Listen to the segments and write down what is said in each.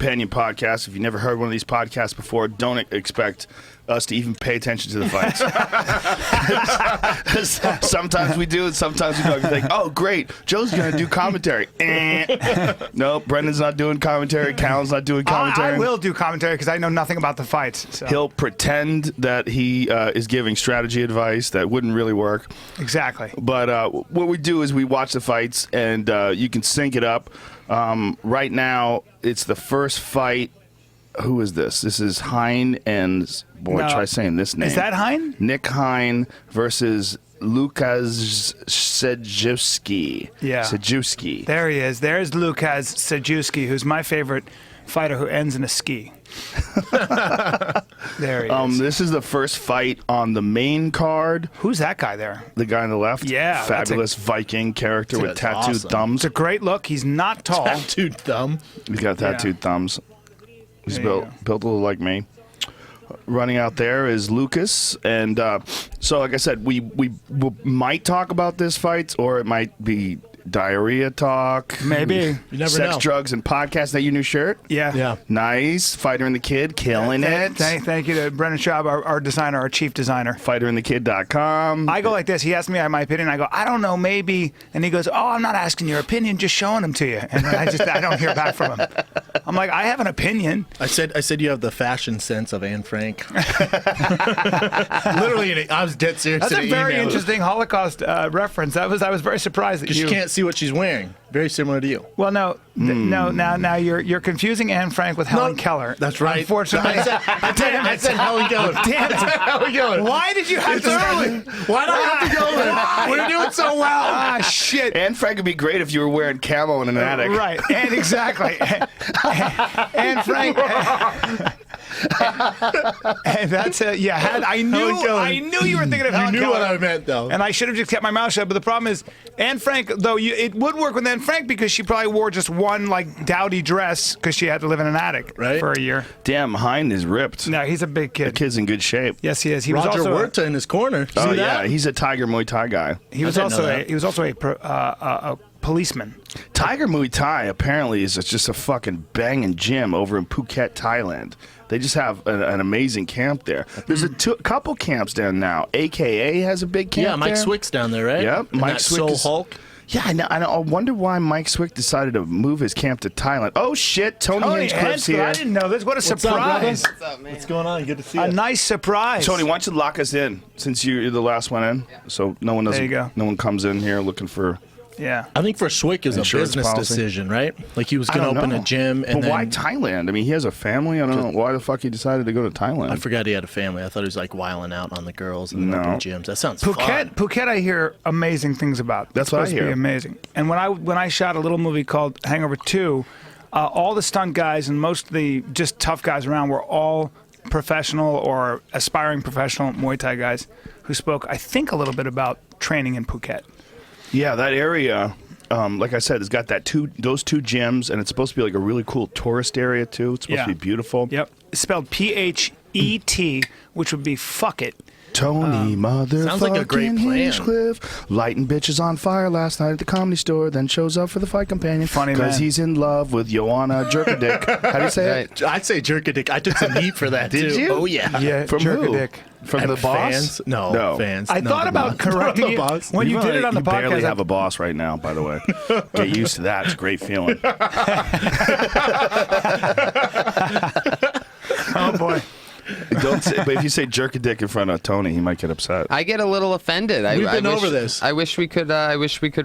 companion podcast. If you never heard one of these podcasts before, don't expect us to even pay attention to the fights. Sometimes we do, and sometimes we don't. You think, oh, great, Joe's going to do commentary. No, Brendan's not doing commentary. Callen's not doing commentary. I will do commentary because I know nothing about the fights. So. He'll pretend that he is giving strategy advice that wouldn't really work. Exactly. But what we do is we watch the fights, and you can sync it up. Right now, it's the first fight. Who is this? This is Hein and... Boy, try saying this name. Is that Hein? Nick Hein versus Lukasz Sejewski. Yeah. Sejewski. There he is. There's Lukasz Sejewski, who's my favorite fighter who ends in a ski. There he is. This is the first fight on the main card. Who's that guy there? The guy on the left? Yeah. Fabulous Viking character with tattooed thumbs. It's a great look. He's not tall. Tattooed thumb. He's got tattooed thumbs. He's built a little like me. Running out there is Lucas, and so like I said, we might talk about this fight, or it might be diarrhea talk. Maybe. You never Sex, know. drugs, and podcasts. That your new shirt? Yeah. Nice. Fighter and the Kid, killing it. Thank you to Brendan Schaub, our designer, our chief designer. FighterandtheKid.com. I go like this. He asked me my opinion. I go, I don't know, maybe. And he goes, oh, I'm not asking your opinion, just showing them to you. And then I don't hear back from him. I'm like, I have an opinion. I said you have the fashion sense of Anne Frank. Literally, I was dead serious. That's a very interesting Holocaust reference. I was very surprised that you can't see what she's wearing. Very similar to you. Well, no, now you're confusing Anne Frank with Helen Keller. That's right. Unfortunately, I said Helen Keller. Damn it. Helen Keller. Why did you have It's to? early. Why do I have to go there? We're doing so well. Ah, shit. Anne Frank would be great if you were wearing camo in an attic. Right, and exactly. Anne Frank. And that's it. Yeah, I knew you were thinking of Helen You knew Keller. what I meant, though. And I should have just kept my mouth shut. But the problem is, Anne Frank, though, it would work with Anne Frank because she probably wore just one like dowdy dress because she had to live in an attic for a year. Damn, Hein is ripped. No, he's a big kid. The kid's in good shape. Yes, he is. He Roger was also Huerta in his corner. Oh See yeah, that? he's a Tiger Muay Thai guy. He was also a policeman. Tiger Muay Thai apparently is just a fucking banging gym over in Phuket, Thailand. They just have an amazing camp there. There's a couple camps down now. AKA has a big camp. Yeah, Mike there. Swick's down there, right? Yep, And Mike that Swick Soul is- Hulk. Yeah, I wonder why Mike Swick decided to move his camp to Thailand. Oh shit, Tony Hinchcliffe's here. I didn't know this. What a What's up, surprise! brother? What's up, man? What's going on? Good to see you. A nice surprise. Tony, why don't you lock us in since you're the last one in, so no one doesn't. There you go. No one comes in here looking for. Yeah. I think for Swick is a Insurance business policy. decision, right? Like he was I going to don't open know. a gym, and But then why Thailand? I mean, he has a family. I don't know why the fuck he decided to go to Thailand. I forgot he had a family. I thought he was like wiling out on the girls and No. opening gyms. That sounds fun. Phuket, I hear amazing things about. That's what I It's supposed to hear. be amazing. And when I shot a little movie called Hangover 2, all the stunt guys and most of the just tough guys around were all professional or aspiring professional Muay Thai guys who spoke, I think, a little bit about training in Phuket. Yeah, that area. Like I said, it's got those two gyms, and it's supposed to be like a really cool tourist area too. It's supposed to be beautiful. Yep. It's spelled Phet, which would be fuck it. Tony motherfucking sounds like a great plan. Hinchcliffe, lighting bitches on fire last night at the Comedy Store, then shows up for the fight companion. Funny because man. he's in love with Joanna Jerkadick. How do you say it? I'd say jerk-a-dick. I took some heat for that, Did too. you? Oh, yeah. Yeah, From who? Jerk-a-dick. From And the boss? Fans? No, fans. I No, thought the about boss. correcting The you boss. when you did it on the you podcast. barely have a boss right now, by the way. Get used to that. It's a great feeling. Oh boy. Don't say, but if you say jerk a dick in front of Tony, he might get upset. I get a little offended. We've been wish, over this. I wish we could.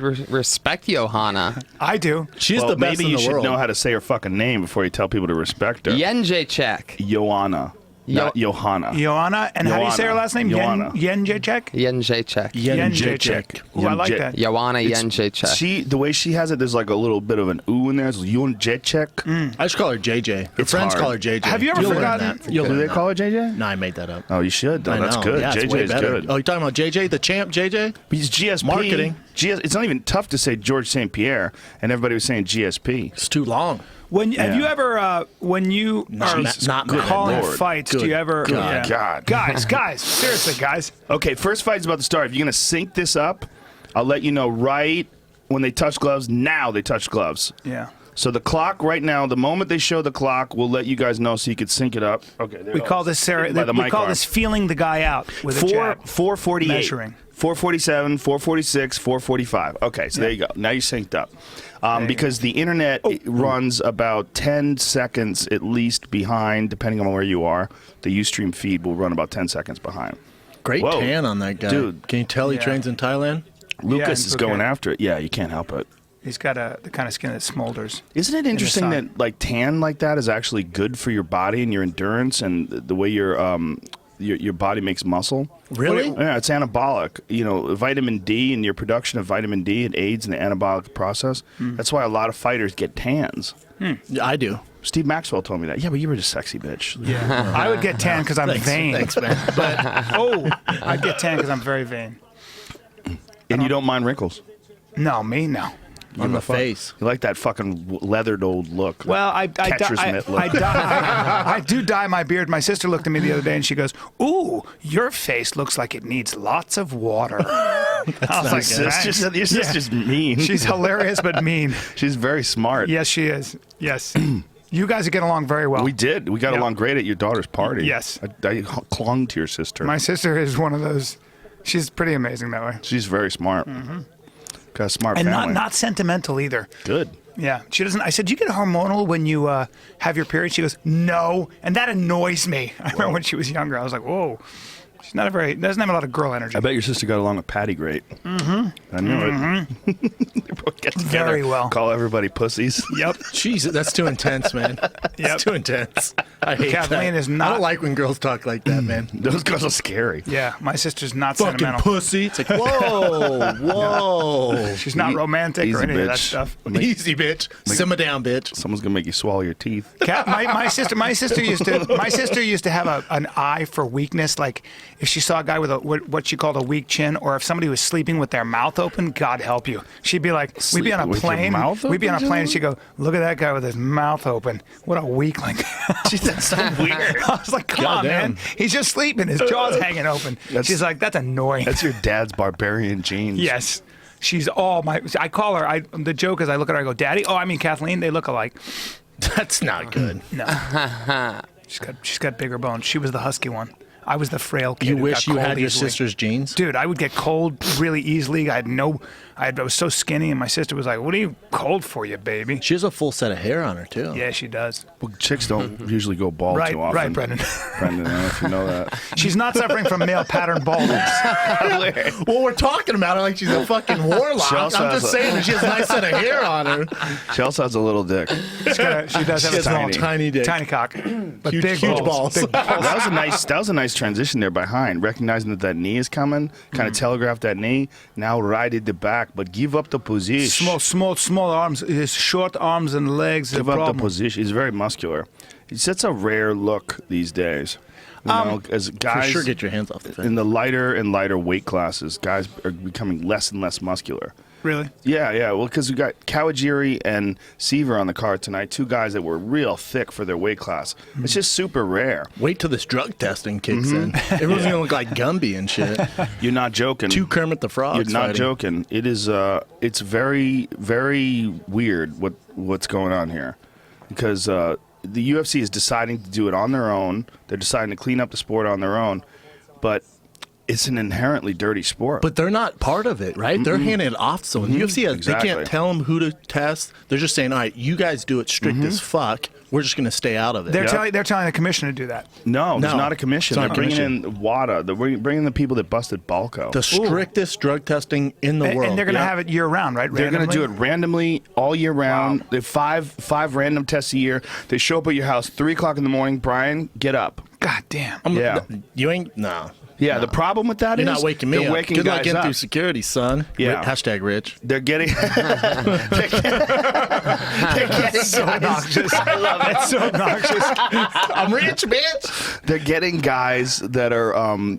Respect Johanna. I do. She's the best maybe in you the should world. know how to say her fucking name before you tell people to respect her. Yenjacek. Joanna. Not Johanna. Joanna, and how do you say her last name? Joanna. Yenjacek? Yenjacek. Yenjacek. Ooh, I like that. Joanna Yenjacek. The way she has it, there's like a little bit of an ooh in there. It's Yenjacek. I just call her JJ. Her It's friends hard. call her JJ. Have you ever You'll learn forgotten- that. You'll Do learn they that. call her JJ? No, I made that up. Oh, you should. Though. I That's know. good. Yeah, it's JJ way is better. good. Oh, you're talking about JJ, the champ, JJ? He's GSP. Marketing. It's not even tough to say George St. Pierre, and everybody was saying GSP. It's too long. Have you ever, when you are not calling Lord. fights, do Good you ever... God. Guys, seriously, guys. Okay, first fight's about to start. If you're going to sync this up, I'll let you know right when they touch gloves. Now they touch gloves. Yeah. So the clock right now, the moment they show the clock, we'll let you guys know so you could sync it up. Okay. We call this feeling the guy out with a jab. 448. Measuring. 447, 446, 445. Okay, so there you go. Now you're synced up. Because the internet runs about 10 seconds at least behind, depending on where you are. The Ustream feed will run about 10 seconds behind. Great tan on that guy. Dude. Can you tell he trains in Thailand? Lucas is going after it. Yeah, you can't help it. He's got the kind of skin that smolders. Isn't it interesting that like tan like that is actually good for your body and your endurance and the way your body makes muscle? Really? Yeah, it's anabolic. You know, vitamin D and your production of vitamin D, it aids in the anabolic process. That's why a lot of fighters get tans. Yeah, I do. Steve Maxwell told me that. Yeah, but you were just sexy bitch. Yeah. I would get tan because I'm vain. Thanks, man. But I'd get tan because I'm very vain. And you don't mind wrinkles. No, me no. On the face. You like that fucking leathered old look. Well, I do dye my beard. My sister looked at me the other day and she goes, "Ooh, your face looks like it needs lots of water." I was like, your sister's mean. She's hilarious but mean. She's very smart. Yes, she is. Yes. You guys get along very well. We did. We got along great at your daughter's party. Yes. I clung to your sister. My sister is one of those. She's pretty amazing that way. She's very smart. Got a smart and family. not sentimental either. Good. Yeah, she doesn't. I said, "Do you get hormonal when you have your period?" She goes, "No," and that annoys me. I remember when she was younger. I was like, "Whoa, she's doesn't have a lot of girl energy." I bet your sister got along with Patty great. I knew it. They both get together, Very well. Call everybody pussies. Yep. Jeez, that's too intense, man. That's too intense. I hate Kathleen that. is not. I don't like when girls talk like that, man. Those girls are scary. Yeah, my sister's not Fucking sentimental. pussy. It's like, whoa. She's not romantic or any of that bitch. stuff. Easy, bitch. Simmer down, bitch. Someone's gonna make you swallow your teeth. My sister used to have an eye for weakness. Like if she saw a guy with what she called a weak chin, or if somebody was sleeping with their mouth open, God help you. She'd be like, we'd be on a with your plane. mouth We'd be on a open, plane, and she'd go, "Look at that guy with his mouth open. What a weakling." That's so weird. I was like, "Come on, man. He's just sleeping. His jaw's hanging open." She's like, "That's annoying." That's your dad's barbarian genes. Yes. She's all my. I call her. The joke is, I look at her. I go, "Daddy." Oh, I mean Kathleen. They look alike. That's not good. No. she's got bigger bones. She was the husky one. I was the frail kid. You who wish got you cold had your easily. sister's genes? Dude, I would get cold really easily. I was so skinny, and my sister was like, "What are you cold for, you baby?" She has a full set of hair on her, too. Yeah, she does. Well, chicks don't usually go bald Right, too often. right, Brendan. Brendan, I don't know if you know that. She's not suffering from male pattern baldness. Well, we're talking about her like she's a fucking warlock. She I'm also just has saying that she has a nice set of hair on her. She also has a little dick. She does have She a has small, a tiny dick. tiny cock, but Huge- big huge balls. balls. Big balls. That was a nice transition there behind, recognizing that knee is coming, kind of telegraphed that knee. Now right at the back, but give up the position. Small arms. His short arms and legs. Give up the position. He's very muscular. It's a rare look these days. You know, as guys, For sure, get your hands off the thing. in the lighter and lighter weight classes, guys are becoming less and less muscular. Really? Yeah. Well, because we got Kawajiri and Seaver on the card tonight, two guys that were real thick for their weight class. It's just super rare. Wait till this drug testing kicks in. Everyone's going to look like Gumby and shit. You're not joking. Two Kermit the Frogs You're not fighting. joking. It is. It's very, very weird what's going on here, because the UFC is deciding to do it on their own. They're deciding to clean up the sport on their own, but it's an inherently dirty sport. But they're not part of it, right? They're handing it off to someone. UFC has, Exactly. they can't tell them who to test. They're just saying, all right, you guys do it strict as fuck. We're just going to stay out of it. They're telling the commission to do that. No, there's No, not a commission. it's not They're a bringing commission. in WADA. They're bringing the people that busted Balco. The strictest drug testing in the world. And they're going to Yeah. have it year round, right? They're going to do it randomly all year round. Wow. They have five random tests a year. They show up at your house 3 o'clock in the morning. Brian, get up. God damn. Yeah. You ain't, no. Yeah, No. the problem with that You're is not waking me they're up. waking Good luck guys getting up. through security, son. Yeah. Hashtag rich. They're getting So obnoxious. I love it. It's so obnoxious. I'm rich, bitch. they're getting guys that are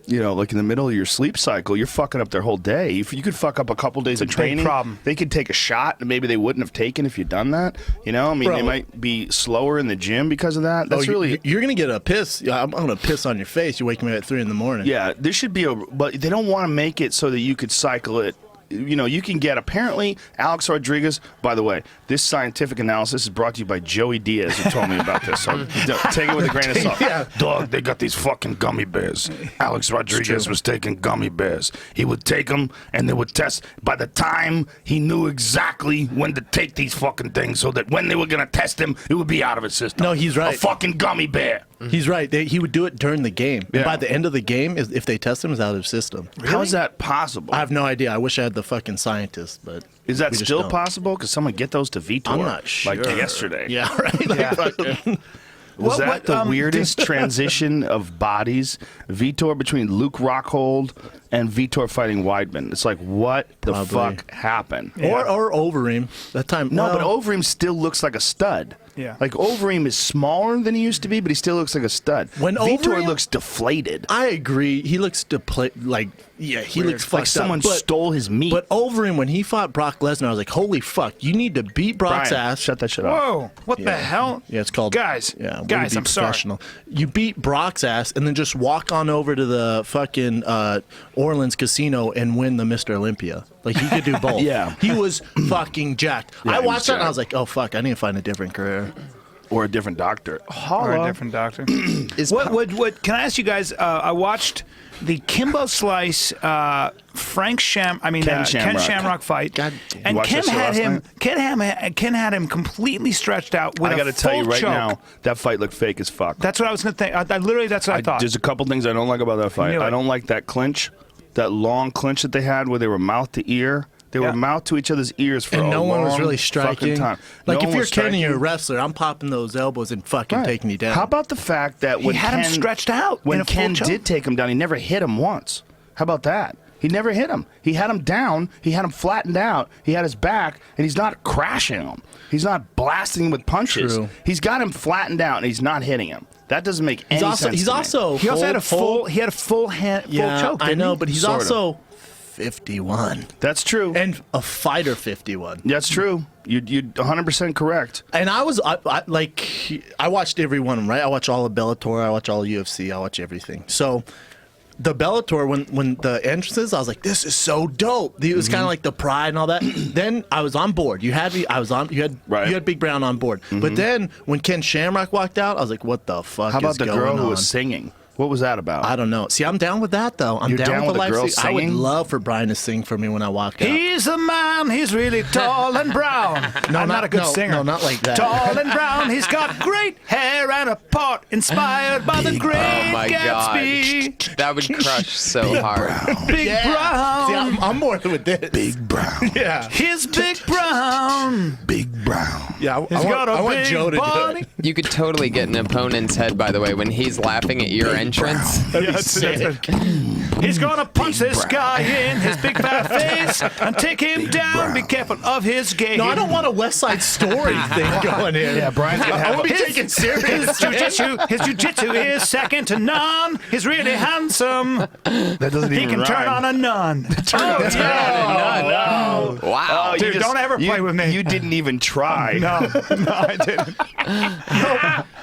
like in the middle of your sleep cycle. You're fucking up their whole day. If you could fuck up a couple days of big training, problem. they could take a shot that maybe they wouldn't have taken if you'd done that. You know, I mean, Bro. they might be slower in the gym because of that. That's Oh, really you're going to get a piss. Yeah, I'm going to piss on your face. You wake me up at 3 in the morning. Yeah, there should be but they don't want to make it so that you could cycle it you can get, apparently, Alex Rodriguez, by the way, this scientific analysis is brought to you by Joey Diaz, who told me about this. So take it with a grain of salt. Yeah. Dog, they got these fucking gummy bears. Alex Rodriguez was taking gummy bears. He would take them, and they would test. By the time he knew exactly when to take these fucking things, so that when they were going to test him, it would be out of his system. No, he's right. A fucking gummy bear. He's right. He would do it during the game. Yeah. And by the end of the game, if they test him, it's out of his system. How is that possible? I have no idea. I wish I had the fucking scientist, but Is that we just still don't. possible? Because someone get those to Vitor. I'm not sure. Like yesterday. Yeah, right. Like, Yeah. fucking- Was What- that the what, weirdest transition of bodies? Vitor between Luke Rockhold and Vitor fighting Weidman. It's like, what the Probably. fuck happened? Or Overeem. That time. No, well, but Overeem still looks like a stud. Yeah. Like Overeem is smaller than he used to be, but he still looks like a stud. When Vitor Overeem- looks deflated. I agree. He looks he looks fucked Like someone up. But, stole his meat. but Overeem, when he fought Brock Lesnar, I was like, holy fuck, you need to beat Brock's Brian, ass. shut that shit up. Whoa! What the hell? Yeah, it's called guys. Yeah, way to Guys, be I'm sorry. professional. You beat Brock's ass, and then just walk on over to the fucking Orleans Casino and win the Mr. Olympia. Like he could do both. Yeah. he was fucking jacked. Yeah, I he was watched that and I jacked. was like, oh fuck, I need to find a different career. Or a different doctor. Or a different doctor. Is What? Can I ask you guys? I watched the Kimbo Slice, Ken Shamrock fight, God, and watched Ken that show had last him. night? Ken had him completely stretched out with I a got to tell you full right choke. now, that fight looked fake as fuck. That's what I was going to think. I literally, that's what I thought. There's a couple things I don't like about that fight. knew it. I don't like that clinch, that long clinch that they had where they were mouth to ear. They Yeah. were mouth to each other's ears for And a no one was long really fucking striking. time. Like No if one you're was Ken and you're a striking. wrestler, I'm popping those elbows and fucking Right. taking you down. How about the fact that when had him Ken, stretched out when in a full Ken choke. did take him down, he never hit him once. How about that? He never hit him. He had him down. He had him flattened out. He had his back, and he's not crashing him. He's not blasting him with punches. True. He's got him flattened out, and he's not hitting him. That doesn't make any sense. He's to me. also he also had a full- full. He had a full choke. I didn't know, he? but he's Sort of. also 51 That's true. and a fighter 51. That's true. You're 100% correct. And I watched every one of them, right? I watch all of Bellator, I watch all of UFC, I watch everything. So the Bellator, when the entrances, I was like, this is so dope. It was kind of like the pride and all that. Then I was on board. You had me. I was on. You had Right. you had Big Brown on board. But then when Ken Shamrock walked out, I was like, what the fuck? How about is the going girl who on? was singing? What was that about? I don't know. See, I'm down with that though. I'm You're down with with the the girl live I would singing? love for Brian to sing for me when I walk out. He's a man. He's really tall and brown. I'm not a good singer. No, not like that. Tall and brown. He's got great hair and a part inspired by the great Oh my Gatsby. god, that would crush so hard. Big Yeah. Brown. See, I'm more with this. Big Brown. Yeah. He's Big Brown. Big Brown. Yeah, He's got a I want big Joe to body. do it. You could totally get an opponent's head, by the way, when he's laughing at your entrance. That'd be sick. He's gonna punch this Brown. guy in his big fat face and take him down. Brown. Be careful of his game. No, I don't want a West Side Story thing going in. Yeah, Brian's gonna I have won't be a- taken serious. His jujitsu is second to none. He's really handsome. That doesn't He even can turn rhyme. on a nun. No. Wow. Oh, Dude, don't ever play with me. You didn't even try. No, I didn't.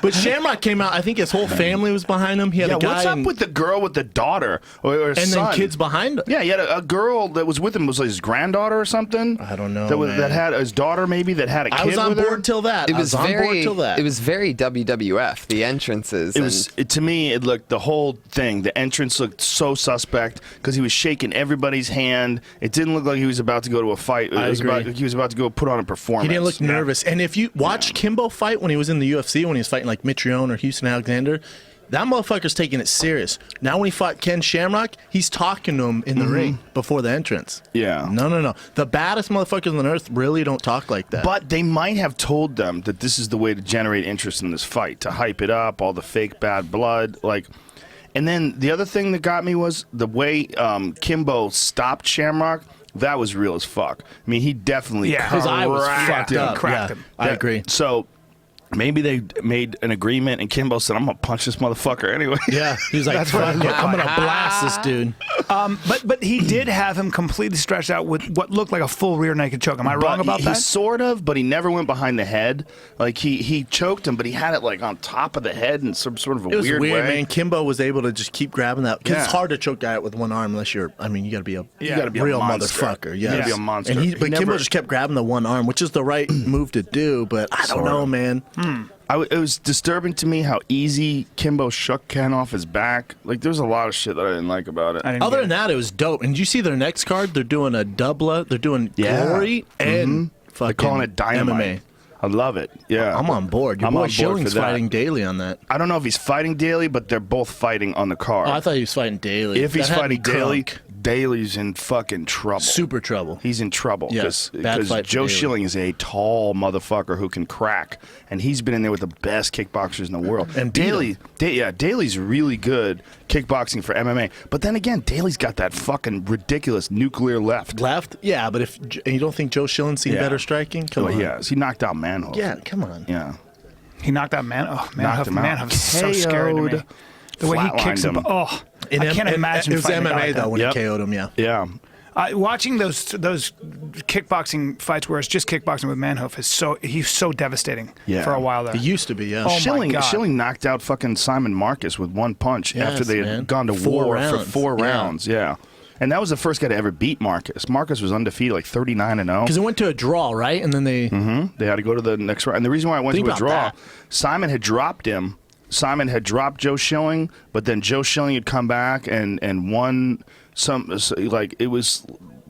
But Shamrock came out. I think his whole family was behind him. He had Yeah, a guy what's up and, with the girl with the daughter or and son? then kids behind him. Yeah, he had a girl that was with him. Was like his granddaughter or something? I don't know, That man. had his daughter maybe that had a kid I was on with her? board till that. It I was on board very, till that. it was very WWF. The entrances. It was to me. It looked the whole thing. The entrance looked so suspect because he was shaking everybody's hand. It didn't look like he was about to go to a fight. It I was agree. he was about to go put on a performance. He didn't look nervous. And if you watch Kimbo fight when he was in the UFC, when he was fighting like Mitrione or Houston Alexander, that motherfucker's taking it serious. Now when he fought Ken Shamrock, he's talking to him in the ring before the entrance. Yeah. No. The baddest motherfuckers on earth really don't talk like that. But they might have told them that this is the way to generate interest in this fight, to hype it up, all the fake bad blood, like. And then the other thing that got me was the way Kimbo stopped Shamrock. That was real as fuck. I mean, he definitely Yeah. his eye was cracked fucked him. up. Cracked Yeah, him. I agree. So Maybe they made an agreement, and Kimbo said, "I'm gonna punch this motherfucker anyway." Yeah, he was like, That's what it "Fuck looked it, I'm like. gonna blast this dude." But he did have him completely stretched out with what looked like a full rear naked choke. Am I wrong about he that? Sort of, but he never went behind the head. Like he choked him, but he had it like on top of the head in some sort of a It was weird weird, way. man. Kimbo was able to just keep grabbing that because it's Yeah. hard to choke guy out with one arm unless you're. I mean, you got to be a gotta be a real monster. motherfucker. You Yeah, gotta be a monster. And He but never- Kimbo just kept grabbing the one arm, which is the right move to do. But I don't Sort know, of. man. It was disturbing to me how easy Kimbo shook Ken off his back. Like, there's a lot of shit that I didn't like about it. I didn't Other get than that, it was dope. And did you see their next card? They're doing a doubla. They're doing Yeah. Glory and They're fucking calling it Dynamite. MMA. I love it. Yeah, I'm on board. Your I'm boy on board Schilling's for that. fighting daily on that. I don't know if he's fighting daily, but they're both fighting on the card. Oh, I thought he was fighting daily. if he's That had fighting me daily, crunk. Daly's in fucking trouble. Super trouble. He's in trouble Yeah, because bad fight for Joe Daly. Schilling is a tall motherfucker who can crack, and he's been in there with the best kickboxers in the world. And beat Daly's really good kickboxing for MMA. But then again, Daly's got that fucking ridiculous nuclear left. Left? Yeah, but if and you don't think Joe Schilling's seen Yeah. better striking? Come Well, on. he has. He knocked out Manhoef. Yeah, come on. Yeah. He knocked out Man. Oh, Knocked him out. Manhoef's so scary to me. KO'd. The way he Flatlined kicks him. him. Oh, In I can't imagine. It was fighting a guy MMA like though that. when Yep. he KO'd him. Yeah. Yeah. Watching those kickboxing fights where it's just kickboxing with Manhoef is he's so devastating Yeah. for a while there. He used to be. Yeah. Oh, my Schilling, God. Schilling knocked out fucking Simon Marcus with one punch after Yes, they had man. gone to 4 war for rounds. 4 Yeah. rounds. Yeah. And that was the first guy to ever beat Marcus. Marcus was undefeated, like 39-0. Because it went to a draw, right? And then they. They had to go to the next round. And the reason why I went Think to a about draw, that. Simon had dropped him. Simon had dropped Joe Schilling, but then Joe Schilling had come back and won some. Like, it was,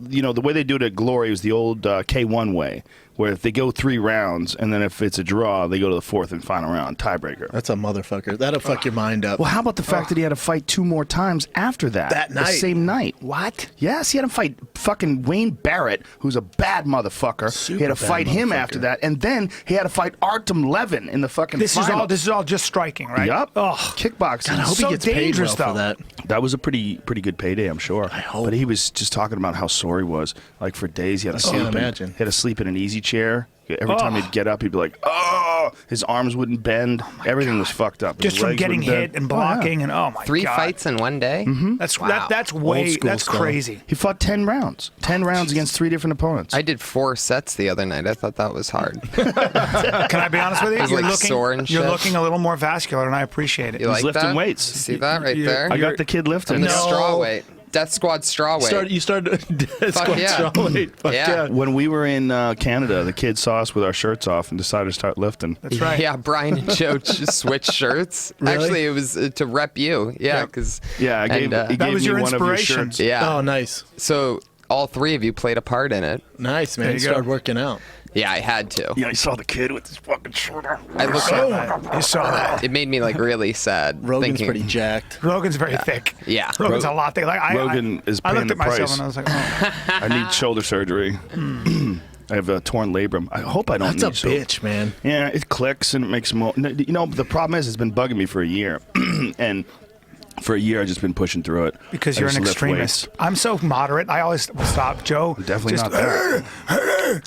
you know, the way they do it at Glory was the old K1 way, where if they go 3 rounds and then if it's a draw, they go to the 4th and final round, tiebreaker. That's a motherfucker. That'll fuck your mind up. Well, how about the fact that he had to fight 2 more times after that? That The night. same night. What? Yes, he had to fight fucking Wayne Barrett, who's a bad motherfucker. he had to Super bad fight him motherfucker. after that, and then he had to fight Artem Levin in the fucking This final. is all just striking, right? Yup. Oh, Kickboxing. I hope so he gets paid well dangerous, for though. that. That was a pretty good payday, I'm sure. I hope. But he was just talking about how sore he was. Like, for days, he had to I sleep. can't imagine. He had to sleep in an easy chair. Every time he'd get up, he'd be like, "Oh!" His arms wouldn't bend. Everything was fucked up. His just from legs getting wouldn't hit bend. and blocking and oh my 3 god. fights in one day? That's Wow. that's way Old school that's style. crazy. He fought 10 rounds. 10 rounds against 3 different opponents. I did 4 sets the other night. I thought that was hard. Can I be honest with you? was, like, sore and you're shit. looking a little more vascular, and I appreciate it. You like lifting that? weights. You see that right You- there? I got the kid lifting. I'm the No. straw weight. Death Squad straw weight. You started squat yeah. strawweight. Fuck Yeah. yeah. When we were in Canada, the kids saw us with our shirts off and decided to start lifting. That's right. Yeah, Brian and Joe just switched shirts. Really? Actually, it was to rep you. Yeah, because Yeah, I gave, he gave was me your one of your inspiration. shirts. yeah. Oh, nice. So all 3 of you played a part in it. Nice, man. There You you go. started working out. Yeah, I had to. Yeah, I saw the kid with his fucking shirt on. I looked Saw at that. You saw that. it made me like really sad. Rogan's thinking, pretty jacked. Rogan's very thick. Yeah. Rogan's a lot thick. Like Rogan is I paying looked the at myself price. and I was like, oh. I need shoulder surgery. I have a torn labrum. I hope I don't That's need a bitch, man. Yeah, it clicks and it makes more. You know, the problem is it's been bugging me for a year. And for a year, I've just been pushing through it. Because I you're just an lift extremist. weights. I'm so moderate. I always stop. Joe, Definitely just, not that.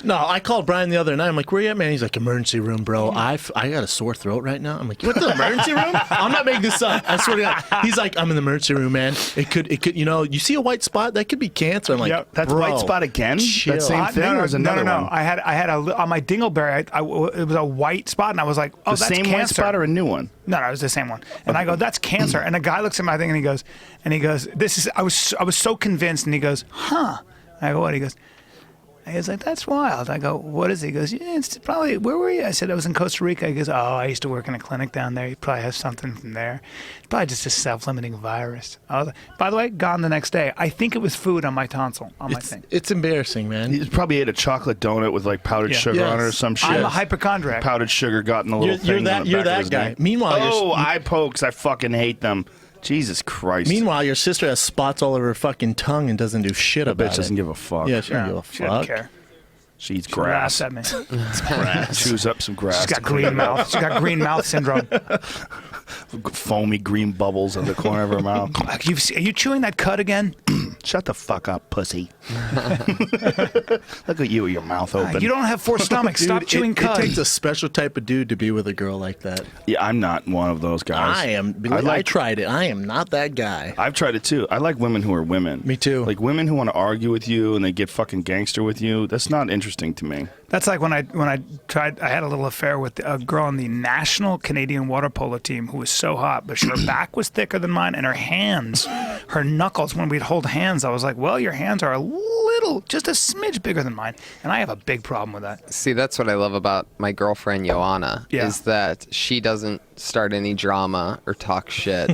No, I called Brian the other night. I'm like, where you at, man? He's like, emergency room, bro. I got a sore throat right now. I'm like, you went to the emergency room? I'm not making this up. I swear to God. He's like, I'm in the emergency room, man. It could, you know, you see a white spot? That could be cancer. I'm like, Yep. That's bro, white spot again? chill. That same thing, or is another no. one? I had on my dingleberry. It was a white spot, and I was like, oh, The that's same cancer. white spot or a new one? No, it was the same one. And I go, that's cancer. And the guy looks at my thing and he goes, this is. I was so convinced. And he goes, huh? I go, what? He goes. I was like, that's wild. I go, what is it? He goes, yeah, it's probably, where were you? I said, I was in Costa Rica. He goes, oh, I used to work in a clinic down there. You probably have something from there. It's probably just a self-limiting virus. I was like, by the way, gone the next day. I think it was food on my tonsil, on my thing. It's embarrassing, man. He probably ate a chocolate donut with like powdered Yeah. sugar on it or Yes. some shit. I'm a hypochondriac. Powdered sugar got in the little You're thing. that- on the you're back of that his guy. neck. Meanwhile, oh, eye pokes. I fucking hate them. Jesus Christ. Meanwhile, your sister has spots all over her fucking tongue and doesn't do shit the about bitch it. doesn't give a fuck. Yeah, she doesn't give a She doesn't fuck. care. She eats She grass. laughs at me. Chews up some grass. She's got green mouth. She's got green mouth syndrome. Foamy green bubbles in the corner of her mouth. Are you chewing that cud again? Shut the fuck up, pussy. Look at you with your mouth open. You don't have 4 stomachs. Stop chewing It cud. takes a special type of dude to be with a girl like that. Yeah, I'm not one of those guys. I am. I tried it. I am not that guy. I've tried it too. I like women who are women. Me too. Like women who want to argue with you and they get fucking gangster with you. That's not interesting to me. That's like when I tried. I had a little affair with a girl on the national Canadian water polo team who was so hot, but her back was thicker than mine, and her hands, her knuckles. When we'd hold hands, I was like, "Well, your hands are a little, just a smidge bigger than mine," and I have a big problem with that. See, that's what I love about my girlfriend Joanna, Yeah. is that she doesn't start any drama or talk shit,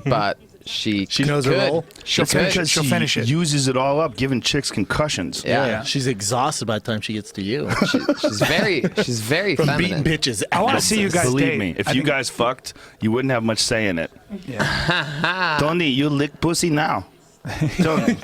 but she knows her could. role. She finish could. it. She'll finish it. Uses it all up, giving chicks concussions. Yeah. She's exhausted by the time she gets to you. She's very From feminine. beating bitches. I want to see you guys Believe date. me, if I you think- guys fucked, you wouldn't have much say in it. yeah. Tony, you lick pussy now. Tony,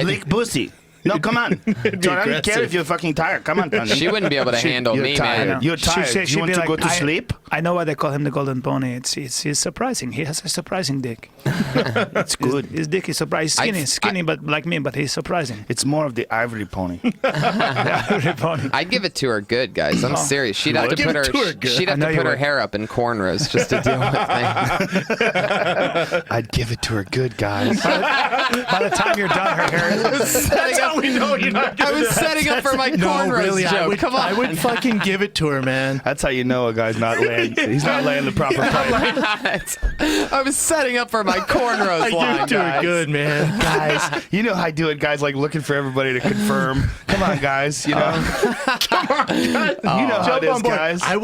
lick pussy. No, come on. Tony, I don't care aggressive. if you're fucking tired. Come on, Tony. She wouldn't be able to handle You're me, tired. man. You're tired. She'd You want be to like, go to sleep? I know why they call him the golden pony. It's surprising. He has a surprising dick. That's good. His dick is surprising. Skinny, but like me, but he's surprising. It's more of the ivory pony. Pony. I'd give it to her good, guys. I'm serious. She'd have to Give put it her. to her good. She'd have I know to you put her would. hair up in cornrows just to deal with me. I'd give it to her good, guys. By the time you're done, her hair is... That's how we know you're not I was setting up for my cornrows joke. Come on. I would fucking give it to her, man. That's how you know a guy's not laying. He's not laying the proper pipe. I was setting up for my cornrows I line, give it to her guys. good, man. Guys, you know how I do it, guys, like looking for everybody to confirm. Come on, guys, you know. You know how it Jump is, on board. guys. I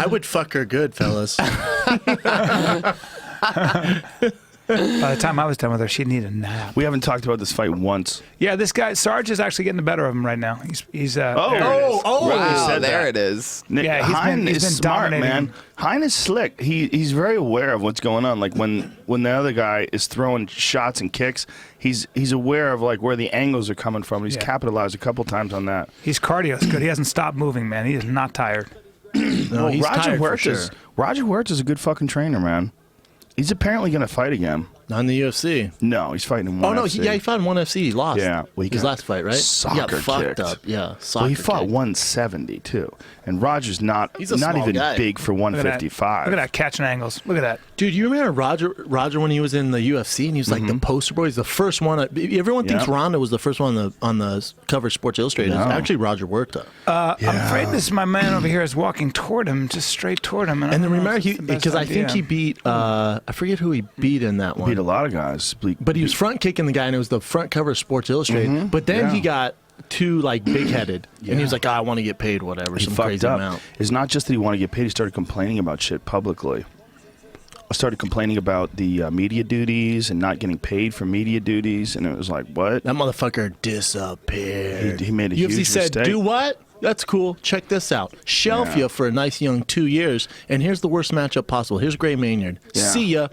would fuck her good, fellas. By the time I was done with her, she'd need a nap. We haven't talked about this fight once. Yeah, this guy Sarge is actually getting the better of him right now. He's there it is. Wow, said there that. it is. Yeah, he's been is smart, dominating man. him. Hein is slick. He's very aware of what's going on. Like when the other guy is throwing shots and kicks, he's aware of like where the angles are coming from. He's Yeah. capitalized a couple times on that. His cardio's good. He hasn't stopped moving, man. He is not tired. No, he's tired for sure. Roger Huerta's a good fucking trainer, man. He's apparently going to fight again. Not in the UFC. No, he's fighting in one Oh no, FC. he fought in one FC. He lost. Yeah, well, he his got last fight, right? He got soccer fucked kicked. up. Yeah, Well, soccer. he fought kicked. 170 too, and Roger's not He's a not small even guy. big for Look at that. 155. Look at that catching angles. Look at that. Dude, you remember Roger when he was in the UFC and he was like the poster boy? He's the first one. Everyone thinks Yeah. Ronda was the first one on the cover of Sports Illustrated. No. It's actually Roger Huerta. I'm afraid this my man over here is walking toward him, just straight toward him. And I then don't know remember, if it's the best because I think idea. he beat, I forget who he beat in that one. Beat a lot of guys. But he was front kicking the guy, and it was the front cover of Sports Illustrated. But then he got too like big headed, and he was like, I want to get paid, whatever, He some fucked crazy up. amount. It's not just that he wanted to get paid. He started complaining about shit publicly. I started complaining about the media duties and not getting paid for media duties, and it was like, what? That motherfucker disappeared. He made a UFC huge said, mistake. do what? That's cool. Check this out. Shelf Yeah. you for a nice young 2 years, and here's the worst matchup possible. Here's Gray Maynard. Yeah. See ya.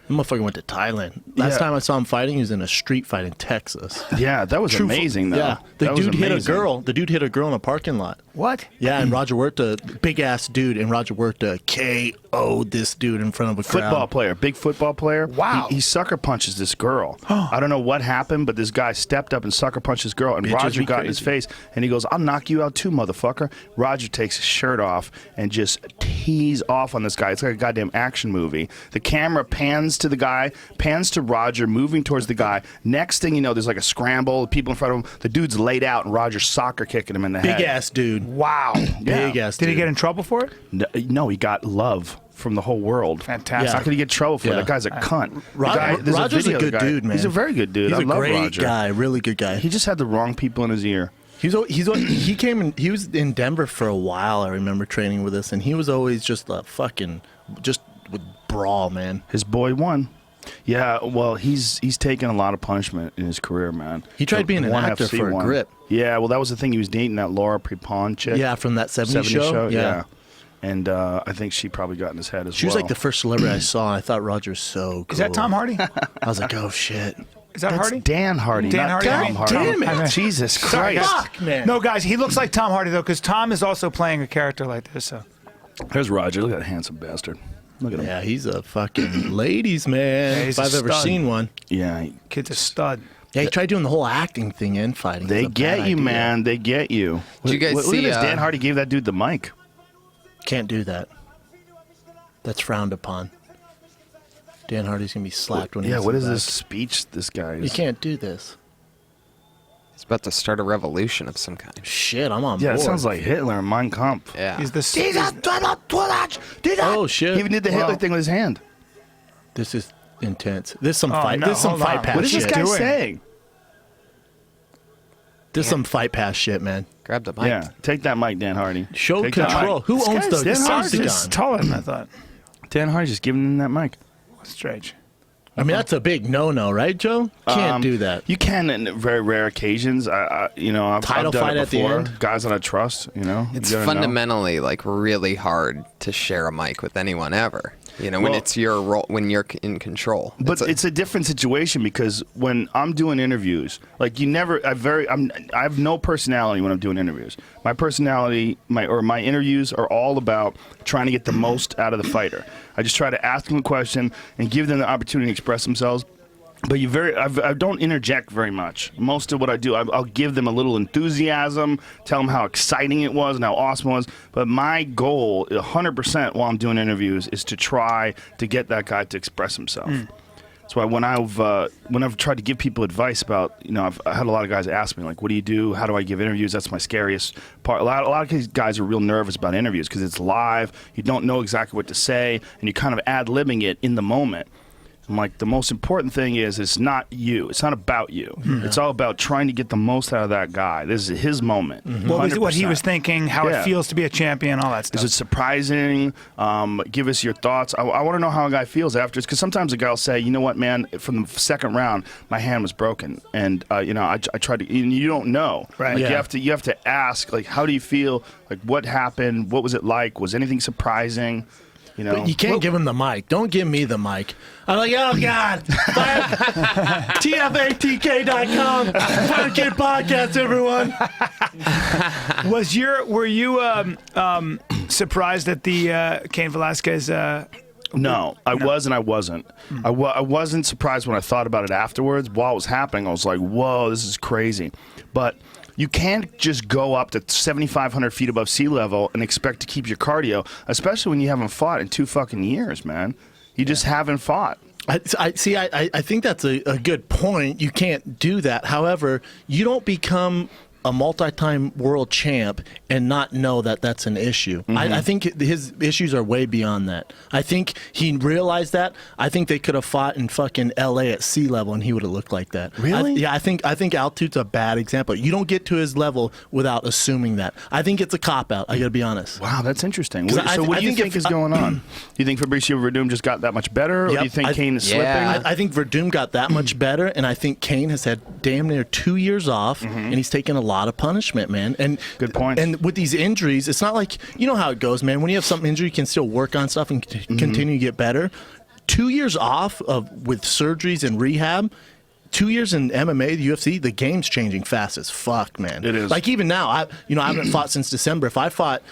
The motherfucker went to Thailand. Last Yeah. time I saw him fighting, he was in a street fight in Texas. Yeah, that was amazing, though. Yeah, the That was dude hit a amazing. girl. The dude hit a girl in a parking lot. What? Yeah, and Roger Huerta, big ass dude, and Roger Huerta KO'd this dude in front of a crowd. Football player, big football player. Wow. He sucker punches this girl. I don't know what happened, but this guy stepped up and sucker punched this girl, and Bitches Roger be got in his crazy. face, and he goes, I'll knock you out too, motherfucker. Roger takes his shirt off and just tees off on this guy. It's like a goddamn action movie. The camera pans to the guy, pans to Roger, moving towards the guy. Next thing you know, there's like a scramble, people in front of him. The dude's laid out, and Roger's soccer kicking him in the head. Big ass dude. Wow. Big ass dude. Did he get in trouble for it? No, he got love from the whole world. Fantastic. How could he get in trouble for it? Yeah. That guy's a cunt. Roger- There's Roger's a video of the good guy. dude, man. He's a very good dude. He's I a love great Roger. guy, really good guy. He just had the wrong people in his ear. He came in. He was in Denver for a while. I remember training with us, and he was always just a fucking just with brawl, man. His boy won. Yeah, well, he's taken a lot of punishment in his career, man. He tried being an One actor FC for a won. grip. Yeah, well, that was the thing. He was dating that Laura Prepon chick. Yeah, from that 70s 70s show. Yeah. And I think she probably got in his head as She well. was like the first celebrity I saw, and I thought Roger was so cool. Is that Tom Hardy? I was like, oh shit. Is that That's Hardy? Dan Hardy. Dan not Hardy, Tom I mean, Hardy. damn it. I mean- Jesus Sorry, Christ. guys. Fuck, man. No, guys, he looks like Tom Hardy though, because Tom is also playing a character like this. So There's Roger. Look at that handsome bastard. Look at him. Yeah, he's a fucking ladies man. Yeah, he's if a I've ever stud. seen one. Yeah. kid's a stud. Yeah, he tried doing the whole acting thing in fighting. They It's a get bad you, idea. man. They get you. Did you guys Look see, at this. Dan Hardy gave that dude the mic. Can't do that. That's frowned upon. Dan Hardy's gonna be slapped when he Yeah, gets what in is the this back. speech this guy is? You can't do this. He's about to start a revolution of some kind. Shit, I'm on Yeah, board. it sounds like Hitler in Mein Kampf. Yeah. He's the Oh shit! He even did the Hitler Wow. thing with his hand. This is intense. This is some Oh, fight. no, This is some hold fight on. pass What is shit. this guy doing? saying? This is some fight pass shit, man. Grab the mic. Yeah, take that mic, Dan Hardy. Show Take that control. mic. Who This owns guy's the Dan Hardy. octagon? He's taller than I thought. Dan Hardy's just giving him that mic. Strange. I mean, that's a big no-no, right, Joe? Can't do that. You can in very rare occasions. I've Title done fight it at the before. end. Guys that I trust, It's You gotta know. fundamentally like really hard to share a mic with anyone ever. When Well- it's your role, when you're in control. But it's a different situation because when I'm doing interviews, like I have no personality when I'm doing interviews. My personality, my interviews are all about trying to get the most out of the fighter. I just try to ask them a question and give them the opportunity to express themselves. But I don't interject very much. Most of what I do, I'll give them a little enthusiasm, tell them how exciting it was and how awesome it was. But my goal, 100% while I'm doing interviews, is to try to get that guy to express himself. That's why when I've tried to give people advice about, I've had a lot of guys ask me, like, what do you do? How do I give interviews? That's my scariest part. A lot of these guys are real nervous about interviews because it's live. You don't know exactly what to say, and you're kind of ad-libbing it in the moment. I'm like, the most important thing is it's not you. It's not about you. It's all about trying to get the most out of that guy. This is his moment. What he was 100%. thinking, how Yeah. it feels to be a champion, all that stuff. Is it surprising? Give us your thoughts. I want to know how a guy feels after. Because sometimes a guy will say, you know what, man, from the second round, my hand was broken. And, I tried to, and you don't know. Right. Like, Yeah. you have to ask, like, how do you feel? Like, what happened? What was it like? Was anything surprising? But you can't give him the mic. Don't give me the mic. I'm like, oh, God. TFATK.com. Fighter Kid Podcast, everyone. Were you surprised at the Cain Velasquez? No, I was and I wasn't. I wasn't surprised when I thought about it afterwards. While it was happening, I was like, whoa, this is crazy. But you can't just go up to 7,500 feet above sea level and expect to keep your cardio, especially when you haven't fought in 2 fucking years, man. You just haven't fought. I think that's a good point. You can't do that. However, you don't become a multi-time world champ and not know that that's an issue. I think his issues are way beyond that. I think he realized that. I think they could have fought in fucking L.A. at sea level and he would have looked like that. Really? I think altitude's a bad example. You don't get to his level without assuming that. I think it's a cop-out. I got to be honest. Wow, that's interesting. 'Cause So what do you think is going on? Do you think Fabricio Verdum just got that much better? Or Yep. do you think Cain is Yeah. slipping? I think Verdum got that much better, and I think Cain has had damn near 2 years off, and he's taken a lot of punishment, man. And Good point. And with these injuries, it's not like you know how it goes, man. When you have some injury, you can still work on stuff and continue to get better. 2 years off with surgeries and rehab. 2 years in MMA, the UFC, the game's changing fast as fuck, man. It is. Like even now, I haven't fought since December. If I fought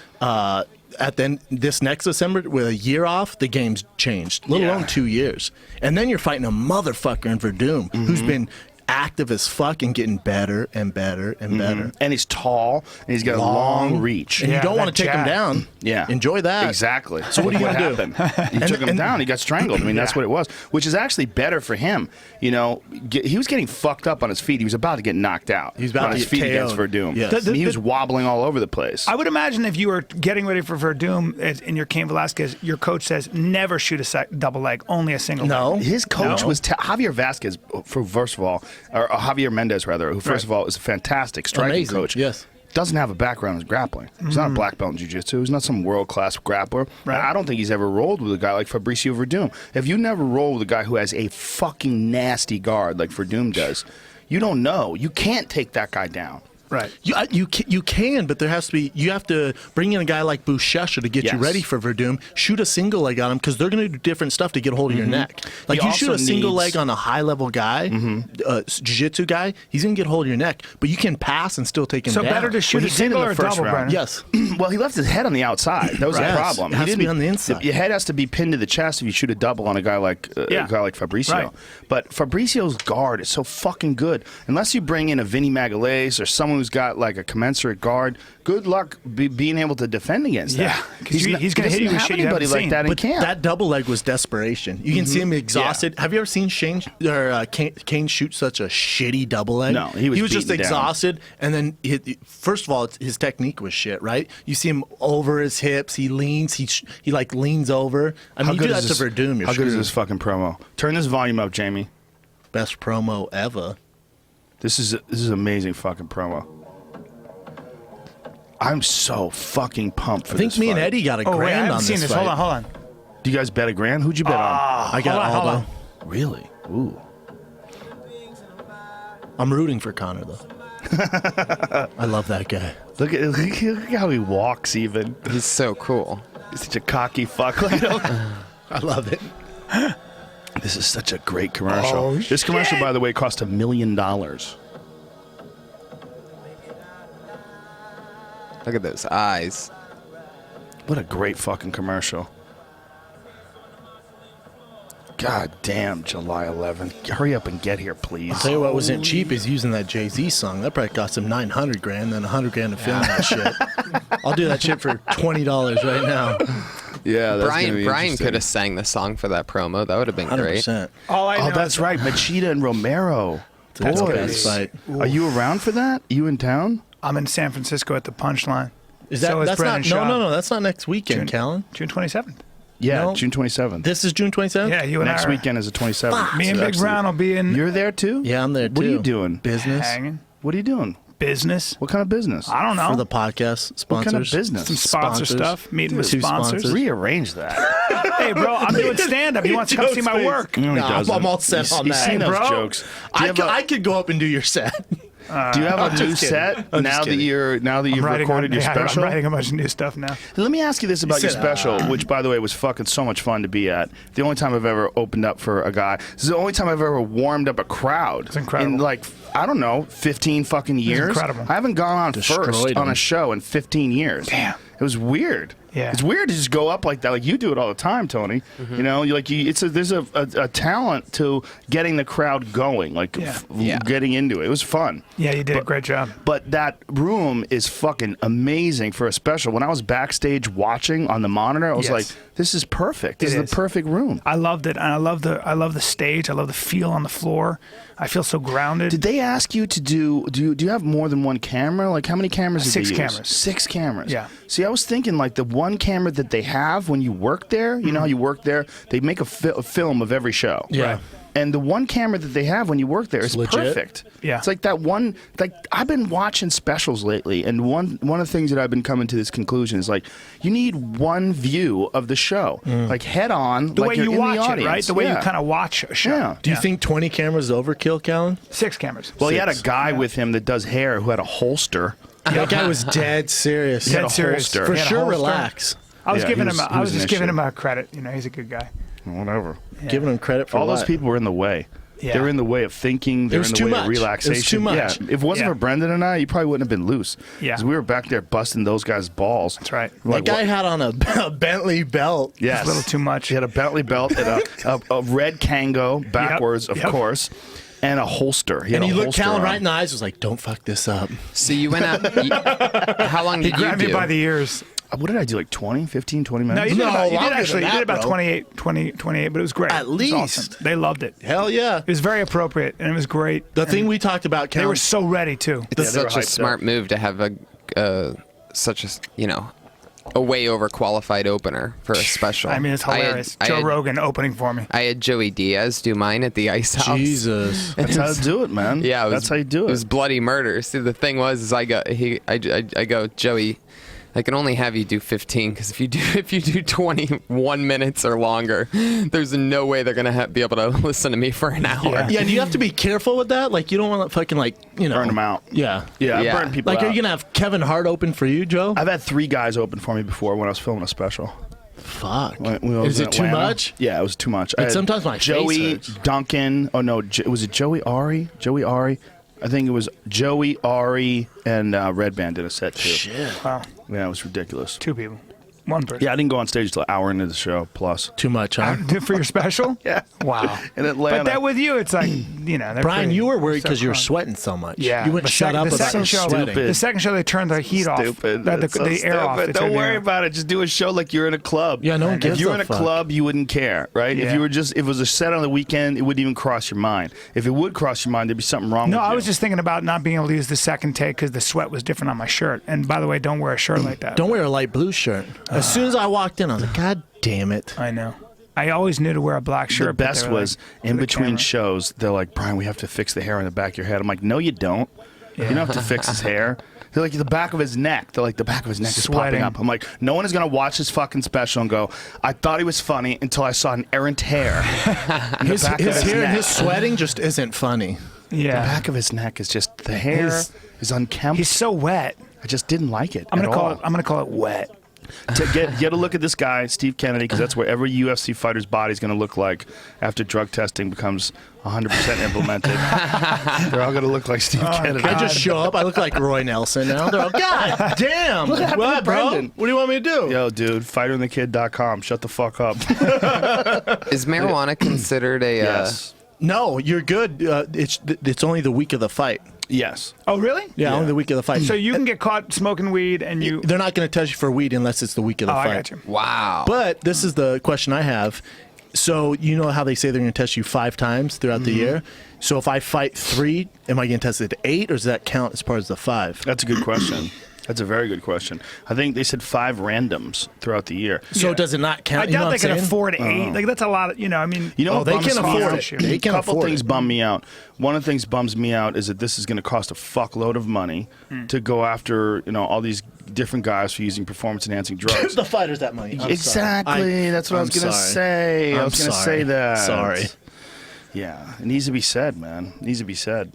this next December with a year off, the game's changed, let alone 2 years. And then you're fighting a motherfucker in Verdum who's been active as fuck and getting better and better and better. And he's tall, and he's got a long reach. And Yeah, you don't want that to take him jab. down. Yeah. Enjoy that. Exactly. So what are you What gonna do? happened? You took him down. He got strangled. I mean, that's what it was, which is actually better for him. He was getting fucked up on his feet. He was about to get knocked out. He was about on to his get feet KO'd. against Verdum. Yes. I mean, he was wobbling all over the place. I would imagine if you were getting ready for Verdum in your Cain Velasquez, your coach says never shoot a double leg, only a single No. leg. His coach No. was Javier Vasquez, first of all, or Javier Mendez rather, who first of all is a fantastic striking Amazing, coach. yes. Doesn't have a background in grappling. He's not a black belt in jiu-jitsu. He's not some world-class grappler. Right. I don't think he's ever rolled with a guy like Fabricio Verdum. If you never roll with a guy who has a fucking nasty guard like Verdum does, you don't know. You can't take that guy down. Right. You can, but there has to be. You have to bring in a guy like Buchecha to get you Yes. ready for Verdum. Shoot a single leg on him because they're going to do different stuff to get a hold of your neck. Like He you shoot a also single needs- leg on a high level guy, jiu-jitsu guy, he's going to get a hold of your neck. But you can pass and still take him So down. better to shoot he a did in single the or a first double, round. Brennan? Yes. Well, he left his head on the outside. That was Right. the problem. It has He to be didn't- on the inside. Your head has to be pinned to the chest if you shoot a double on a guy like Fabricio. Right. But Fabricio's guard is so fucking good. Unless you bring in a Vinny Magalhaes or someone who's got like a commensurate guard, good luck being able to defend against that. Yeah, 'cause he's gonna he hit you doesn't with have shit you anybody haven't like seen. that in But camp. that double leg was desperation. You can see him exhausted. Have you ever seen Kane shoot such a shitty double leg? No, he was just beaten down. exhausted. And then, first of all, his technique was shit, right? You see him over his hips. He leans. He like leans over. I mean, you do that to Verdum. You're How good is screwed. this fucking promo? Turn this volume up, Jamie. Best promo ever. This is amazing fucking promo. I'm so fucking pumped for I think this me and fight. Eddie got a Oh, wait, I grand haven't on seen this this. fight. Hold on. Do you guys bet a grand? Who'd you bet on? I got Hold Aldo. on. Really? Ooh. I'm rooting for Connor though. I love that guy. Look at how he walks. Even He's so cool. he's such a cocky fuck. Like, I love it. this is such a great commercial. Oh, This commercial, shit. by the way, cost $1 million. Look at those eyes. What a great fucking commercial. God damn, July 11th. Hurry up and get here, please. I'll tell you what wasn't cheap is using that Jay-Z song. That probably cost him 900 grand, then 100 grand to film that shit. I'll do that shit for $20 right now. Yeah, that's gonna be Brian interesting. could have sang the song for that promo. That would have been great. 100%. All I know Oh, that's is right. Machida and Romero. That's the Boys. best fight. Are you around for that? You in town? I'm in San Francisco at the Punchline. Is that So is that's not Brendan Schaub. no, that's not next weekend, Callen. June 27th. Yeah, No. June 27th. This is June 27th? Yeah, you and Next I are weekend is the 27th. Me and So Big actually- Brown will be in You're there too? Yeah, I'm there too. What are you doing? Business. hanging. What are you doing? Business. What kind of business? I don't know. For the podcast sponsors. What kind of business? Some sponsor Sponsors. stuff. Meeting with Two sponsors. sponsors. Rearrange that. Hey, bro, I'm doing stand-up. He wants to come see my work. No, he No, doesn't. I'm all set on You've that. seen Hey, those bro. jokes. I could go up and do your set. Do you have a new just kidding. set I'm now just that kidding. you've recorded your special? I'm writing a bunch of new stuff now. Let me ask you this about your said, special, which, by the way, was fucking so much fun to be at. The only time I've ever opened up for a guy. This is the only time I've ever warmed up a crowd. It's incredible. In like, I don't know, 15 fucking years. incredible. I haven't gone on Destroyed first on him. a show in 15 years. Damn. It was weird. Yeah. It's weird to just go up like that. Like you do it all the time, Tony. You know, there's a talent to getting the crowd going, like Yeah. getting into it. It was fun. Yeah, you did a great job. But that room is fucking amazing for a special. When I was backstage watching on the monitor, I was Yes. like, "This is perfect. This It is is. the perfect room." I loved it, and I love the stage. I love the feel on the floor. I feel so grounded. Did they ask you to do you have more than one camera? Like how many cameras did Six they use? cameras. 6 cameras. Yeah. See, I was thinking like the one camera that they have when you work there, you know how you work there, they make a film of every show. Yeah. Right. And the one camera that they have when you work there is legit. perfect. Yeah. It's like that one. Like I've been watching specials lately, and one of the things that I've been coming to this conclusion is like you need one view of the show, like head on, the like way you're you in the watch it, audience. right? The way you Yeah. kind of watch a show. Yeah. Do you think 20 cameras is overkill, Callen? 6 cameras? Well, he had a 6. guy with him that does hair who had a holster. That guy was dead serious. He had a Dead serious. holster. For He had a sure, holster. relax. I was Yeah, giving he him. was- I he was was just an giving issue. him a credit. You know, he's a good guy. Whatever. Giving him credit for All those what? people were in the way. Yeah. They were in the way of thinking. They were was in the too way much. of It was relaxation. too much. Yeah. If it wasn't Yeah. for Brendan and I, you probably wouldn't have been loose. Yeah. 'Cause we were back there busting those guys' balls. That's right. That Like, guy what- had on a Bentley belt. Yes. a little too much. He had a Bentley belt and a red Kango backwards, of Yep. course, and a holster. He had And he a looked holster Callen on. right in the eyes, was like, "Don't fuck this up." So you went out. How long He did you grabbed do? me by the ears. What did I do? Like 20, 15, 20 No, minutes? you did, No, about, you did longer than actually. You that, did about bro. 28, but it was great. At It was awesome. least. They loved it. Hell yeah. It was very appropriate, and it was great. The And thing we talked about, they were Callen, so ready too. It's they were such a hyped smart up. move to have such a way overqualified opener for a special. I mean, it's hilarious. Joe Rogan opening for me. I had Joey Diaz do mine at the Ice House. Jesus. That's how to do it, man. Yeah, That's how you do It was it. bloody murder. See, the thing was, is I go, Joey, I can only have you do 15 because if you do 21 minutes or longer, there's no way they're gonna be able to listen to me for an hour. Yeah, do you have to be careful with that? Like, you don't want to fucking burn them out. Yeah. Yeah, Yeah. I burn people Like, out. are you gonna have Kevin Hart open for you, Joe? I've had 3 guys open for me before when I was filming a special. Fuck. When I was Is in it too Atlanta. much? Yeah, it was too much. I Like, had sometimes my face Joey, hurts. Duncan. Oh no, was it Joey Ari? Joey Ari. I think it was Joey Ari and Red Band did a set too. Shit. Wow. Yeah, it was ridiculous. 2 people. 1 person. Yeah, I didn't go on stage till an hour into the show plus. Too much, huh? For your special? Yeah. Wow. In Atlanta. But that with you, it's like, they're Brian, pretty you were worried because you were self-conscious. sweating so much. Yeah. You wouldn't The shut sec- up the about second your show- sweating. Stupid. The second show, they turned the heat Stupid. off. It's so The air off. stupid. They Don't turned the worry air. about it. Just do a show like you're in a club. Yeah, no one gives If you were a in a fuck. club, you wouldn't care, right? Yeah. If it was a set on the weekend, it wouldn't even cross your mind. If it would cross your mind, there'd be something wrong No, with you. I was just thinking about not being able to use the second take because the sweat was different on my shirt. And by the way, don't wear a shirt like that. Don't wear a light blue shirt. As soon as I walked in, I was like, God damn it. I know. I always knew to wear a black shirt. The but best they were like, was for in the between camera. shows, they're like, Brian, we have to fix the hair on the back of your head. I'm like, no, you don't. You don't have to fix his hair. They're like, the back of his neck. They're like, the back of his neck is Sweating. popping up. I'm like, no one is going to watch this fucking special and go, I thought he was funny until I saw an errant hair. in the His back of hair and neck. his sweating just isn't funny. The Yeah. back of his neck is just, the hair is unkempt. He's so wet. I just didn't like it I'm at gonna call all. it. I'm gonna call it wet. To get a look at this guy, Steve Kennedy, because that's where every UFC fighter's body is going to look like after drug testing becomes 100% implemented. They're all going to look like Steve Kennedy. I just show up. I look like Roy Nelson now. They're all, God damn. What happened to What, bro? Brendan? What do you want me to do? Yo, dude, fighterandthekid.com. Shut the fuck up. Is marijuana considered a? Yes. No, you're good. It's only the week of the fight. Yes. Oh, really? Yeah, only the week of the fight. So you can get caught smoking weed and you. They're not going to test you for weed unless it's the week of the Oh, fight. I got you. Wow. But this is the question I have. So you know how they say they're going to test you 5 times throughout the year? So if I fight 3, am I getting tested 8, or does that count as part of the 5? That's a good question. That's a very good question. I think they said 5 randoms throughout the year. So Yeah. does it not count? I You know doubt what they I'm can saying? afford 8. Like that's a lot. Of, I mean. You know Oh, what they bums can me afford out? it. They can a couple afford things it. bum me out. One of the things bums me out is that this is going to cost a fuckload of money to go after all these different guys for using performance-enhancing drugs. the fighters that money. I'm Exactly. sorry. That's what I was going to sorry. say. I I'm was going to sorry. say that. Sorry. Yeah, it needs to be said, man. It needs to be said.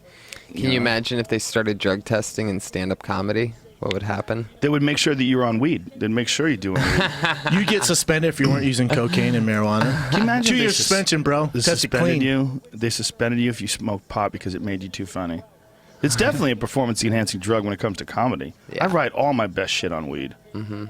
Can you imagine if they started drug testing in stand-up comedy? What would happen? They would make sure that you're on weed. They'd make sure you're doing weed. You get suspended if you weren't using cocaine and marijuana. Can you imagine 2 if they years suspension, bro. They Test it suspended clean. you. They suspended you if you smoked pot because it made you too funny. It's definitely a performance-enhancing drug when it comes to comedy. Yeah. I write all my best shit on weed. Mm-hmm.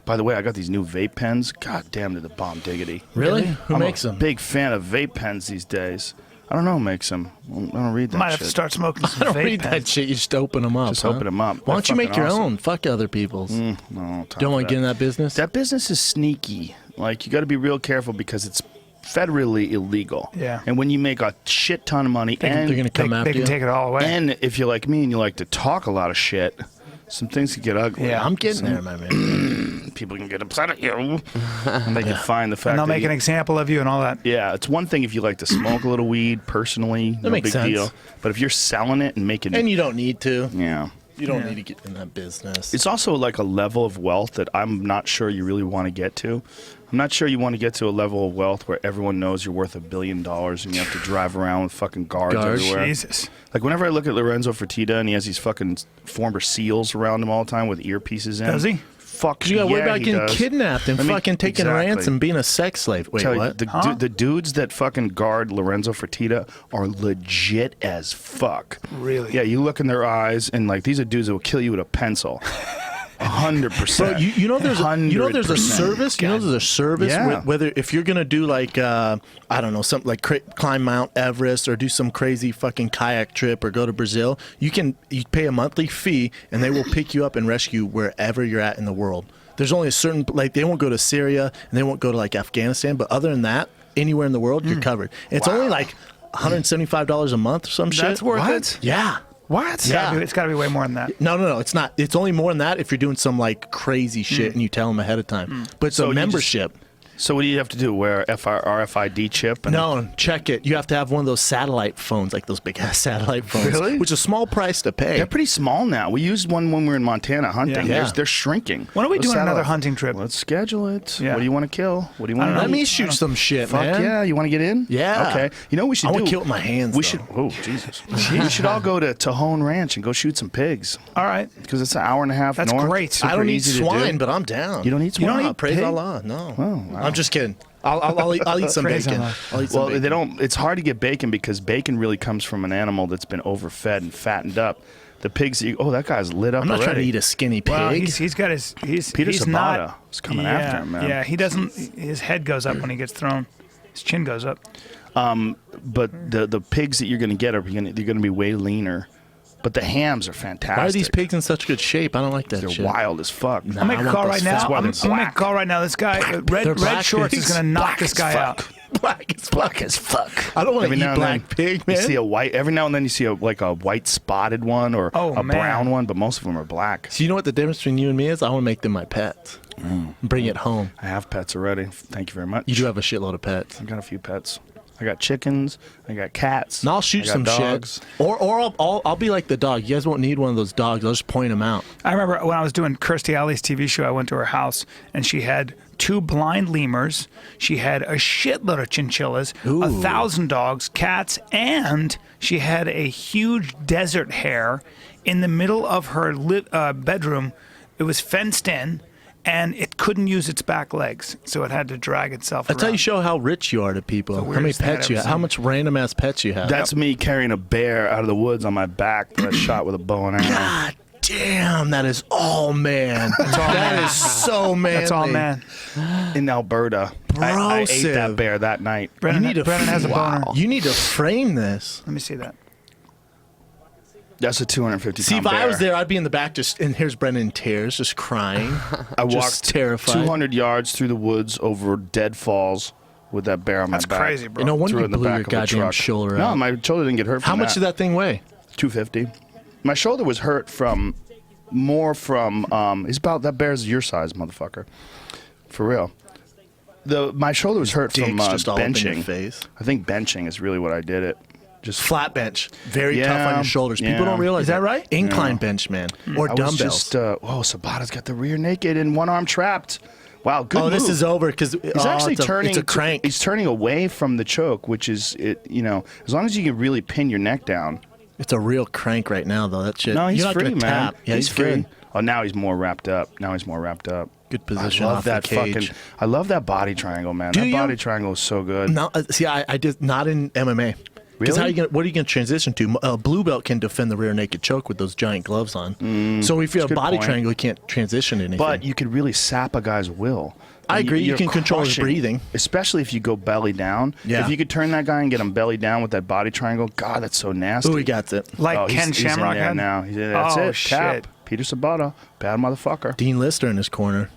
By the way, I got these new vape pens. God damn, they're the bomb diggity. Really? Who I'm makes a them? big fan of vape pens these days. I don't know who makes them. I don't read that Might shit. have to start smoking some I don't vape read that pens. shit. You just open them up. Just huh? open 'em up. Why don't They're you make fucking your awesome. own? Fuck other people's. No, Don't want to get in that business? That business is sneaky. Like, you got to be real careful because it's federally illegal. Yeah. And when you make a shit ton of money, they're and going to come They after can you. take it all away. and if you're like me and you like to talk a lot of shit, some things could get ugly. Yeah. I'm getting there, my man. People can get upset at you, and they can find the fact and they'll that make you- an example of you and all that. Yeah, it's one thing if you like to smoke a little weed personally, no makes big sense. deal. But if you're selling it and making And you don't need to. yeah. You don't need to get in that business. It's also like a level of wealth that I'm not sure you really want to get to. I'm not sure you want to get to a level of wealth where everyone knows you're worth $1 billion and you have to drive around with fucking guards everywhere. Jesus. Like whenever I look at Lorenzo Fertitta and he has these fucking former SEALs around him all the time with earpieces in. Does he? Fuck you got to worry yeah, about he getting does. kidnapped and I mean, fucking taking a exactly. ransom, being a sex slave. Wait, Tell you, what? the dudes that fucking guard Lorenzo Fertitta are legit as fuck. Really? Yeah, you look in their eyes and like these are dudes that will kill you with a pencil. 100%. Bro, you know there's a 100%. service. You know there's a service Yeah. whether if you're gonna do like I don't know, something like climb Mount Everest or do some crazy fucking kayak trip or go to Brazil, you pay a monthly fee and they will pick you up and rescue wherever you're at in the world. There's only a certain like they won't go to Syria and they won't go to like Afghanistan, but other than that, anywhere in the world you're covered. And it's only like $175 a month or some shit. That's worth it? Yeah. What? Yeah. It's got to be way more than that. No, it's not. It's only more than that if you're doing some like crazy shit and you tell them ahead of time. But it's So a you membership. So what do you have to do? Wear RFID chip? And No, check it. You have to have one of those satellite phones, like those big ass satellite phones. Really? Which is a small price to pay. They're pretty small now. We used one when we were in Montana hunting. Yeah. They're shrinking. When are we Those doing another satellite- hunting trip? Let's schedule it. Yeah. What do you want to kill? What do you want to Let me shoot some shit, Fuck man. yeah. You want to get in? Yeah. Okay. You know what we should I do? want to kill with my hands. We though. should. Oh, Jesus. We should all go to Tejon Ranch and go shoot some pigs. All right. Because it's an hour and a half That's north. great. Super I don't eat easy to do. swine, but I'm down. You don't eat swine? don't eat Praise pig? Allah. No. Oh, wow. I'm just kidding. I'll eat some Praise bacon. Allah. I'll eat some Well, bacon. they don't. It's hard to get bacon because bacon really comes from an animal that's been overfed and fattened up. The pigs. That guy's lit up. I'm not already. trying to eat a skinny pig. Well, he's got his. Peter he's Sabata not, is coming after him, man. Yeah, he doesn't. His head goes up when he gets thrown. His chin goes up. But the pigs that you're going to get they're going to be way leaner. But the hams are fantastic. Why are these pigs in such good shape? I don't like that They're shit. wild as fuck. I'll make a call right now. That's why I'm they're gonna make a call right now. This guy, They're red black shorts, pigs. is gonna knock Black this as guy fuck. out. Black as fuck. I don't want Every to now eat and black then, pig, man. You see a white. Every now and then you see a white spotted one or Oh, a man. brown one, but most of them are black. So you know what the difference between you and me is? I want to make them my pets. Bring it home. I have pets already. Thank you very much. You do have a shitload of pets. I got a few pets. I got chickens. I got cats. And I'll shoot I got some dogs. shit. Or I'll be like the dog. You guys won't need one of those dogs. I'll just point them out. I remember when I was doing Kirstie Alley's TV show, I went to her house and she had 2 blind lemurs. She had a shitload of chinchillas, 1,000 dogs, cats, and she had a huge desert hare in the middle of her bedroom. It was fenced in. And it couldn't use its back legs, so it had to drag itself That's around. how you show how rich you are to people. How many weirdest thing I'd pets you ever have. How seen. much random ass pets you have. That's me carrying a bear out of the woods on my back that I shot with a bow and arrow. God damn, that is all man. That is so manly. That's all, man. In Alberta. I ate Brosive. that bear that night. Brendan has a boner. You need to frame this. Let me see that. That's a 250 See, pound if bear. I was there, I'd be in the back just, and here's Brendan in tears, just crying. I just walked terrified. 200 yards through the woods over dead falls with that bear on That's my back. crazy, bro. You know, wonder Threw you it in the blew back your of a goddamn truck. shoulder No, out. my shoulder didn't get hurt from How much did that thing weigh? 250. My shoulder was hurt from it's about that bear's your size, motherfucker. For real. My shoulder was hurt from Dick's just all up in your benching. face. I think benching is really what I did it. Just Flat bench, very Yeah, tough on your shoulders. People yeah. don't realize Is that right? Incline bench, man, or I dumbbells. was just Sabata's got the rear naked and one arm trapped. Wow, good move. this is over because He's actually turning. It's a crank. He's turning away from the choke, which is it. As long as you can really pin your neck down. It's a real crank right now, though. That shit. No, he's You're not free, gonna man. Tap. Yeah, he's free. good. Oh, now he's more wrapped up. Good position I love off that the cage. fucking. I love that body triangle, man. Do that you? body triangle is so good. No, see, I did not in MMA. Because Really? what are you gonna transition to? A blue belt can defend the rear naked choke with those giant gloves on. So if you have good body point. triangle, you can't transition to anything. But you could really sap a guy's will. I agree. You You're can control his crushing, breathing. especially if you go belly down. Yeah. If you could turn that guy and get him belly down with that body triangle, God, that's so nasty. Ooh, he got it. Like Oh, Ken he's Shamrock in there had? now. He's in, that's Oh, it. Tap. shit. Peter Sabata, bad motherfucker. Dean Lister in his corner.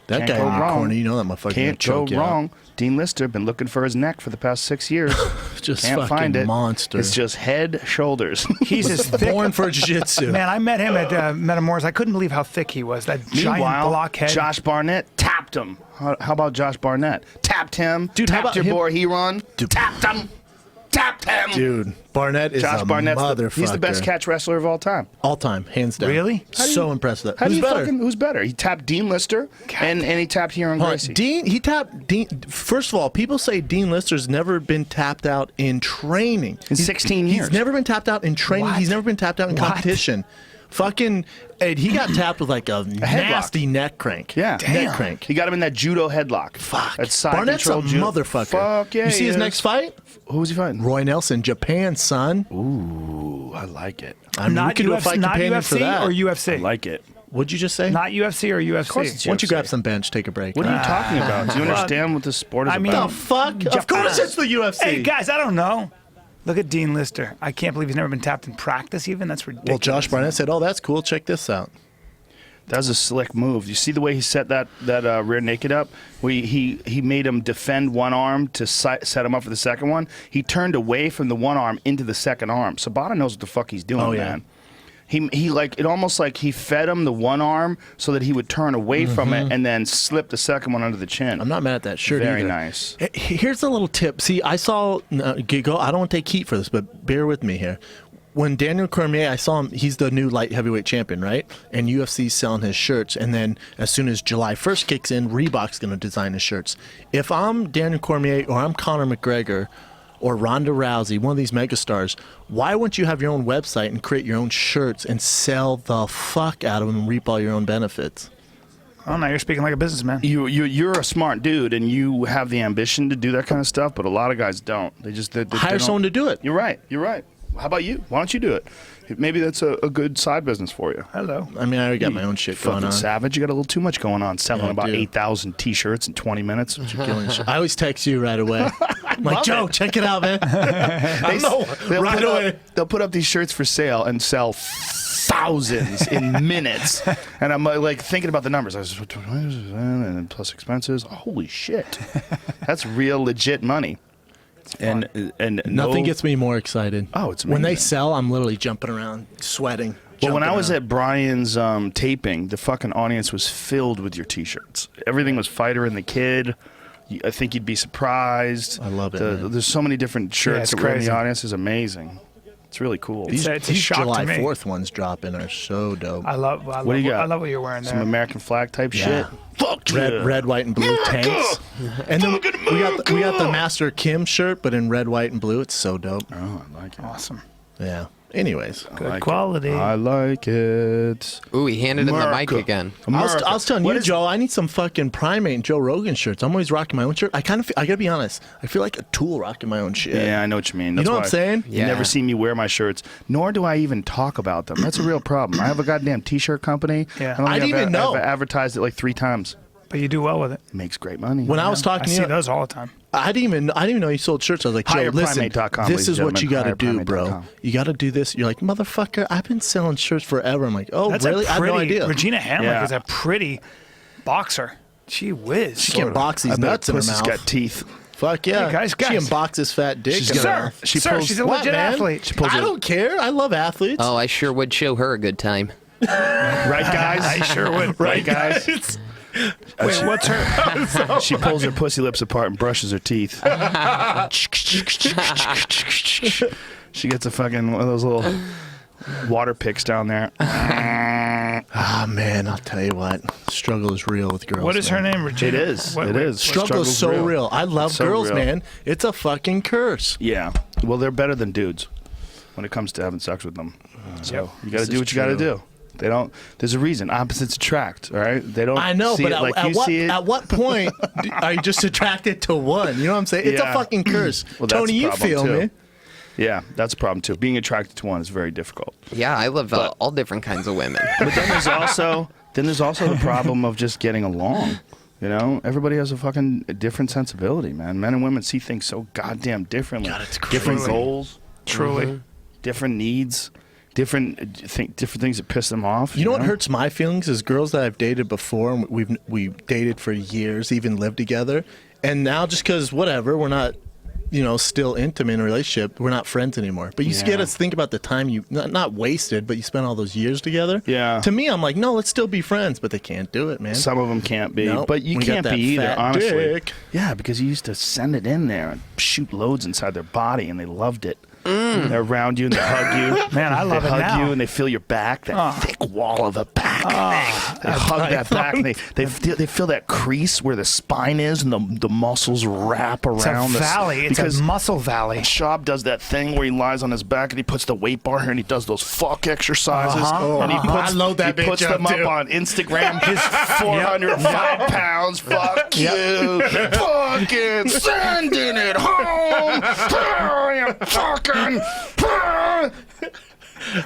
That Can't guy go in your wrong. corner, you know that motherfucker Can't gonna go choke you out. wrong. Dean Lister been looking for his neck for the past 6 years. Just Can't fucking find it. monster. It's just head, shoulders. He's as thick. born for jiu-jitsu. Man, I met him at Metamours. I couldn't believe how thick he was. That giant Meanwhile, blockhead. Josh Barnett tapped him. How about Josh Barnett? Tapped him. Dude, how tapped about your him? boy Heron. Tapped him. Tapped him. Dude, Barnett is Josh a Barnett's motherfucker. he's the best catch wrestler of all time. all time, hands down. Really? So impressed with that. How do Who's you better? who's better? He tapped Dean Lister and he tapped Heron Hold on, Gracie. He tapped Dean. First of all, people say Dean Lister's never been tapped out in training. In 16 years. He's never been tapped out in training. What? He's never been tapped out in What? competition. Fucking, he got tapped with like a nasty neck crank. Yeah. Neck crank. He got him in that judo headlock. Fuck. That side Barnett's a control judo. motherfucker. Fuck yeah. You see he his is. next fight? Who was he fighting? Roy Nelson, Japan, son. Ooh, I like it. I mean, we Not could do a UFC, fight not companion for UFC that. or UFC? I like it. What'd you just say? Not UFC or UFC? course it's Why don't you UFC. grab some bench, take a break? What are you talking about? Do you understand what this sport is I mean- about? the fuck? Of course it's the UFC. Hey, guys, I don't know. Look at Dean Lister. I can't believe he's never been tapped in practice even. That's ridiculous. Well, Josh Barnett said, "Oh, that's cool. Check this out." That was a slick move. You see the way he set that rear naked up? He made him defend one arm to set him up for the second one. He turned away from the one arm into the second arm. Sabata knows what the fuck he's doing, Oh, yeah. man. He like it almost like he fed him the one arm so that he would turn away from it and then slip the second one under the chin. I'm not mad at that shirt Very either. nice. Here's a little tip. See, I saw Gigo. I don't want to take heat for this, but bear with me here. When Daniel Cormier, I saw him. He's the new light heavyweight champion, right? And UFC's selling his shirts. And then as soon as July 1st kicks in, Reebok's going to design his shirts. If I'm Daniel Cormier or I'm Conor McGregor or Ronda Rousey, one of these megastars, why wouldn't you have your own website and create your own shirts and sell the fuck out of them and reap all your own benefits? Oh, now you're speaking like a businessman. You're a smart dude and you have the ambition to do that kind of stuff, but a lot of guys don't. They Hire someone to do it. You're right. How about you? Why don't you do it? Maybe that's a good side business for you. Hello. I mean, I already got my own shit going on. Savage, you got a little too much going on. Selling about 8,000 T-shirts in 20 minutes. You're killing shit. I always text you right away. I'm like, Joe, check it out, man. They'll put up these shirts for sale and sell thousands in minutes. And I'm like thinking about the numbers. I was and plus expenses. Holy shit, that's real legit money. And nothing gets me more excited. Oh, it's when they amazing. sell, I'm literally jumping around, sweating. Well, when I was around. at Brian's taping, the fucking audience was filled with your T-shirts. Everything was Fighter and the Kid. I think you'd be surprised. I love it, man. There's so many different shirts that were in the audience. It's amazing. It's really cool. It's a These shock July to me. 4th ones dropping are so dope. I love What do you got? I love what you're wearing there. Some American flag type Yeah. shit. Fuck yeah. Red, white, and blue tanks. And then we got the Master Kim shirt, but in red, white, and blue. It's so dope. Oh, I like it. Awesome. Yeah. Anyways, Good quality. I like it. Ooh, he handed him the mic America. again. I was telling What you, is- Joe, I need some fucking Primate and Joe Rogan shirts. I'm always rocking my own shirt. I gotta be honest. I feel like a tool rocking my own shit. Yeah, I know what you mean. You That's know what why I'm saying? You Yeah. never see me wear my shirts, nor do I even talk about them. That's a real problem. I have a goddamn T-shirt company. Yeah. and I didn't even know. I've advertised it like 3 times. But you do well with it. Makes great money. When I was I talking see to you, those all the time. I didn't even know you sold shirts. I was like, Joe, listen, HirePrimate.com, this ladies is and what you gentlemen. got to do, bro. HirePrimate.com. You got to do this. You're like, motherfucker, I've been selling shirts forever. I'm like, oh, That's really? a I had pretty, no idea. Regina Hamlick Yeah. is a pretty boxer. Gee whiz. She can box these I bet nuts in her pussy's mouth. got teeth. Fuck yeah. Hey, guys. She unboxes fat dick. She's in her got- mouth. She Sir, pulls- she's a What, legit man? athlete. I don't care. I love athletes. Oh, I sure would show her a good time. Right, guys? I sure would. Right, guys? Wait, what's her? She pulls her pussy lips apart and brushes her teeth. She gets a fucking one of those little water picks down there. Ah, man, I'll tell you what. Struggle is real with girls. What is her man. name, Regina? It is. What- It what- is. Struggle is so Struggle's real. I love So girls, real. man. It's a fucking curse. Yeah. Well, they're better than dudes when it comes to having sex with them. So you got to This do is what you got to true. do. They don't. There's a reason. Opposites attract. All right. They don't. I know, see but it like at you see it. what point are you just attracted to one? You know what I'm saying? It's a Yeah. fucking curse. Well, that's Tony, a you problem, feel too. me? Yeah, that's a problem too. Being attracted to one is very difficult. Yeah, I love all different kinds of women. But then there's also the problem of just getting along. You know, everybody has a fucking different sensibility, man. Men and women see things so goddamn differently. God, it's different crazy. goals, Truly. different needs, different things that piss them off. You know what hurts my feelings is girls that I've dated before, and we've dated for years, even lived together, and now just because whatever, we're not, still intimate in a relationship, we're not friends anymore. But you Yeah. get us think about the time you not wasted, but you spent all those years together. Yeah. To me, I'm like, no, let's still be friends, but they can't do it, man. Some of them can't be, Nope. but you We got can't that be either, fat honestly. dick. Yeah, because you used to send it in there and shoot loads inside their body, and they loved it. They're around you and they hug you. Man, I love they it hug now. you and they feel your back, that thick wall of the back. They hug that back. And they feel that crease where the spine is, and the muscles wrap It's a around. valley. It's because a muscle valley. Schaub does that thing where he lies on his back and he puts the weight bar here and he does those fuck exercises. And he puts, I load that he bitch puts them up, up too. on Instagram. His 405 pounds. Fuck you. Fucking sending it home. You fucking.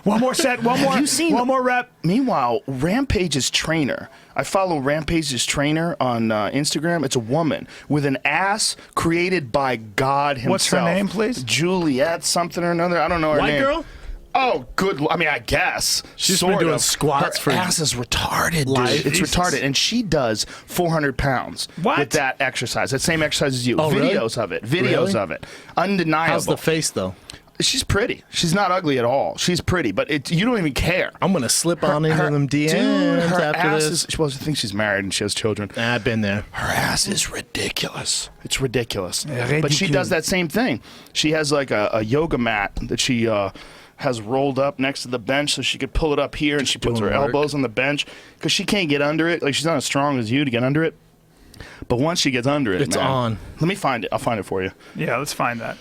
One more set. One more. Have you seen one more rep. Meanwhile, Rampage's trainer. I follow Rampage's trainer on Instagram. It's a woman with an ass created by God himself. What's her name, please? Juliet something or another. I don't know her White name. girl? Oh, good. I mean, I guess. She's sort been doing of. squats her for ass is retarded, life. dude. It's Jesus. retarded. And she does 400 pounds What? with that exercise. That same exercise as you. Oh, really? Videos of it. Really? Videos of it. Undeniable. How's the face though? She's pretty. She's not ugly at all. She's pretty, but you don't even care. I'm gonna slip on into them DMs Dude, her after ass this. is, well, she thinks she's married and she has children. I've been there. Her ass is ridiculous. It's ridiculous. Ridiculous. But she does that same thing. She has like a yoga mat that she has rolled up next to the bench so she could pull it up here, and she puts her Doing work. elbows on the bench because she can't get under it. Like, she's not as strong as you to get under it. But once she gets under it, It's man, on. Let me find it. I'll find it for you. Yeah, let's find that.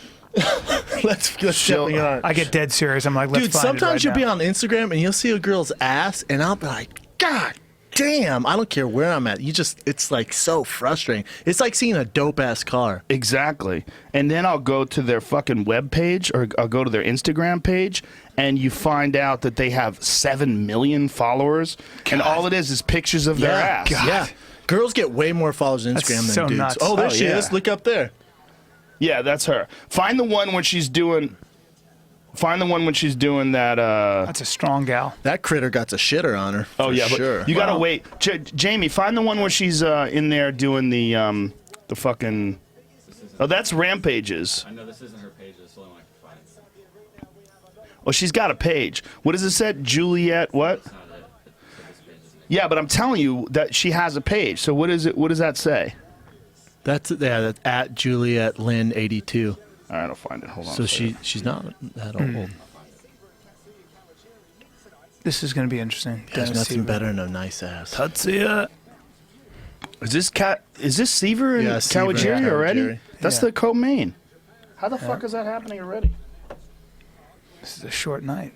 Let's She'll- definitely on. I get dead serious. I'm like, let's Dude, find sometimes it you'll right be now. on Instagram and you'll see a girl's ass, and I'll be like, God damn, I don't care where I'm at. It's like so frustrating. It's like seeing a dope ass car. Exactly. And then I'll go to their fucking web page, or I'll go to their Instagram page, and you find out that they have 7 million followers, and all it is pictures of their ass. Yeah. Girls get way more followers on That's Instagram than so dudes. nuts. Oh, there Oh, she yeah. is. Look up there. Yeah, that's her. Find the one when she's doing. Find the one when she's doing that. That's a strong gal. That critter got a shitter on her. Oh for yeah, sure. but you gotta wait. Jamie, find the one where she's in there doing the fucking. Oh, that's Rampages. I know this isn't her page. This is the only one I can find. Well, she's got a page. What does it say? Juliet what? That's not it. This page is Yeah, but I'm telling you that she has a page. So what is it? What does that say? That's at Juliet Lynn 82. All right, I'll find it. Hold on. So a second. she's not that old. This is going to be interesting. There's Dennis nothing Seaver. better than a nice ass. Tatsuya. Is this cat? Is this Seaver and Yeah, Seaver and Kawajiri already? Kawajiri. That's Yeah. the co-main. How the fuck is that happening already? This is a short night.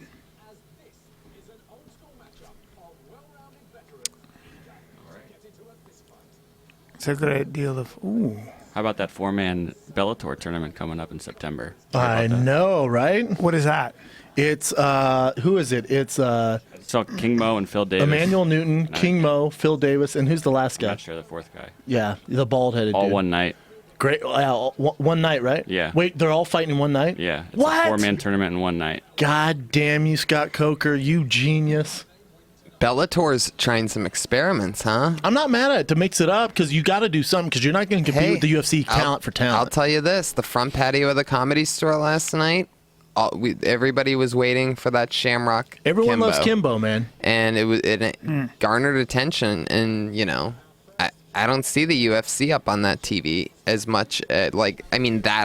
It's a great deal of ooh. How about that 4-man Bellator tournament coming up in September? Heard I about that? know, right? What is that? It's who is it? It's So King Mo and Phil Davis. Emmanuel Newton, Nice. King Mo, Phil Davis, and who's the last I'm guy? not sure the fourth guy. Yeah, the bald-headed All dude. one night. Great. One night, right? Yeah. Wait, they're all fighting in one night? Yeah. It's What? a 4-man tournament in one night. God damn you, Scott Coker, you genius. Bellator's trying some experiments, huh? I'm not mad at it to mix it up because you got to do something because you're not going to compete with the UFC talent for I'll talent. tell you this: the front patio of the Comedy Store last night, everybody was waiting for that Shamrock. Everyone Kimbo, loves Kimbo, man. and it garnered attention. And I don't see the UFC up on that TV as much. That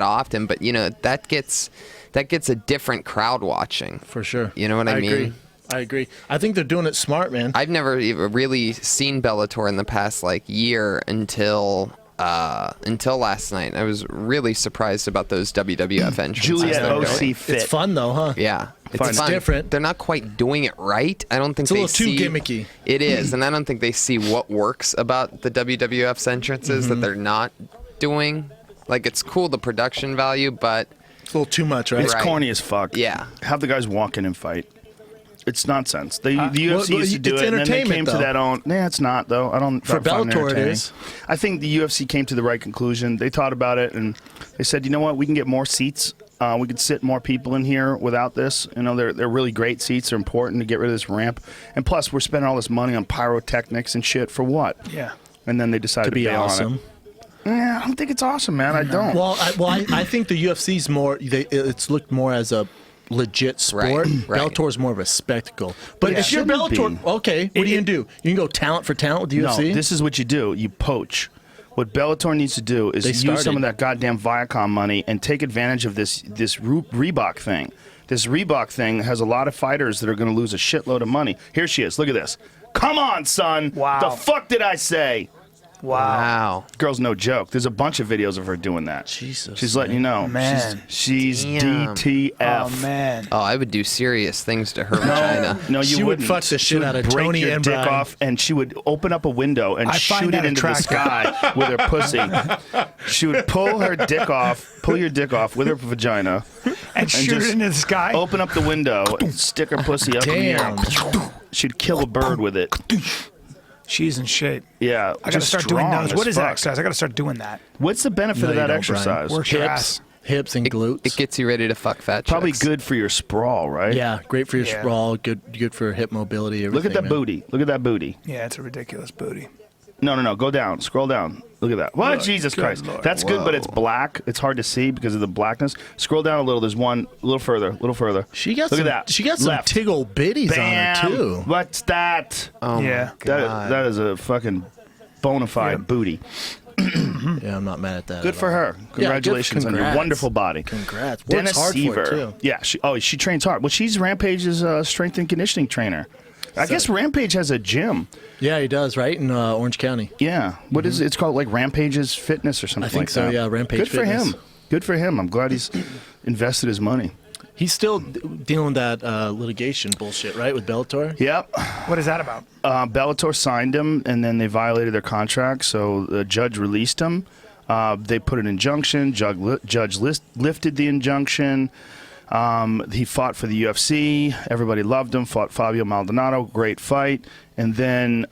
often, but that gets a different crowd watching. For sure. You know what I mean? Agree. I agree. I think they're doing it smart, man. I've never even really seen Bellator in the past year until last night. I was really surprised about those WWF entrances. Juliet they're OC doing. fit. It's fun, though, huh? Yeah, It's fun. different. They're not quite doing it right. I don't think It's a they little too see gimmicky. It is, and I don't think they see what works about the WWF's entrances that they're not doing. It's cool, the production value, but It's a little too much, right? It's Right. corny as fuck. Yeah. Have the guys walk in and fight. It's nonsense. The UFC well, used to do it's it, and then they entertainment, came to though. that own. Nah, it's not though. I don't. For find it Bellator, it entertaining. is. I think the UFC came to the right conclusion. They thought about it and they said, you know what, we can get more seats. We could sit more people in here without this. They're really great seats. They're important to get rid of this ramp. And plus, we're spending all this money on pyrotechnics and shit for what? Yeah. And then they decided To be bail awesome. on it. Yeah, I don't think it's awesome, man. I don't. Well, I think the UFC's more. It's looked more as a legit sport. Right. Bellator's more of a spectacle. But It if you're shouldn't Bellator, be. okay, what do you do? You can go talent for talent with the No, UFC. this is what you do. You poach. What Bellator needs to do is They use some started. of that goddamn Viacom money and take advantage of this Reebok thing. This Reebok thing has a lot of fighters that are going to lose a shitload of money. Here she is. Look at this. Come on, son. Wow. The fuck did I say? wow. Girl's no joke. There's a bunch of videos of her doing that. Jesus, She's letting you know. Man. She's Damn. DTF. Oh man. Oh, I would do serious things to her vagina. No, you She would wouldn't. fuck the She shit would out of break Tony your and dick Bryan. off, and she would open up a window and I find shoot that it into the attractive. sky with her pussy. She would pull your dick off with her vagina, And shoot just it into the sky. open up the window, and stick her pussy up Damn. in the air. She'd kill a bird with it. She's in shape. Yeah, I gotta start doing those. What is that exercise? I gotta start doing that. What's the benefit No, of you that don't, exercise? Brian. Work your ass. Hips and glutes. It gets you ready to fuck fat Probably chicks. good for your sprawl, right? yeah, great for your Yeah. sprawl. Good for hip mobility. Look at Everything, that man. booty. Look at that booty. Yeah, it's a ridiculous booty. No. Go down. Scroll down. Look at that. What? Jesus good Christ. Lord. That's good, but it's black. It's hard to see because of the blackness. Scroll down a little. There's one a little further. She got Look some, at that. She got some Left. tiggle bitties Bam. on her too. What's that? Oh Yeah. my God. That is a fucking bona fide booty. Yeah, I'm not mad at that. Good for her. Congratulations on your congrats. wonderful body. Congrats. Works Dennis hard Seaver. for it too. Yeah, she trains hard. Well, she's Rampage's strength and conditioning trainer. I guess Rampage has a gym. Yeah, he does, right? In Orange County. Yeah. What is it? It's called like Rampage's Fitness or something I think like so, that. yeah, Rampage Good for Fitness. him. Good for him. I'm glad he's invested his money. He's still dealing with that litigation bullshit, right, with Bellator? Yep. What is that about? Bellator signed him, and then they violated their contract, so the judge released him. They put an injunction. Judge lifted the injunction. He fought for the UFC. Everybody loved him. Fought Fabio Maldonado. Great fight. And then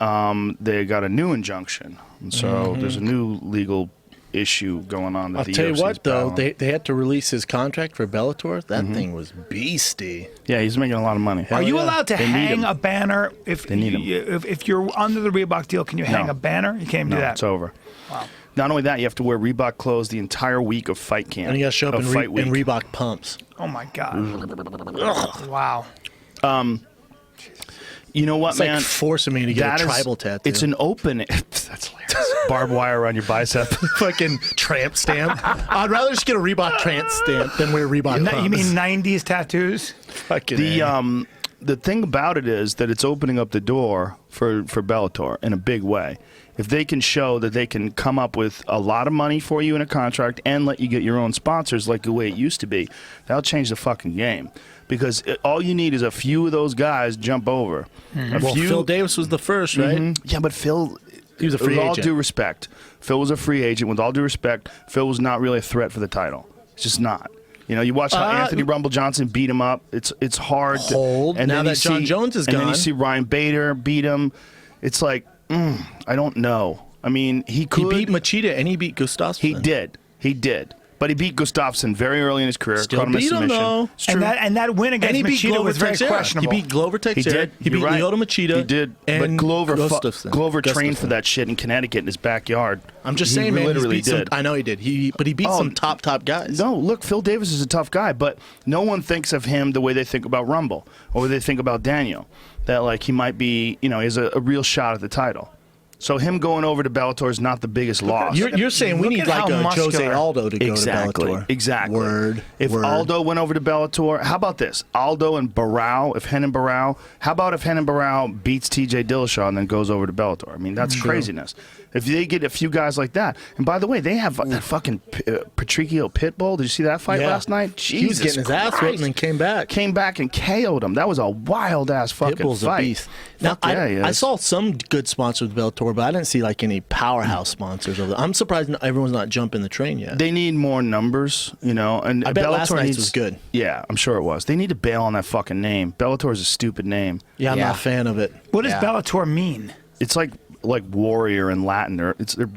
they got a new injunction. And so there's a new legal issue going on. That I'll the tell you UFC is what, though, battling. they had to release his contract for Bellator. That thing was beastie. Yeah, he's making a lot of money. Are you yeah. allowed to They need hang him. a banner if They need him. if you're under the Reebok deal? Can you hang a banner? You can't even No, do that. it's over. Wow. Not only that, you have to wear Reebok clothes the entire week of fight camp. And you got to show up of in, fight week. in Reebok pumps. Oh my God. Wow. You know what, It's man? like forcing me to get That a is- tribal tattoo. It's an open. That's hilarious. Barbed wire around your bicep. fucking tramp stamp. I'd rather just get a Reebok tramp stamp than wear Reebok pumps. You mean 90s tattoos? fucking The thing about it is that it's opening up the door for Bellator in a big way. If they can show that they can come up with a lot of money for you in a contract and let you get your own sponsors like the way it used to be, that'll change the fucking game. Because all you need is a few of those guys jump over. A Well, few, Phil Davis was the first, right? Mhm. Yeah, but Phil, He was a free with all agent. due respect, Phil was a free agent. With all due respect, Phil was not really a threat for the title. It's just not. You know, you watch how Anthony Rumble Johnson beat him up. It's hard. Hold. And Now then you that John Jones is and then you gone. see Ryan Bader beat him. It's like, I don't know. I mean, he He could. beat Machida and he beat Gustafsson. He did. But he beat Gustafsson very early in his career. Still caught him in beat him, submission. though. It's true. And that win And against he beat Machida Glover was very Teixeira. questionable. He beat Glover He Teixeira. did. He beat You're right. Lyoto Machida. He did. And But Glover Gustafsson. trained for Gustafsson. that shit in Connecticut in his backyard. I'm just He saying, man. He's literally beat some, did. I know he did. But he beat some top guys. No, look, Phil Davis is a tough guy, but no one thinks of him the way they think about Rumble or they think about Daniel. That like he might be, he has a real shot at the title. So him going over to Bellator is not the biggest loss. You're saying we Look need at like how a Jose muscular. Aldo to go Exactly. to Bellator. Exactly. Word. If word. Aldo went over to Bellator, how about this? Aldo and Barao, if Henan Barao, how about if Henan Barao beats TJ Dillashaw and then goes over to Bellator? I mean, that's craziness. If they get a few guys like that, and by the way, they have that fucking Patricio Pitbull. Did you see that fight Yeah. last night? Jesus He was getting his ass Christ. whipped and then came back. Came back and KO'd him. That was a wild ass fucking Pitbull's fight. a beast. Now, Fuck yeah, he I is. saw some good sponsors with Bellator, but I didn't see like any powerhouse sponsors over there. I'm surprised everyone's not jumping the train yet. They need more numbers, and I bet Bellator last night's needs, was good. Yeah, I'm sure it was. They need to bail on that fucking name. Bellator is a stupid name. Yeah, I'm Yeah. not a fan of it. What does Yeah. Bellator mean? It's like warrior in Latin. They're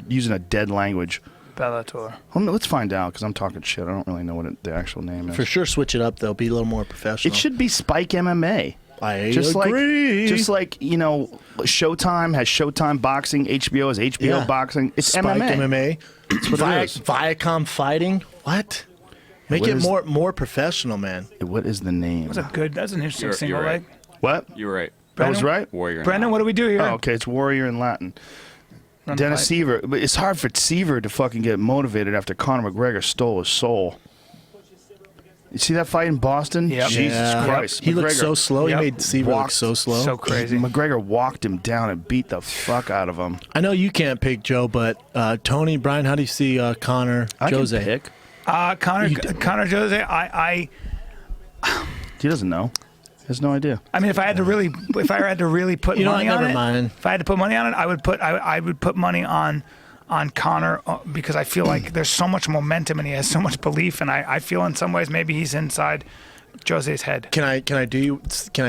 using a dead language. Bellator. Well, let's find out because I'm talking shit. I don't really know what the actual name is. For sure, switch it up though. Be a little more professional. It should be Spike MMA. I Just agree. like Showtime has Showtime Boxing. HBO has HBO Yeah. Boxing. It's Spike MMA. MMA. That's what it is. Viacom fighting. What? Make What it is- more professional, man. What is the name? That's an interesting You're single right. leg. What? You were right. I was right. Warrior. in Brendan, Latin. what do we do here? Oh, okay. It's warrior in Latin. Run Dennis fight. Seaver. But it's hard for Seaver to fucking get motivated after Conor McGregor stole his soul. You see that fight in Boston? Yep. Jesus Yeah. Christ. He looked McGregor so slow. Yep. He made Seaver look walked so slow. So crazy. McGregor walked him down and beat the fuck out of him. I know you can't pick Joe, but Tony, Brian, how do you see Connor, I Jose? can pick. Connor Jose. He doesn't know. He has no idea. I mean, if I had to really put You know what, money on never it, mind. if I had to put money on it, I would put money on Connor because I feel like there's so much momentum and he has so much belief, and I feel in some ways maybe he's inside Jose's head. Can I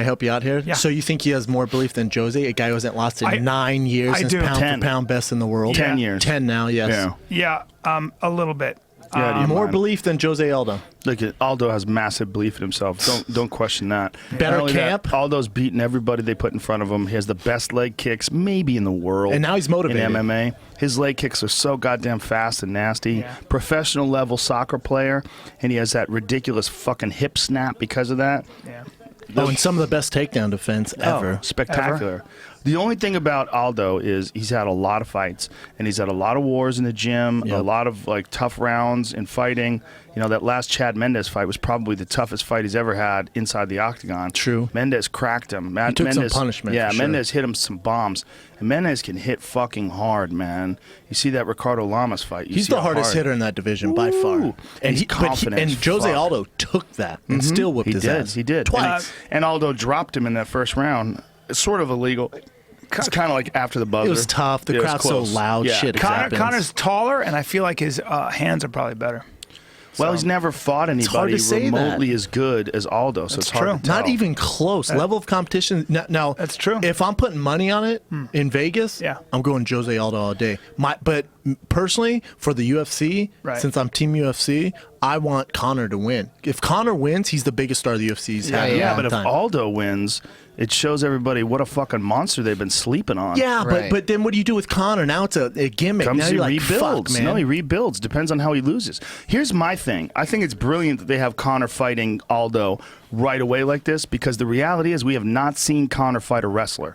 help you out here? Yeah. So you think he has more belief than Jose, a guy who hasn't lost in I- 9 years I and do. pound 10. for pound best in the world? 10 years. 10 now, yes. Yeah. Yeah, a little bit. Yeah, do you More mind? belief than Jose Aldo. Look, Aldo has massive belief in himself. Don't question that. Better Not only that, camp. Aldo's beating everybody they put in front of him. He has the best leg kicks maybe in the world. And now he's motivated. In MMA. His leg kicks are so goddamn fast and nasty. Yeah. Professional level soccer player, and he has that ridiculous fucking hip snap because of that. Yeah. Oh, and some of the best takedown defense ever. Oh, spectacular. The only thing about Aldo is he's had a lot of fights, and he's had a lot of wars in the gym, Yep. a lot of like tough rounds in fighting. You know, that last Chad Mendes fight was probably the toughest fight he's ever had inside the octagon. True. Mendes cracked him. He took some punishment, Yeah, for sure. Mendes hit him some bombs. And Mendes can hit fucking hard, man. You see that Ricardo Lamas fight. You He's see the how hardest hard. hitter in that division by far. Ooh. And He's confident and as Jose fuck. Aldo took that and still whooped He his did. ass. He did. Twice. And Aldo dropped him in that first round. It's sort of illegal. It's kind of like after the buzzer. It was tough. The Yeah, it was crowd's so close. loud. Yeah. Shit Connor's happens. taller, and I feel like his hands are probably better. Well, he's never fought hard anybody to say that. remotely as good as Aldo, so it's hard true. to tell. Not even close. Level of competition. Now, That's true. If I'm putting money on it in Vegas, Yeah. I'm going Jose Aldo all day. But personally, for the UFC, Right. since I'm Team UFC, I want Conor to win. If Conor wins, he's the biggest star the UFC's had in a Yeah, long but if time. Aldo wins, it shows everybody what a fucking monster they've been sleeping on. Yeah, Right. but then what do you do with Conor? Now it's a gimmick. Comes now he you're like, rebuilds. fuck, man. No, he rebuilds. Depends on how he loses. Here's my thing. I think it's brilliant that they have Conor fighting Aldo right away like this, because the reality is we have not seen Conor fight a wrestler.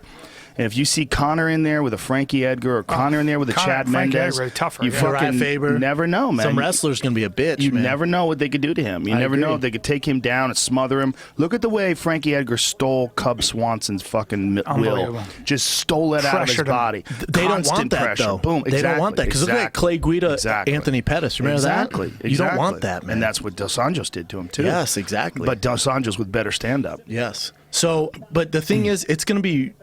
And if you see Conor in there with a Frankie Edgar or Conor in there with a Conor- Chad Frankie Mendes, Edgar is tougher, you yeah. Uriah fucking Faber. never know, man. Some wrestler's going to be a bitch, You man. never know what they could do to him. You I never know agree. if they could take him down and smother him. Look at the way Frankie Edgar stole Cub Swanson's fucking will. Unbelievable. Just stole it out of his Pressured him. body. They don't Constant want that, pressure. though. Boom. They don't want that. Because look at Clay Guida, Exactly. Anthony Pettis. Remember Exactly. that? You don't want that, man. And that's what Dos Anjos did to him, too. Yes, exactly. But Dos Anjos with better stand-up. Yes. So, but the thing is, it's going to be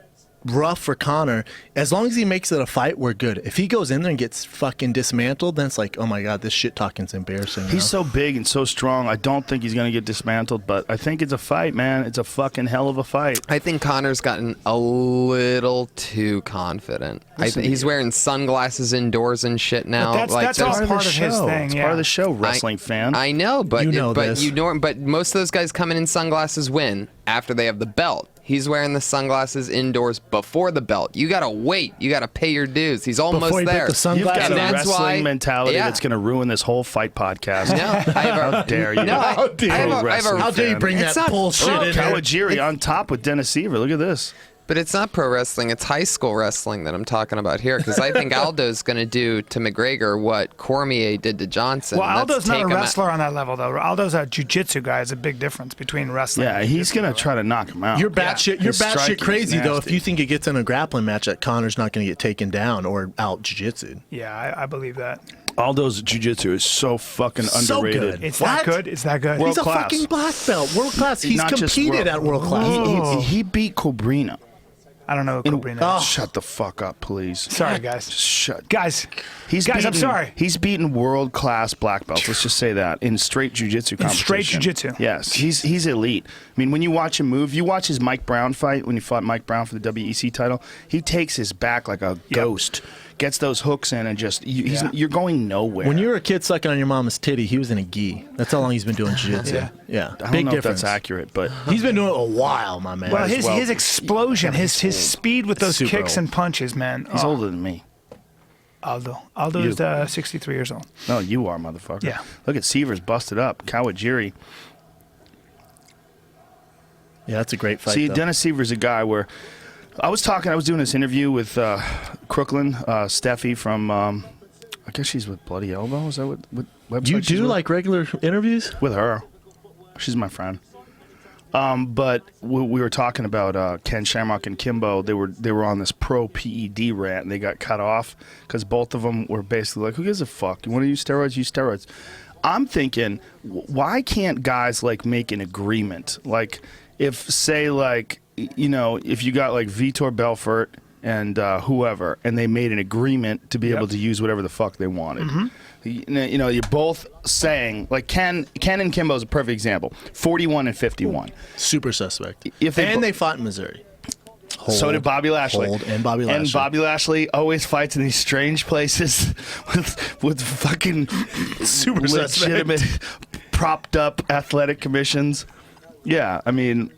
rough for Conor. As long as he makes it a fight, we're good. If he goes in there and gets fucking dismantled, then it's like, oh my God, this shit talking's embarrassing. He's now. so big and so strong. I don't think he's going to get dismantled, but I think it's a fight, man. It's a fucking hell of a fight. I think Connor's gotten a little too confident. Listen, He's wearing sunglasses indoors and shit now. But that's all there's- part of his thing. It's Yeah. part of the show, wrestling fan. I know, but You know but this. but most of those guys coming in sunglasses win after they have the belt. He's wearing the sunglasses indoors before the belt. You gotta wait. You gotta pay your dues. He's almost Before you put there. the sunglasses You've got And a that's wrestling why- mentality yeah. that's going to ruin this whole fight podcast. No, I have How a, dare you? No, How dare I have you. a- I have a- How dare you fan. bring It's that not- bullshit Oh, in there? Kawajiri on top with Dennis Seaver. Look at this. But it's not pro wrestling. It's high school wrestling that I'm talking about here. Because I think Aldo's going to do to McGregor what Cormier did to Johnson. Well, and that's Aldo's not take a him out- wrestler on that level, though. Aldo's a jiu-jitsu guy. There's a big difference between wrestling. Yeah, and he's jiu-jitsu. going to try to knock him out. You're batshit. You're His striking batshit is crazy though. If nasty. you think it gets in a grappling match that Conor's not going to get taken down or out jiu-jitsu. Yeah, I believe that. Aldo's jiu-jitsu is so fucking So underrated. good. It's What? that good. It's that good. World He's a class. fucking black belt, world class. He's Not just competed at world class. He beat Cobrina. I don't know who Cobrina Oh. is. Shut the fuck up, please. Sorry, guys. Shut. Guys, He's I'm beaten- sorry. He's beaten world-class black belts. Let's just say that in straight jiu-jitsu competition. straight jiu-jitsu. Yes, he's elite. I mean, when you watch him move, you watch his Mike Brown fight when he fought Mike Brown for the WEC title. He takes his back like a ghost, gets those hooks in, and just you're going nowhere. When you were a kid sucking on your mama's titty, he was in a gi. That's how long he's been doing jiu-jitsu. Yeah. Yeah. I don't Big know difference. if that's accurate, but He's been doing it a while, my man. well, as his well. his explosion, his speed with those Super kicks old. and punches, man. he's older than me. Aldo is 63 years old. No, you are, motherfucker. Yeah. Look at Seaver's busted up. Kawajiri. Yeah, that's a great fight. See, though. Dennis Seaver's a guy where I was doing this interview with Crooklyn, Steffi from, I guess she's with Bloody Elbow. Is that what website You she's do with? like regular interviews? With her. She's my friend. But we were talking about Ken Shamrock and Kimbo. They were on this pro PED rant, and they got cut off because both of them were basically like, "Who gives a fuck? You want to use steroids? Use steroids." I'm thinking, why can't guys like make an agreement? Like, if say like if you got like Vitor Belfort and whoever, and they made an agreement to be able to use whatever the fuck they wanted. You're both saying, like Ken and Kimbo is a perfect example. 41 and 51. Super suspect. If they and they fought in Missouri. So did Bobby Lashley. And Bobby Lashley. And Bobby Lashley always fights in these strange places with fucking Super legitimate, propped up athletic commissions. Yeah, I mean,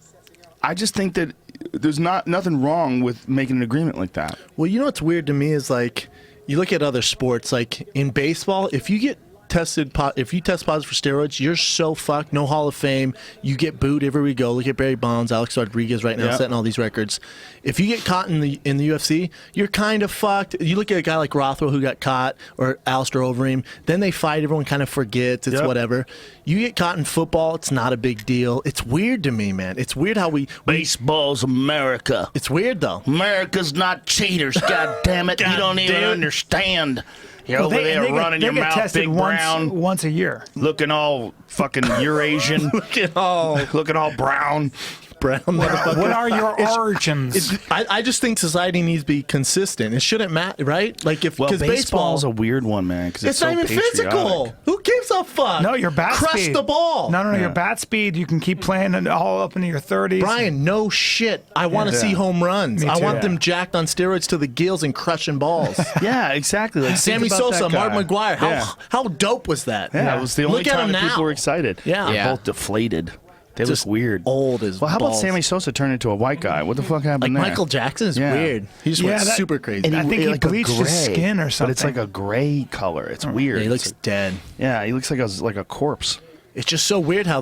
I just think that there's nothing wrong with making an agreement like that. Well, you know what's weird to me is like you look at other sports, like in baseball, if you test positive for steroids, you're so fucked. No Hall of Fame. You get booed everywhere we go. Look at Barry Bonds, Alex Rodriguez right now setting all these records. If you get caught in the UFC, you're kind of fucked. You look at a guy like Rothwell who got caught, or Alistair Overeem. Then they fight. Everyone kind of forgets. It's whatever. You get caught in football, it's not a big deal. It's weird to me, man. It's weird how we Baseball's America. It's weird though. America's not cheaters. God damn it! You don't even understand. You're over there running your mouth big brown. Once a year. Looking all fucking Eurasian. looking all brown. Motherfucker. What are your origins? I just think society needs to be consistent. It shouldn't matter, right? Like because baseball's a weird one, man. Because it's so not even patriotic. physical. Who gives a fuck? No, your bat Crush speed. the ball. No, your bat speed. You can keep playing it all up into your 30s. Brian, no shit. I want to see home runs. Me I too. want them jacked on steroids to the gills and crushing balls. Yeah, exactly. Like, Sammy think about Sosa, that guy. Mark McGuire. How dope was that? Yeah, it was the only Look at time him that now. people were excited. Yeah. They're Yeah. both deflated. They Just look weird. old as Well, how about balls. Sammy Sosa turn into a white guy? What the fuck happened Like there? Michael Jackson is Yeah. weird. He just went super crazy. And I think he like a bleached his gray, skin or But it's something. like a gray color. It's weird. Yeah, he It's looks dead. he looks like a corpse. It's just so weird how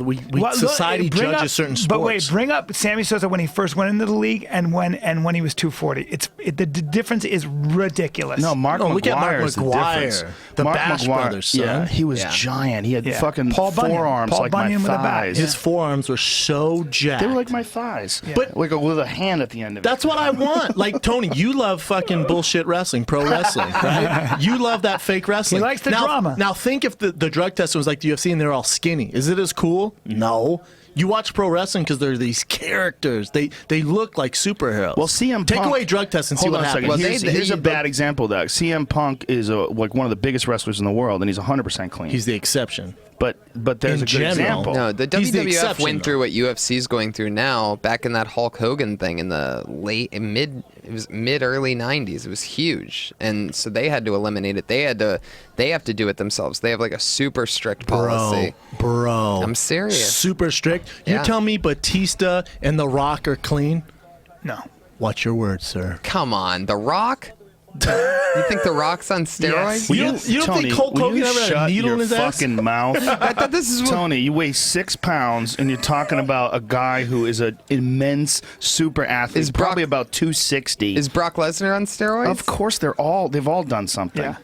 society bring judges up- certain sports. But wait, bring up Sammy Sosa when he first went into the league and when he was 240. The difference is ridiculous. No, Mark No, McGuire look at Mark is the McGuire, difference. the Mark Bash McGuire, Brothers, son. Yeah, he was Yeah. giant. He had Yeah. fucking Paul Bunyan. forearms Paul like Bunyan my with a bat. thighs. His forearms were so jacked. They were like my thighs. But- like with a hand at the end of it. That's what I want. Like, Tony, you love fucking bullshit wrestling, pro wrestling, right? You love that fake wrestling. He likes the now, drama. Now, think if the drug test was like the UFC and they're all skinny. Is it as cool? No. You watch pro wrestling because they're these characters. They look like superheroes. Well, CM Take Punk, away drug tests and see hold what on a happens. second. Well, Here's a bad example of that. CM Punk is like one of the biggest wrestlers in the world, and he's 100% clean. He's the exception. but there's in a good general. example. No, the He's the WWF exception, went through what UFC's going through now. Back in that Hulk Hogan thing in the mid early 90s, it was huge, and so they had to eliminate it. They have to do it themselves. They have like a super strict policy. Bro, I'm serious. Super strict. You Yeah. tell me Batista and The Rock are clean? No. Watch your words, sir. Come on, The Rock. You think The Rock's on steroids? Yes. You don't Tony, think Hulk will Hogan you ever had a shut needle your in his ass? fucking mouth? I thought this is what. Tony, you weigh 6 pounds, and you're talking about a guy who is an immense super athlete. Is Brock- probably about 260. Is Brock Lesnar on steroids? Of course, they've all done something. Yeah.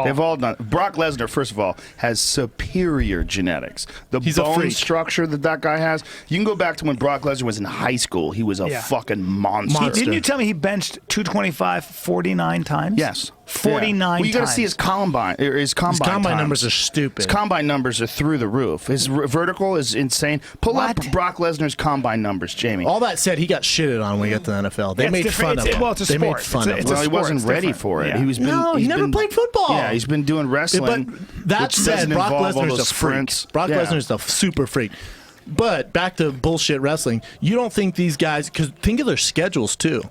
They've all done. Brock Lesnar, first of all, has superior genetics. The He's a bone freak. structure that guy has. You can go back to when Brock Lesnar was in high school. He was a Yeah. fucking monster. Didn't you tell me he benched 225 49 times? Yes. 49 Well, you got to times. see his combine. His combine, His combine times. numbers are stupid. His combine numbers are through the roof. His vertical is insane. Pull up What? Brock Lesnar's combine numbers, Jamie. All that said, he got shitted on when he got to the NFL. They Yeah, it's made different. fun of It's- him. well, it's a they sport. made fun It's a- of it's him. a Well, he sport. wasn't It's ready different. for it. Yeah. He's He never played football. Yeah, he's been doing wrestling. But that which said, doesn't Brock involve all Lesnar's those a freak. sprints. Brock Yeah. Lesnar's a super freak. But back to bullshit wrestling. You don't think these guys? Because think of their schedules too.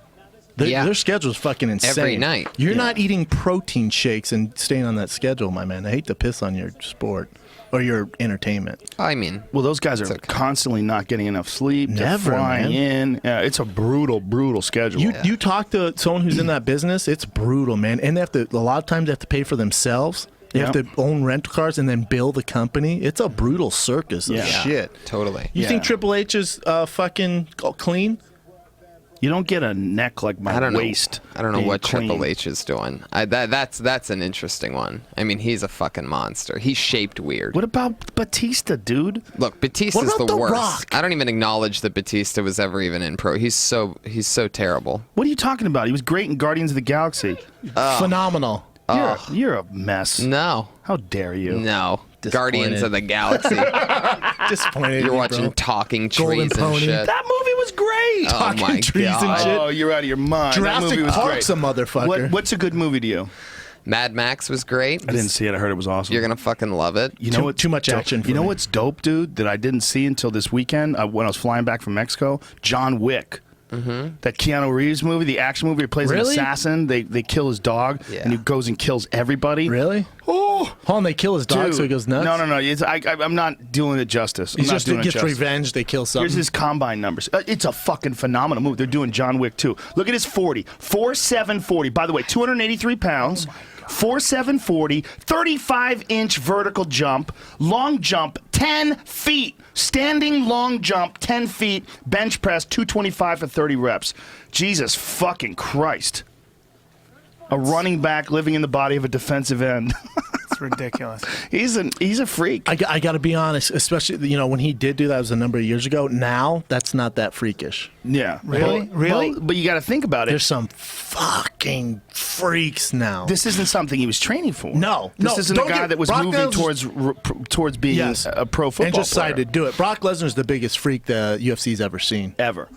Yeah. Their schedule's fucking insane. Every night. You're not eating protein shakes and staying on that schedule, my man. I hate to piss on your sport or your entertainment. I mean, Well, those guys are okay. constantly not getting enough sleep. Never, They're flying in. Yeah, it's a brutal schedule. You talk to someone who's in that business, it's brutal, man. And they have to. A lot of times, they have to pay for themselves. They have Yep. to own rental cars and then bill the company. It's a brutal circus of Yeah. shit. totally. You think Triple H is fucking clean? You don't get a neck like my I don't waist. know. I don't know being what clean. Triple H is doing. That's an interesting one. I mean, he's a fucking monster. He's shaped weird. What about Batista, dude? Look, Batista's What about the The worst. Rock? I don't even acknowledge that Batista was ever even in pro. He's so terrible. What are you talking about? He was great in Guardians of the Galaxy. Phenomenal. You're a mess. No, How dare you? no. Disappointed. Guardians of the Galaxy. Disappointed. You're watching Talking Golden Trees and Pony. shit. That movie was great. Oh my trees and God. shit. Oh, you're out of your mind. That Jurassic movie was Park's great. a motherfucker. What's a good movie to you? Mad Max was great. I didn't see it. I heard it was awesome. You're gonna fucking love it. You know Too- what? too much dope- action for You know me. what's dope, dude? That I didn't see until this weekend when I was flying back from Mexico. John Wick. That Keanu Reeves movie, the action movie, he plays an Really? assassin. They kill his dog, and he goes and kills everybody. Really? Oh, Hold on, they kill his dog dude. so he goes nuts? No. I'm not doing it justice. He's just gets revenge, they kill something. Here's his combine numbers. It's a fucking phenomenal move. They're doing John Wick 2. Look at his 40. 4.7 40. By the way, 283 pounds. 4.7 40. 35-inch vertical jump. Long jump, 10 feet. Standing long jump, 10 feet. Bench press, 225 for 30 reps. Jesus fucking Christ. A running back living in the body of a defensive end. It's ridiculous. He's a freak. I got to be honest, especially when he did do that, it was a number of years ago. Now that's not that freakish. Yeah. Really? Really? But you got to think about it. There's some fucking freaks now. This isn't something he was training for. This isn't a guy that was moving towards being a pro football and just player. decided to do it. Brock Lesnar's the biggest freak the UFC's ever seen. Ever,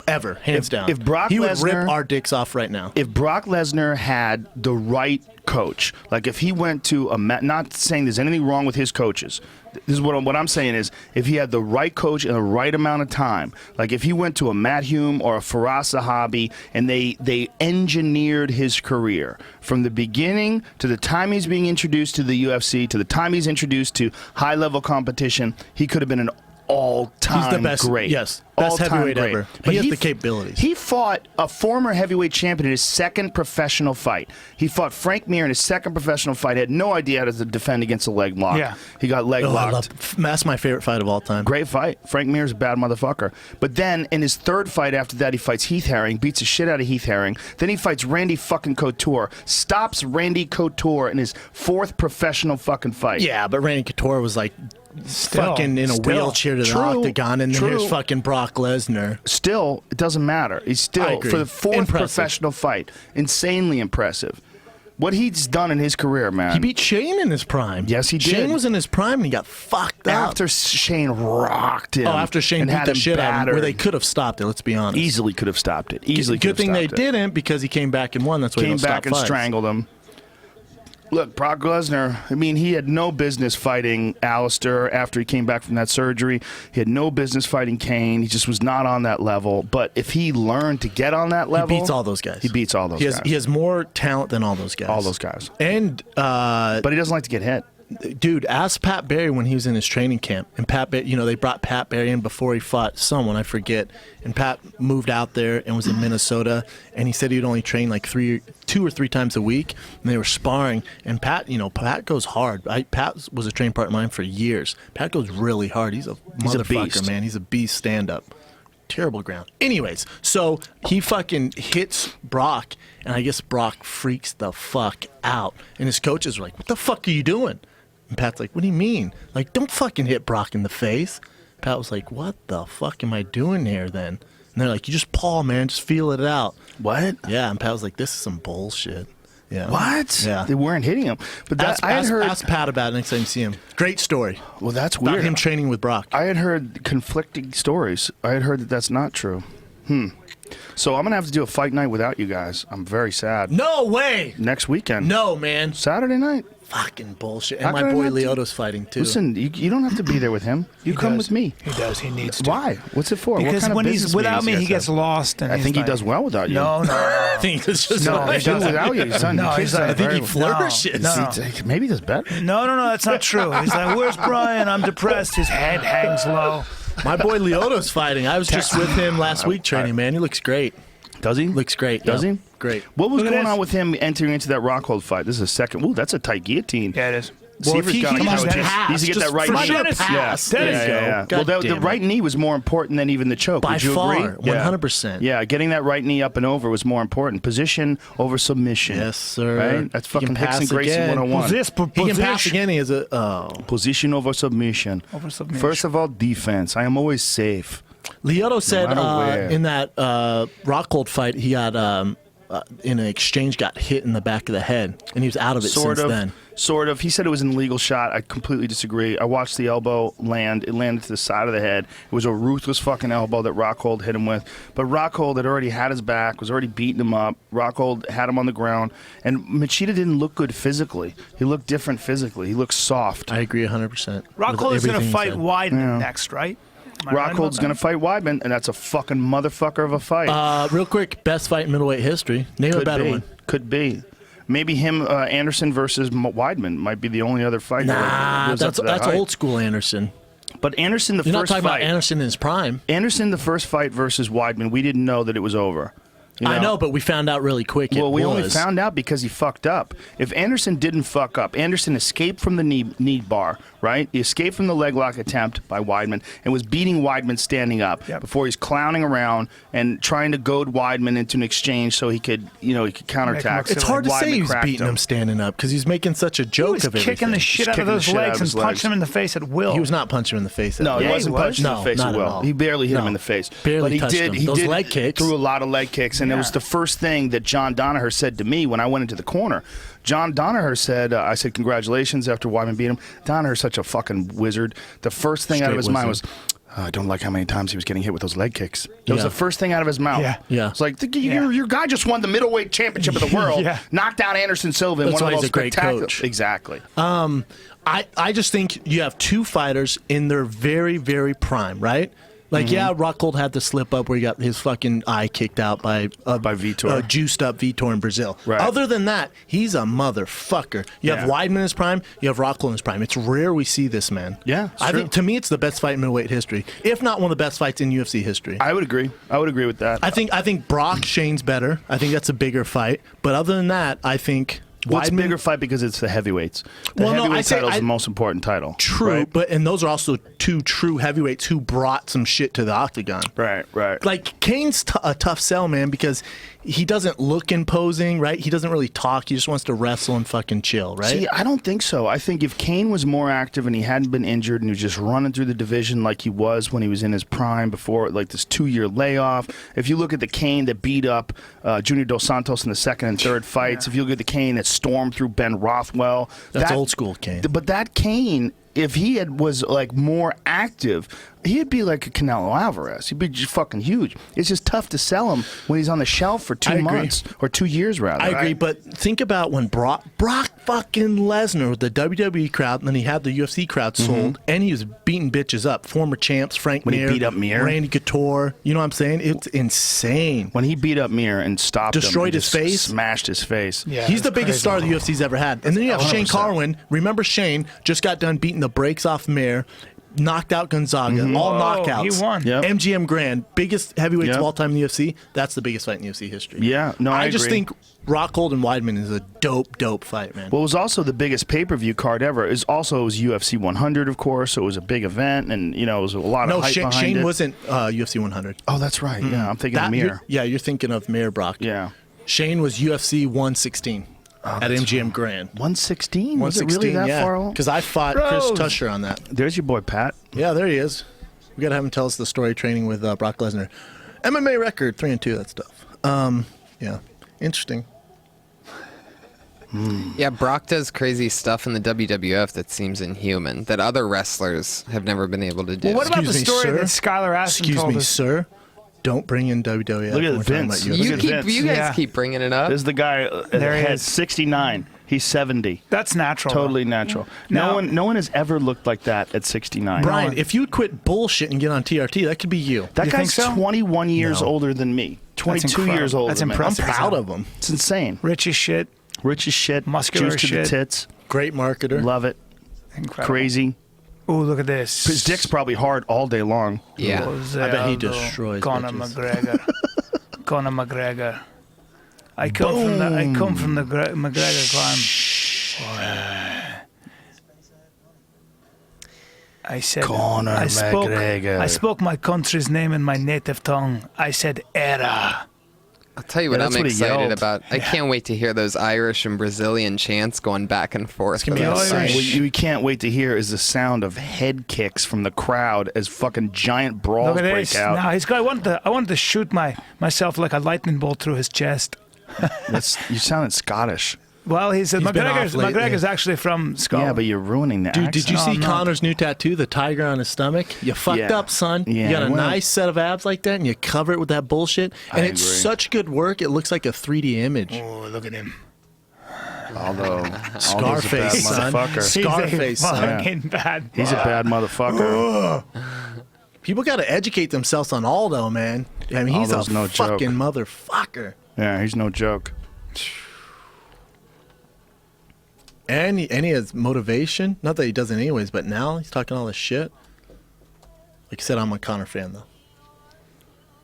hands down. If Brock he would Lesnar, rip our dicks off right now. If Brock Lesnar had the right coach, like if he went to not saying there's anything wrong with his coaches. This is what I'm saying is if he had the right coach in the right amount of time, like if he went to a Matt Hume or a Faraz Sahabi and they engineered his career from the beginning to the time he's being introduced to the UFC to the time he's introduced to high-level competition, he could have been an all-time He's the best, great. Yes, best all-time heavyweight great. ever. But he has the capabilities. He fought a former heavyweight champion in his second professional fight. He fought Frank Mir in his second professional fight. Had no idea how to defend against a leg lock. Yeah. He got leg locked. That's my favorite fight of all time. Great fight. Frank Mir's a bad motherfucker. But then in his third fight after that, he fights Heath Herring, beats the shit out of Heath Herring. Then he fights Randy fucking Couture, stops Randy Couture in his fourth professional fucking fight. Yeah, but Randy Couture was like fucking in a wheelchair to the octagon, and then here's fucking Brock Lesnar. Still, it doesn't matter. He's still, for the fourth professional fight, insanely impressive. What he's done in his career, man. He beat Shane in his prime. Yes, he did. Shane was in his prime, and he got fucked up. After Shane rocked him. Oh, after Shane beat the shit out of him, where they could have stopped it, let's be honest. Easily could have stopped it. Easily Good thing they didn't, because he came back and won. That's why he came back and strangled him. Look, Brock Lesnar, I mean, he had no business fighting Alistair after he came back from that surgery. He had no business fighting Kane. He just was not on that level. But if he learned to get on that level... He beats all those guys. He beats all those guys. He has more talent than all those guys. All those guys. And... but he doesn't like to get hit. Dude, ask Pat Barry when he was in his training camp. And Pat Barry, they brought Pat Barry in before he fought someone, I forget. And Pat moved out there and was in Minnesota. And he said he'd only train like 2 or 3 times a week. And they were sparring. And Pat, Pat goes hard. Pat was a training partner of mine for years. Pat goes really hard. He's a motherfucker, beast. man. He's a beast stand-up. Terrible ground. Anyways, so he fucking hits Brock. And I guess Brock freaks the fuck out. And his coaches were like, what the fuck are you doing? And Pat's like, what do you mean? Like, don't fucking hit Brock in the face. Pat was like, what the fuck am I doing here then? And they're like, you just paw, man. Just feel it out. What? Yeah, and Pat was like, this is some bullshit. Yeah. What? Yeah. They weren't hitting him. But that, I had heard... Ask Pat about it next time you see him. Great story. Well, that's weird. About him training with Brock. I had heard conflicting stories. I had heard that that's not true. So I'm going to have to do a fight night without you guys. I'm very sad. No way. Next weekend. No, man. Saturday night. Fucking bullshit. How And my can I boy not do- Leoto's fighting, too. Listen, you don't have to be there with him. You come does. with me. He does. He needs to. Why? What's it for? What Because kind of when he's business without meetings me, you he guys gets have? lost. And I he's think he like, does well without you. No. I think it's just No, like, he doesn't. without you. Son, No, kids he's are like- I think he very- flourishes. No. Maybe he does better. No, that's not true. He's like, where's Brian? I'm depressed. His head hangs low. My boy Leoto's fighting. I was just with him last week training, man. He looks great. Does he? Looks great. Does yeah. he? Great. What was Look at going this. on with him entering into that Rockhold fight? This is a second. Ooh, that's a tight guillotine. Yeah, it is. Well, if Seaver's he got can to just couch it. pass, He needs to get just that right for knee. sure Dennis, pass. Dennis, Yeah. God Well, the damn right it. knee was more important than even the choke. By Would you far, agree? 100%. Yeah, getting that right knee up and over was more important. Position over submission. Yes, sir. Right? That's He can fucking Hickson pass Gracie again. 101. He can pass again. He has a Position over submission. Over submission. First of all, defense. I am always safe. Leoto said matter where. in that Rockhold fight, he got in an exchange got hit in the back of the head, and he was out of it since then. Sort of. He said it was an illegal shot. I completely disagree. I watched the elbow land. It landed to the side of the head. It was a ruthless fucking elbow that Rockhold hit him with. But Rockhold had already had his back, was already beating him up. Rockhold had him on the ground. And Machida didn't look good physically. He looked different physically. He looked soft. I agree 100%. Rockhold is going to fight Wyden next, right? Am I right about Rockhold's that? going to fight Weidman, and that's a fucking motherfucker of a fight. Real quick, best fight in middleweight history. Name a better one. Could be. Maybe him, Anderson versus Weidman might be the only other fight. Nah, lives up that's to that height. old school Anderson. But Anderson, the You're not first talking fight. about Anderson in his prime. Anderson, the first fight versus Weidman, we didn't know that it was over. You I know, but we found out really quick. Well, we only was. found out because he fucked up. If Anderson didn't fuck up, Anderson escaped from the knee bar, right? He escaped from the leg lock attempt by Weidman and was beating Weidman standing up before he's clowning around and trying to goad Weidman into an exchange so he could, counterattack. It's hard to Weidman say he's cracked beating him standing up because he's making such a joke He was of everything. kicking the shit out of kicking the those shit out legs of his and punching legs. him in the face at will. He was not punching him in the face. No, he Yeah, wasn't he was. punching in No, the face not at at will. all. He barely hit him No. in the face. Barely but he touched did. him. He Those did leg kicks. threw a lot of leg kicks, and it was the first thing that John Danaher said to me when I went into the corner. John Danaher said, I said, congratulations after Weidman beat him. Danaher's such a fucking wizard. The first thing out of his mind was, I don't like how many times he was getting hit with those leg kicks. That was the first thing out of his mouth. Yeah. It's like, your guy just won the middleweight championship of the world, knocked out Anderson Silva in That's one why of the he's most a great spectacular. coach. Exactly. I just think you have two fighters in their very, very prime, right? Like, Rockhold had the slip up where he got his fucking eye kicked out by Vitor. juiced up Vitor in Brazil. Right. Other than that, he's a motherfucker. You have Weidman in his prime, you have Rockhold in his prime. It's rare we see this, man. Yeah, it's I true. think to me it's the best fight in middleweight history, if not one of the best fights in UFC history. I would agree. I would agree with that. I think Brock Shane's better. I think that's a bigger fight. But other than that, I think Well, it's a Weidman- bigger fight because it's the heavyweights. The Well, no, heavyweight I say- title is I- the most important title. True, but and those are also two true heavyweights who brought some shit to the octagon. Right. Like Kane's a tough sell, man, because he doesn't look imposing, right? He doesn't really talk. He just wants to wrestle and fucking chill, right? See, I don't think so. I think if Kane was more active and he hadn't been injured and he was just running through the division like he was when he was in his prime before, like this 2-year layoff. If you look at the Kane that beat up Junior Dos Santos in the second and third fights, if you look at the Kane that stormed through Ben Rothwell, That's old school Kane. But that Kane, if he was like more active, he'd be like a Canelo Alvarez. He'd be just fucking huge. It's just tough to sell him when he's on the shelf for 2 I agree. months or 2 years rather. I agree, but think about when Brock fucking Lesnar with the WWE crowd, and then he had the UFC crowd sold, and he was beating bitches up. Former champs, Frank When he Mir, beat up Mir? Randy Couture. You know what I'm saying? It's insane. When he beat up Mir and stopped him, Destroyed and his just face? smashed his face. Yeah, He's the it's biggest crazy. star the UFC's ever had. And then you have Shane 100%. Carwin. Remember Shane just got done beating the brakes off Mir, knocked out Gonzaga, all Oh, knockouts. he won. Yep. MGM Grand, biggest heavyweights Yep. of all time in the UFC. That's the biggest fight in UFC history. Yeah, no, I just agree. think Rockhold and Weidman is a dope fight, man. Well, it was also the biggest pay-per-view card ever. It was UFC 100, of course. So it was a big event, and it was a lot No, of hype behind Shane it. wasn't UFC 100. Oh, that's right. Yeah, I'm thinking of Mir. You're thinking of Mir Brock. Yeah, Shane was UFC 116 at MGM Grand. 116. Was it really that far off? Because I fought Chris Tusher on that. There's your boy Pat. Yeah, there he is. We got to have him tell us the story training with Brock Lesnar. MMA record, 3-2, that stuff. Yeah, interesting. Yeah, Brock does crazy stuff in the WWF that seems inhuman, that other wrestlers have never been able to do. Well, what about the Excuse me, story sir? that Skylar Aston Excuse told me, us? sir. Don't bring in WWF. Look at when we're talking Vince. about Look you at keep, Vince. you guys Yeah. keep bringing it up. This is the guy There he had is. 69. He's 70. That's natural. Totally natural. Now- No one has ever looked like that at 69. Brian, if you would quit bullshit and get on TRT, that could be you. that You guy's think so? 21 years No. older than me. 22 incredible. years older That's than me. I'm impressive. proud of him. It's insane. Rich as shit. Rich as shit. Muscular juice as to the shit. tits. Great marketer. Love it. Incredible. Crazy. Ooh, look at this. His dick's probably hard all day long. Yeah. I bet he Ronaldo, destroys Conor bitches. McGregor. Conor McGregor. I come from the McGregor clan. I said, Conor McGregor. I spoke my country's name in my native tongue. I said, "Era." I'll tell you what Yeah, I'm that's what he excited yelled. about. I can't wait to hear those Irish and Brazilian chants going back and forth. gonna be for that insane. fight. What you can't wait to hear is the sound of head kicks from the crowd as fucking giant brawls Look at break this. out. Now he's got. I wanted to shoot myself like a lightning bolt through his chest. You sounded Scottish. Well, he said He's been McGregor's, off lately. McGregor's actually from Scotland. Yeah, but you're ruining the Dude, accent. did you No, see I'm not. Connor's new tattoo, the tiger on his stomach? You fucked Yeah. up, son. Yeah, you got a well- nice set of abs like that, and you cover it with that bullshit. And I it's agree. such good work, it looks like a 3D image. Oh, look at him. Although Scarface, son. motherfucker. Scarface, son. Fucking bad. He's a bad motherfucker. People got to educate themselves on Aldo, man. I mean, he's Aldo's a no joke. fucking motherfucker. Yeah, he's no joke. And he has motivation. Not that he doesn't anyways, but now he's talking all this shit. Like I said, I'm a Conor fan, though.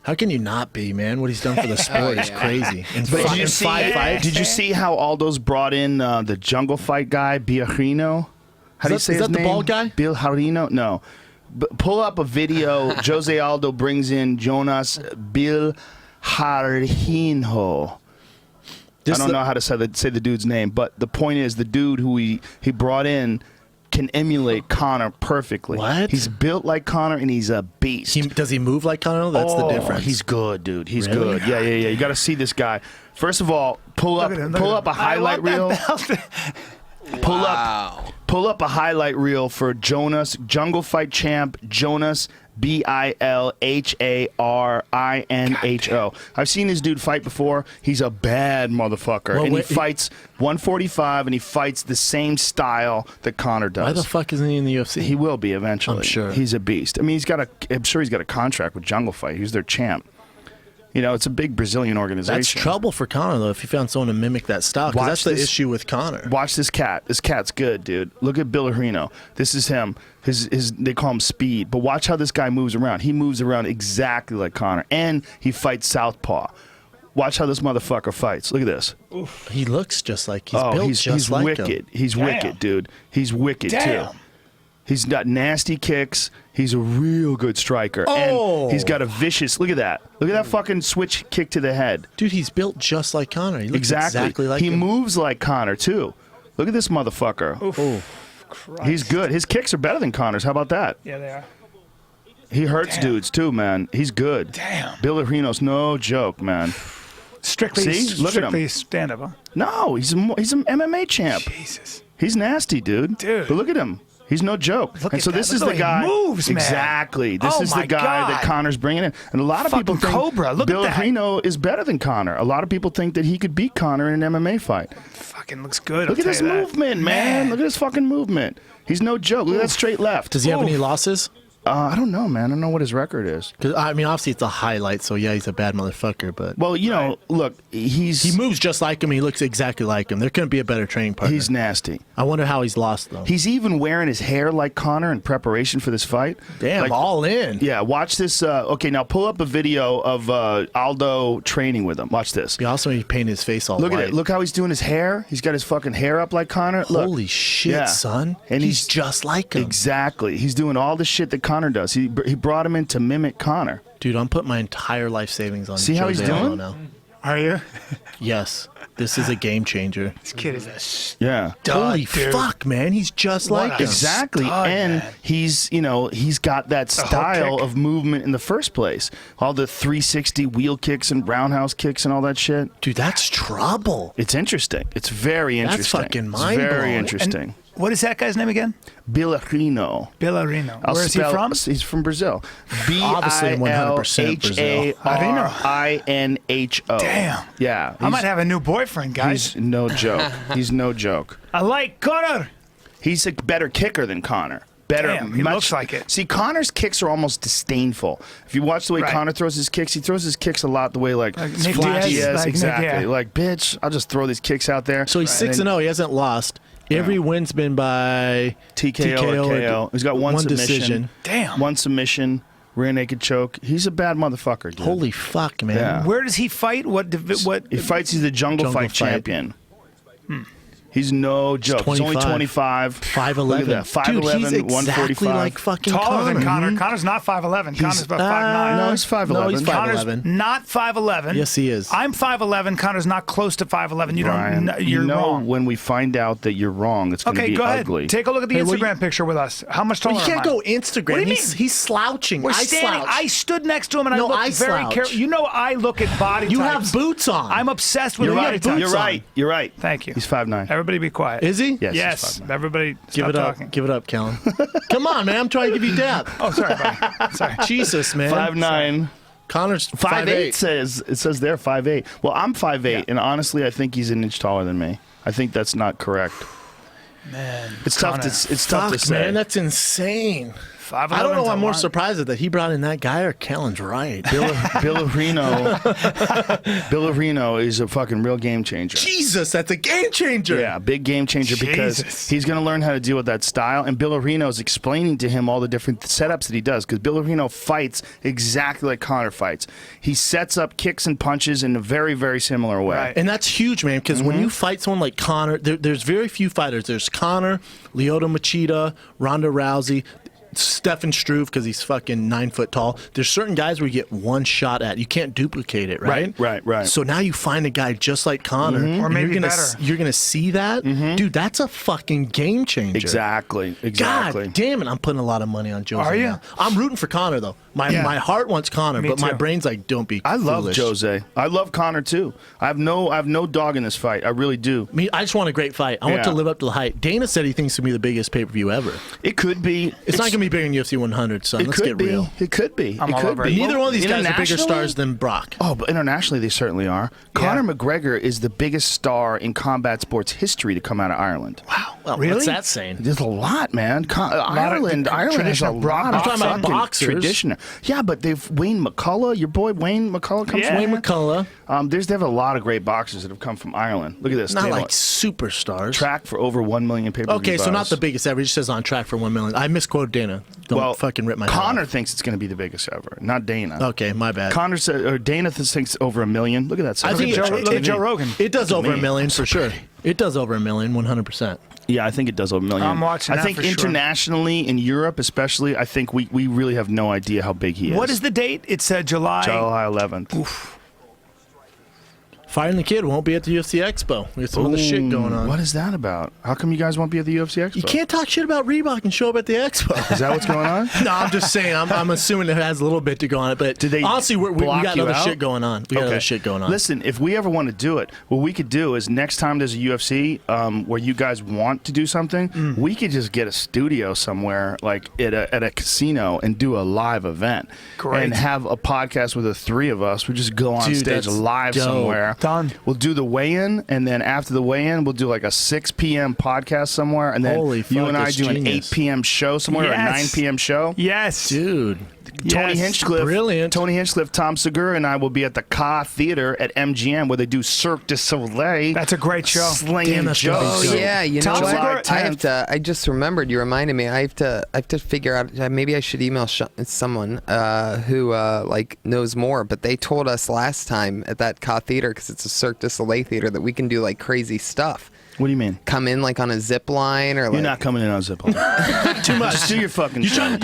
How can you not be, man? What he's done for the sport is crazy. In Did you five fights. Did you see how Aldo's brought in the jungle fight guy, Biarino? How do you say is his that the name? bald guy? Bill Harino? No. Pull up a video. Jose Aldo brings in Jonas Bill Harino. I don't know how to say the dude's name, but the point is the dude who he brought in can emulate Conor perfectly. What? He's built like Conor, and he's a beast. Does he move like Conor? That's the difference. He's good, dude. He's Really? good. Yeah. You got to see this guy. First of all, pull up a highlight reel. Pull up a highlight reel for Jonas, Jungle Fight champ Jonas Bilharino. I've seen this dude fight before. He's a bad motherfucker, Well, and he wait, fights 145, and he fights the same style that Conor does. Why the fuck isn't he in the UFC? He will be eventually. I'm sure. He's a beast. I mean, I'm sure he's got a contract with Jungle Fight. He's their champ. You know, it's a big Brazilian organization. That's trouble for Conor, though, if he found someone to mimic that style. Because that's the issue with Conor. Watch this cat. This cat's good, dude. Look at Bilharino. This is him. They call him Speed. But watch how this guy moves around. He moves around exactly like Conor. And he fights southpaw. Watch how this motherfucker fights. Look at this. He looks just like he's built he's like wicked. him. He's wicked, dude. He's wicked, too. He's got nasty kicks. He's a real good striker. Oh. And he's got a vicious... Look at that. Look at that fucking switch kick to the head. Dude, he's built just like Conor. He looks exactly like he him. moves like Conor, too. Look at this motherfucker. Oh. He's good. His kicks are better than Conor's. How about that? Yeah, they are. He hurts dudes, too, man. He's good. Damn. Bilharino's no joke, man. Strictly Look at him. stand-up, huh? No, he's an MMA champ. Jesus. He's nasty, dude. Dude. But look at him. He's no joke. Look and at so that. this Look is the the way he guy. moves, man. Exactly. This Oh is the my guy that God. Conor's bringing in. And a lot of people Fucking think Cobra. Look at that. Bilharino is better than Conor. A lot of people think that he could beat Conor in an MMA fight. Fucking looks good. Look at his movement, man. Look at his fucking movement. He's no joke. Look at that straight left. Does he have any losses? I don't know, man. I don't know what his record is. Because I mean, obviously it's a highlight, so yeah, he's a bad motherfucker. But Well, you know, look, he moves just like him. He looks exactly like him. There couldn't be a better training partner. he's nasty. I wonder how he's lost though. He's even wearing his hair like Conor in preparation for this fight. Damn, Like, all in. Yeah, watch this. Okay, now pull up a video of Aldo training with him. Watch this. He also he painted his face all Look white. at it. Look how he's doing his hair. He's got his fucking hair up like Conor. Look. Holy shit, Yeah. son! And he's just like him. Exactly. He's doing all the shit that Conor does. He brought him in to mimic Conor. Dude, I'm putting my entire life savings on. See how he's Jose Aldo doing? now. Are you? Yes, this is a game changer. This kid is a stud, Yeah. Holy dude. fuck, man! He's just What like a him. Exactly. stud, and man. he's got that hook style kick. of movement in the first place. All the 360 wheel kicks and roundhouse kicks and all that shit. Dude, that's trouble. It's interesting. It's very That's interesting. fucking It's mind-blowing. very And- interesting. What is that guy's name again? Bilharino. Bilharino. I'll Where is he spell- from? He's from Brazil. Obviously 100% Brazil. Bilharino. Damn. Yeah. I might have a new boyfriend, guys. He's no joke. He's no joke. I like Conor. He's a better kicker than Conor. Better. Damn, he looks like it. See, Conor's kicks are almost disdainful. If you watch the way Right. Conor throws his kicks, he throws his kicks a lot the way like Nick Flash Diaz, like Nick, exactly. yeah. Like, bitch, I'll just throw these kicks out there. So he's 6-0. He hasn't lost. Every win's been by TKO or KO. He's got one submission. decision. Damn. One submission, rear naked choke. He's a bad motherfucker, dude. Holy fuck, man! Yeah. Where does he fight? What? He fights. He's the Jungle Jungle Fight Fight. champion. He's no joke. He's only 25. 5'11". Look at that. 5'11", Dude, he's exactly 145. like fucking taller than Conor. Conor. Connor's not 5'11". Connor's about 5'9". No, he's 5'11". No, he's Connor's 5'11". not 5'11". Yes, he is. I'm 5'11". Connor's not close to 5'11". You Brian, don't. You're you know wrong. when we find out that you're wrong, it's going to Okay, be go ugly. ahead. Take a look at the Hey, what Instagram picture with us. How much taller Well, you am can't I? go Instagram. What do you he's, mean? he's slouching. We're I standing. slouch. I stood next to him and No, I I looked very slouch. careful. You know, I look at body You types. have boots on. I'm obsessed with You're body right. types. You're right. You're right. Thank you. He's 5'9". Everybody be quiet. Is he? Yes, he's Yes. 5'9". Everybody Give stop it up. talking. Give it up, Callen. Come on, man. I'm trying to give you depth. Oh, sorry, buddy. Sorry. Jesus, man. 5'9". Connor's 5'8" says it says there 5'8". Well, I'm 5'8", and honestly, I think he's an inch taller than me. I think that's not correct. Man. It's tough to Connor. it's tough to Fuck, say. man. That's insane. 5'11". I don't know. I'm more surprised that he brought in that guy or Callen's right. Billerino is a fucking real game changer. Jesus, that's a game changer. Yeah, big game changer because Jesus. he's going to learn how to deal with that style. And Billerino is explaining to him all the different setups that he does because Billerino fights exactly like Conor fights. He sets up kicks and punches in a very, very similar way. Right. And that's huge, man, because when you fight someone like Conor, there's very few fighters. There's Conor, Lyoto Machida, Ronda Rousey, Stefan Struve, because he's fucking 9 foot tall. There's certain guys where you get one shot at. You can't duplicate it, right? Right. So now you find a guy just like Conor. Or and maybe you're gonna, better. You're going to see that? Dude, that's a fucking game changer. Exactly. God damn it, I'm putting a lot of money on Jose. Are you? Now. I'm rooting for Conor, though. My heart wants Conor, Me but my too. brain's like, don't be I love foolish. Jose. I love Conor too. I have no dog in this fight. I really do. I just want a great fight. I want Yeah. to live up to the hype. Dana said he thinks it's going to be the biggest pay-per-view ever. It could be. It's not going to be bigger than UFC 100, son. It Let's could get be. real. It could be. I'm it all could over be. it. Neither one of these guys are bigger Internationally? stars than Brock. Oh, but internationally they certainly are. Conor McGregor is the biggest star in combat sports history to come out of Ireland. Wow. Well, Really? What's that saying? There's a lot, man. Ireland has a traditional lot of You're talking about fucking boxers. tradition. Yeah, but they've Wayne McCullough, your boy Wayne McCullough comes Yeah. from. Wayne McCullough. They have a lot of great boxers that have come from Ireland. Look at this. Not They like know, superstars. track for over 1 million pay-per-view Okay, so buys. not the biggest ever. He just says on track for 1 million. I misquoted Dana. Don't fucking rip my head Conor off. thinks it's going to be the biggest ever, not Dana. Okay, my bad. Conor said, or Dana thinks over 1 million. Look at that. I think Look at Joe Rogan. It does over me. 1 million for sure. It does over 1 million, 100%. Yeah, I think it does over 1 million. I'm watching I that think for sure. internationally, in Europe especially, I think we really have no idea how big he is. What is the date? It's July. July 11th. Fighting the Kid won't be at the UFC Expo. We got some other shit going on. What is that about? How come you guys won't be at the UFC Expo? You can't talk shit about Reebok and show up at the Expo. Is that what's going on? No, I'm just saying. I'm assuming it has a little bit to go on it, but Did they honestly, we block got you other out? shit going on. We got other shit going on. Listen, if we ever want to do it, what we could do is next time there's a UFC where you guys want to do something, we could just get a studio somewhere, like at a casino, and do a live event. Great. And have a podcast with the three of us. We just go on Dude, stage that's live dope. somewhere. Done. We'll do the weigh-in, and then after the weigh-in, we'll do like a 6 p.m. podcast somewhere, and then Holy you fuck, and I that's do an genius. 8 p.m. show somewhere, or a 9 Yes. p.m. show. Yes. Dude, Tony Yes. Hinchcliffe, Brilliant. Tony Hinchcliffe, Tom Segura, and I will be at the Ka Theater at MGM where they do Cirque du Soleil. That's a great show. Slinging Damn, that's gonna be jokes. dope. Yeah, you know Tom what? Segura- I have to. I just remembered. You reminded me. I have to figure out. Maybe I should email someone who like knows more. But they told us last time at that Ka Theater, because it's a Cirque du Soleil theater, that we can do like crazy stuff. What do you mean? Come in like on a zip line or You're like. not coming in on zip line. Too much. Just do your fucking show. you're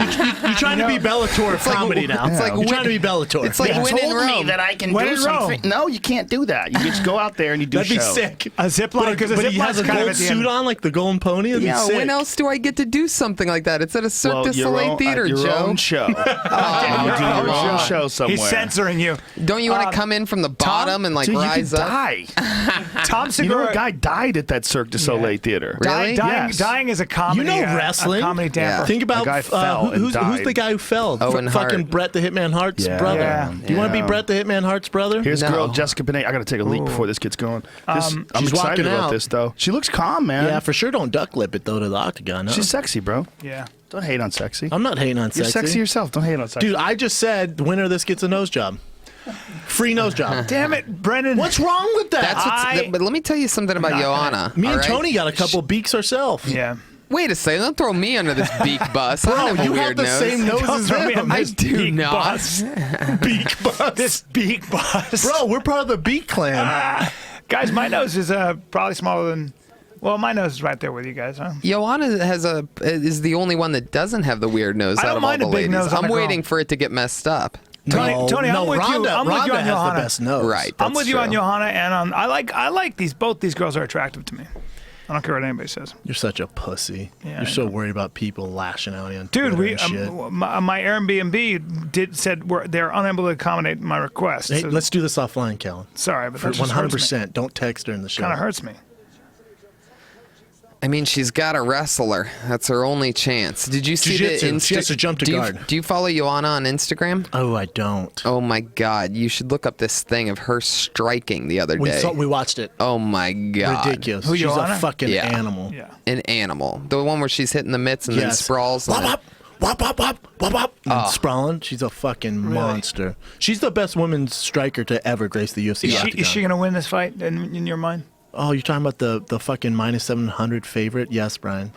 trying to be Bellator comedy now. it's like you're trying to be Bellator. It's like You Win in told me Rome. that I can When do in something. Rome. No, you can't do that. You just go out there and you do That'd be show. sick. A zip line, because a But zip he has line's a kind of gold at the suit end. on, like the golden pony. That'd Yeah, be sick. when else do I get to do something like that? It's at a Cirque Well, du Soleil theater, your Joe. own show. You do your own show somewhere. He's censoring you. Don't you want to come in from the bottom and like Dude, rise you could up? die. Tom You know, Segura. a guy died at that Cirque du Soleil theater. Really? Yes. Dying is a comedy. You know a wrestling? comedy damper. Yeah. Think about A guy fell and who's died. the guy who fell? Owen Hart. Fucking Bret the Hitman Hart's Yeah. brother. Yeah. You want to be Yeah. Bret the Hitman Hart's brother? Here's No. girl Jessica Benet. I got to take a leak before this gets going. I'm she's excited walking about out. this, though. She looks calm, man. Yeah, for sure. Don't duck lip it though to the octagon. No. She's sexy, bro. Yeah. Don't hate on sexy. I'm not hating on You're sexy. sexy yourself. Don't hate on sexy. Dude, I just said the winner of this gets a nose job. Free nose job. Damn it, Brendan. What's wrong with that? That's what's, but let me tell you something about not Joanna. Me and all right? Tony got a couple beaks ourselves. Yeah. Wait a second! Don't throw me under this beak bus. I Bro, don't have a you weird have the nose. same nose Don't as throw me him. on I this do beak not. bus. Beak bus. This beak bus. Bro, we're part of the beak clan. Guys, my nose is probably smaller than. Well, my nose is right there with you guys, huh? Joanna is the only one that doesn't have the weird nose I don't out of mind all a the big ladies. nose on I'm a girl. waiting for it to get messed up. Tony, no, Tony, no, I'm with Rhonda, you. I'm with you Rhonda on has Johanna. the best nose. Right. I'm that's with you on true. Johanna, and on. I like these. Both these girls are attractive to me. I don't care what anybody says. You're such a pussy. Yeah, You're I so know. worried about people lashing out on Dude, Twitter and shit. my Airbnb said they're unable to accommodate my request. Hey, So- let's do this offline, Callen. sorry, but For that just hurts me. 100%. Don't text during the show. Kind of hurts me. I mean, she's got to wrestle her. That's her only chance. Did you see the Jiu-jitsu. She has to jump to guard. Do you follow Joanna on Instagram? Oh, I don't. Oh my God! You should look up this thing of her striking the other day. We watched it. Oh my God! Ridiculous. Who, She's Joanna? a fucking Yeah. animal. Yeah. An animal. The one where she's hitting the mitts and then Yes. sprawls. Wop, and wop, whop, whop, whop, whop, whop, and sprawling. She's a fucking monster. She's the best women's striker to ever grace the UFC. Is she going to win this fight in your mind? Oh, you're talking about the fucking minus 700 favorite? Yes, Brian.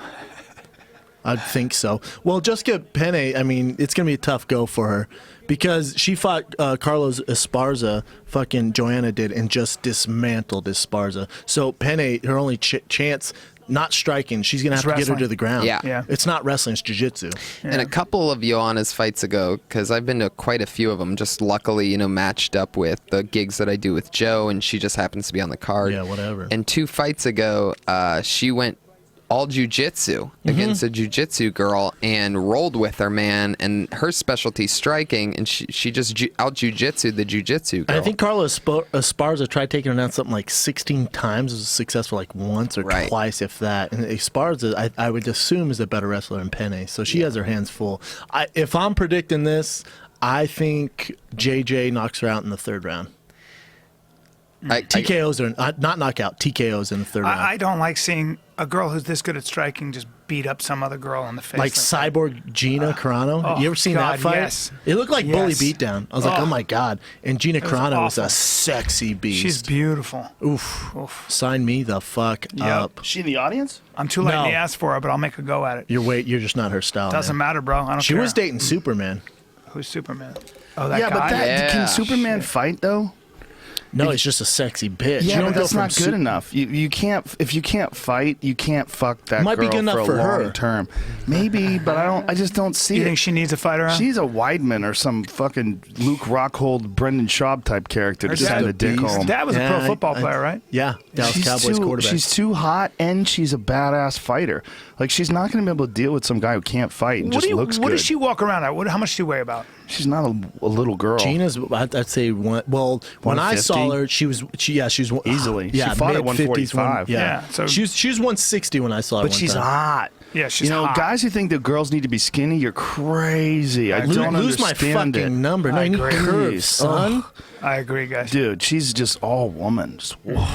I think so. Well, Jessica Penne, I mean, it's going to be a tough go for her because she fought Carlos Esparza, fucking Joanna did, and just dismantled Esparza. So Penne, her only chance, not striking, she's going to have to get her to the ground. Yeah. It's not wrestling, it's jiu-jitsu. And a couple of Joanna's fights ago, because I've been to quite a few of them, just luckily, matched up with the gigs that I do with Joe, and she just happens to be on the card. Yeah, whatever. And 2 fights ago, she went all jiu-jitsu against a jiu-jitsu girl and rolled with her, man, and her specialty striking, and she just out jiu-jitsu the jiu-jitsu girl. I think Carlos Esparza tried taking her down something like 16 times, was successful like once or twice, if that. And Esparza, I would assume, is a better wrestler than Penne, so she has her hands full. If I'm predicting this, I think JJ knocks her out in the 3rd round. TKOs are not knockout. TKOs in the 3rd round. I don't like seeing a girl who's this good at striking just beat up some other girl in the face. Like Cyborg Gina Carano. You ever seen that fight? Yes. It looked like bully beatdown. I was like, oh my God. And Gina Carano was a sexy beast. She's beautiful. Oof. Sign me the fuck up. Is she in the audience? I'm too late in the ass for her, but I'll make a go at it. You're just not her style. Doesn't matter, bro. I don't She care. was dating Superman. Who's Superman? Oh, that guy? But can Superman fight though? No, he's just a sexy bitch. Yeah, you don't but that's not good enough. You can't, if you can't fight, you can't fuck that Might girl be good enough for a for her. long term. Maybe, but I just don't see You it. think she needs a fighter? She's a Weidman or some fucking Luke Rockhold, Brendan Schaub type character to Her send dad- a dick home. Dad was a pro football player, right? Yeah, Dallas Cowboys quarterback. She's too hot, and she's a badass fighter. Like, she's not going to be able to deal with some guy who can't fight and just looks What good. does she walk around at? How much does she weigh about? She's not a little girl. Gina's, I'd say, when I saw her, she was Easily. Yeah, She fought at mid-50s, 145. Yeah, so- she was 160 when I saw her. But one she's time. hot. Yeah, she's You know, hot. guys who think that girls need to be skinny, you're crazy. I don't Lose my understand fucking it. number. No, I you need agree. curves, son. I agree, guys. Dude, she's just all woman. Just, whoa.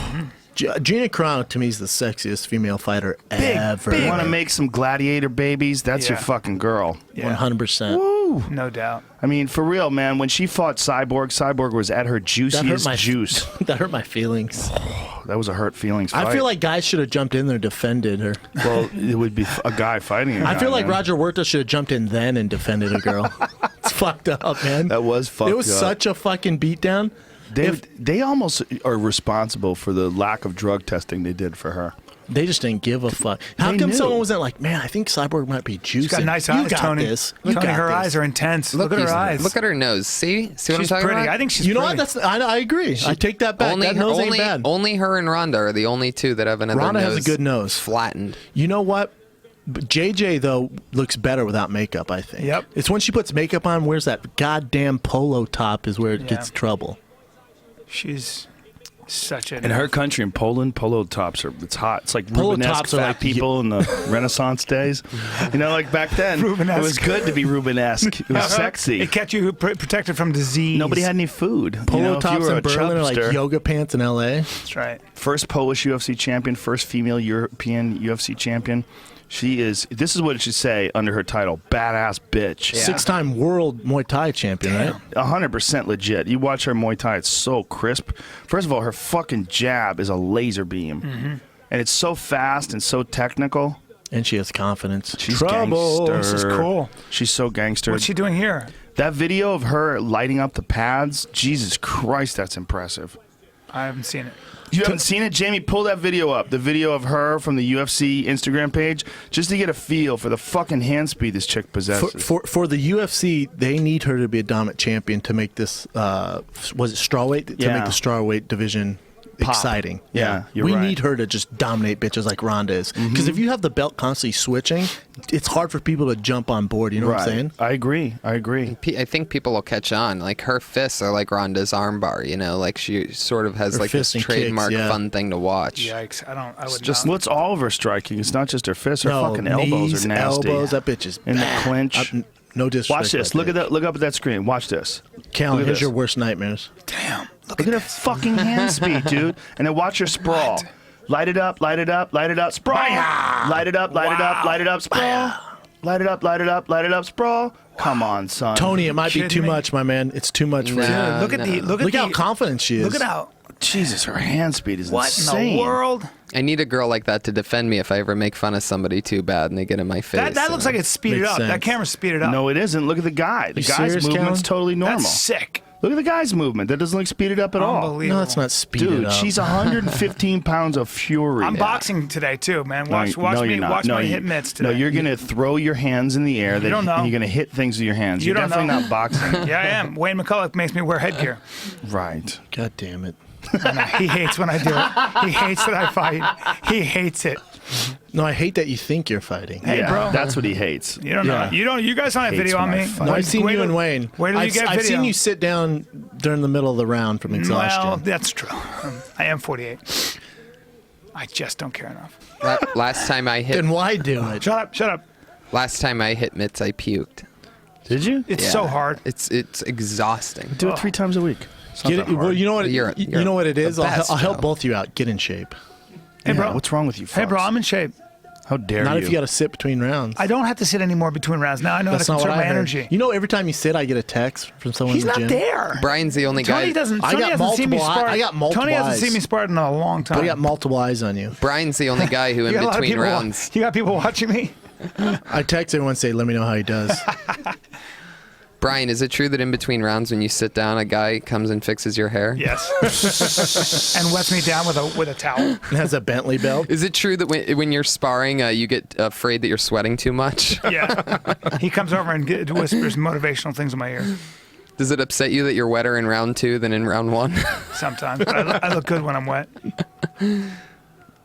Gina Carano to me is the sexiest female fighter ever. You want to make some gladiator babies? That's your Yeah. fucking girl. 100%. No doubt. I mean, for real, man. When she fought Cyborg was at her That hurt juiciest my juice. That hurt my feelings. That was a hurt feelings fight. I feel like guys should have jumped in there and defended her. well, it would be a guy fighting a guy. I feel like man. Roger Huerta should have jumped in then and defended a girl. It's fucked up, man. That was fucked It was up. such a fucking beatdown. They almost are responsible for the lack of drug testing they did for her. They just didn't give a fuck. How They come knew. someone wasn't like, man, I think Cyborg might be juicing. She's got nice you eyes, got Tony. this. You Tony, got her this. eyes are intense. Look at her eyes. Look at her nose. See what I'm She's talking pretty. about? I think she's You know pretty. what? I agree. I take that back. Only That her, nose ain't only, bad. only her and Ronda are the only 2 that have another Ronda nose has a good nose. flattened. You know what? But JJ, though, looks better without makeup, I think. Yep. It's when she puts makeup on, where's that goddamn polo top is where it gets trouble. She's such a. In her country, in Poland, polo tops it's hot. It's like Polo Rubenesque tops are fat like- people in the Renaissance days. You know, like back then, it was Rubenesque. good to be Rubenesque. It was sexy. It kept you protected from disease. Nobody had any food. Polo you know, if you tops were in a Berlin are like chubster, yoga pants in L.A. That's right. first Polish UFC champion, first female European UFC champion. She is. This is what it should say under her title: badass bitch. 6-time world Muay Thai champion, right? 100% legit. You watch her Muay Thai; it's so crisp. First of all, her fucking jab is a laser beam, and it's so fast and so technical. And she has confidence. She's Trouble. gangster. This is cool. She's so gangster. What's she doing here? That video of her lighting up the pads, Jesus Christ, that's impressive. I haven't seen it. You haven't seen it? Jamie, pull that video up. The video of her from the UFC Instagram page, just to get a feel for the fucking hand speed this chick possesses. For the UFC, they need her to be a dominant champion to make this, was it strawweight? To Yeah. make the strawweight division Pop. exciting. Yeah, you're we right. need her to just dominate bitches like Ronda is. Because if you have the belt constantly switching, it's hard for people to jump on board. You know what I'm saying? I agree. I think people will catch on. Like her fists are like Ronda's armbar. You know, like she sort of has Her like this fists and kicks, trademark yeah. fun thing to watch. Yikes! I would just- not. Well, it's all of her striking. It's not just her fists. Her No, fucking elbows knees, are nasty. elbows, that bitch is In the bad. clinch. No disrespect. Watch this. to Look that at that. Look up at that screen. Watch this. bitch. Callen, Look at here's this. your worst nightmares. Damn! Look at her fucking hand speed, dude. And then watch her sprawl. What? Light it up, light it up, light it up, sprawl. Light it up, light it up, light it up, sprawl. Light it up, light it up, light it up, sprawl. Come on, son. Tony, it might be Kidding too me? much, my man. It's too much for you. No. Look at the Look how confident she is. Look at how. Jesus, her hand speed is What insane. in the world? I need a girl like that to defend me if I ever make fun of somebody too bad and they get in my face. That looks like it's speeded Makes up. That sense. camera's speeded up. No, it isn't. Look at the guy. The You guy's serious, movement's Callen? totally normal. That's sick. Look at the guy's movement. That doesn't look speeded up at all. Unbelievable. No, it's not speeded Dude, up. she's 115 pounds of fury. I'm boxing today too, man. No, Watch no, me. you're not. Watch No, my you- hit mitts today. No, you're gonna throw your hands in the air. You don't know. And you're gonna hit things with your hands. You You're don't definitely know. not boxing. Yeah, I am. Wayne McCullough makes me wear headgear. Right. God damn it. He hates when I do it. He hates that I fight. He hates it. No, I hate that you think you're fighting. Hey, yeah, bro. That's what he hates. You don't know. Yeah. You don't. You guys don't have Hates video on when I me. fight. No, I've seen Wait you till- and Wayne. Wait till you get I've video. seen you sit down during the middle of the round from exhaustion. Well, that's true. I am 48. I just don't care enough. Last time I hit Then why do it? Shut up. Shut up. last time I hit mitts, I puked. Did you? It's Yeah. so hard. It's exhausting. Do it 3 times a week. It's not Get that it, well, hard. you know what? You're You know what it the is. best, I'll help Joe. both you out. Get in shape. Hey, bro. What's wrong with you? Hey, bro. fucks? I'm in shape. How dare Not you? if you got to sit between rounds. I don't have to sit anymore between rounds. Now I know That's how not to what conserve I my heard. energy. You know, every time you sit, I get a text from someone He's in the not gym. there. Brian's the only guy. Tony doesn't. I Tony got hasn't seen me multiple- spar. I got multiple Tony hasn't eyes. seen me spar in a long time. But I got multiple eyes on you. Brian's the only guy who in You got a lot of between people- rounds. You got people watching me. I text everyone and say, let me know how he does. Brian, is it true that in between rounds when you sit down, a guy comes and fixes your hair? Yes. And wets me down with a towel. And has a Bentley belt. Is it true that when you're sparring, you get afraid that you're sweating too much? Yeah. He comes over and whispers motivational things in my ear. Does it upset you that you're wetter in round 2 than in round 1? Sometimes. But I look good when I'm wet.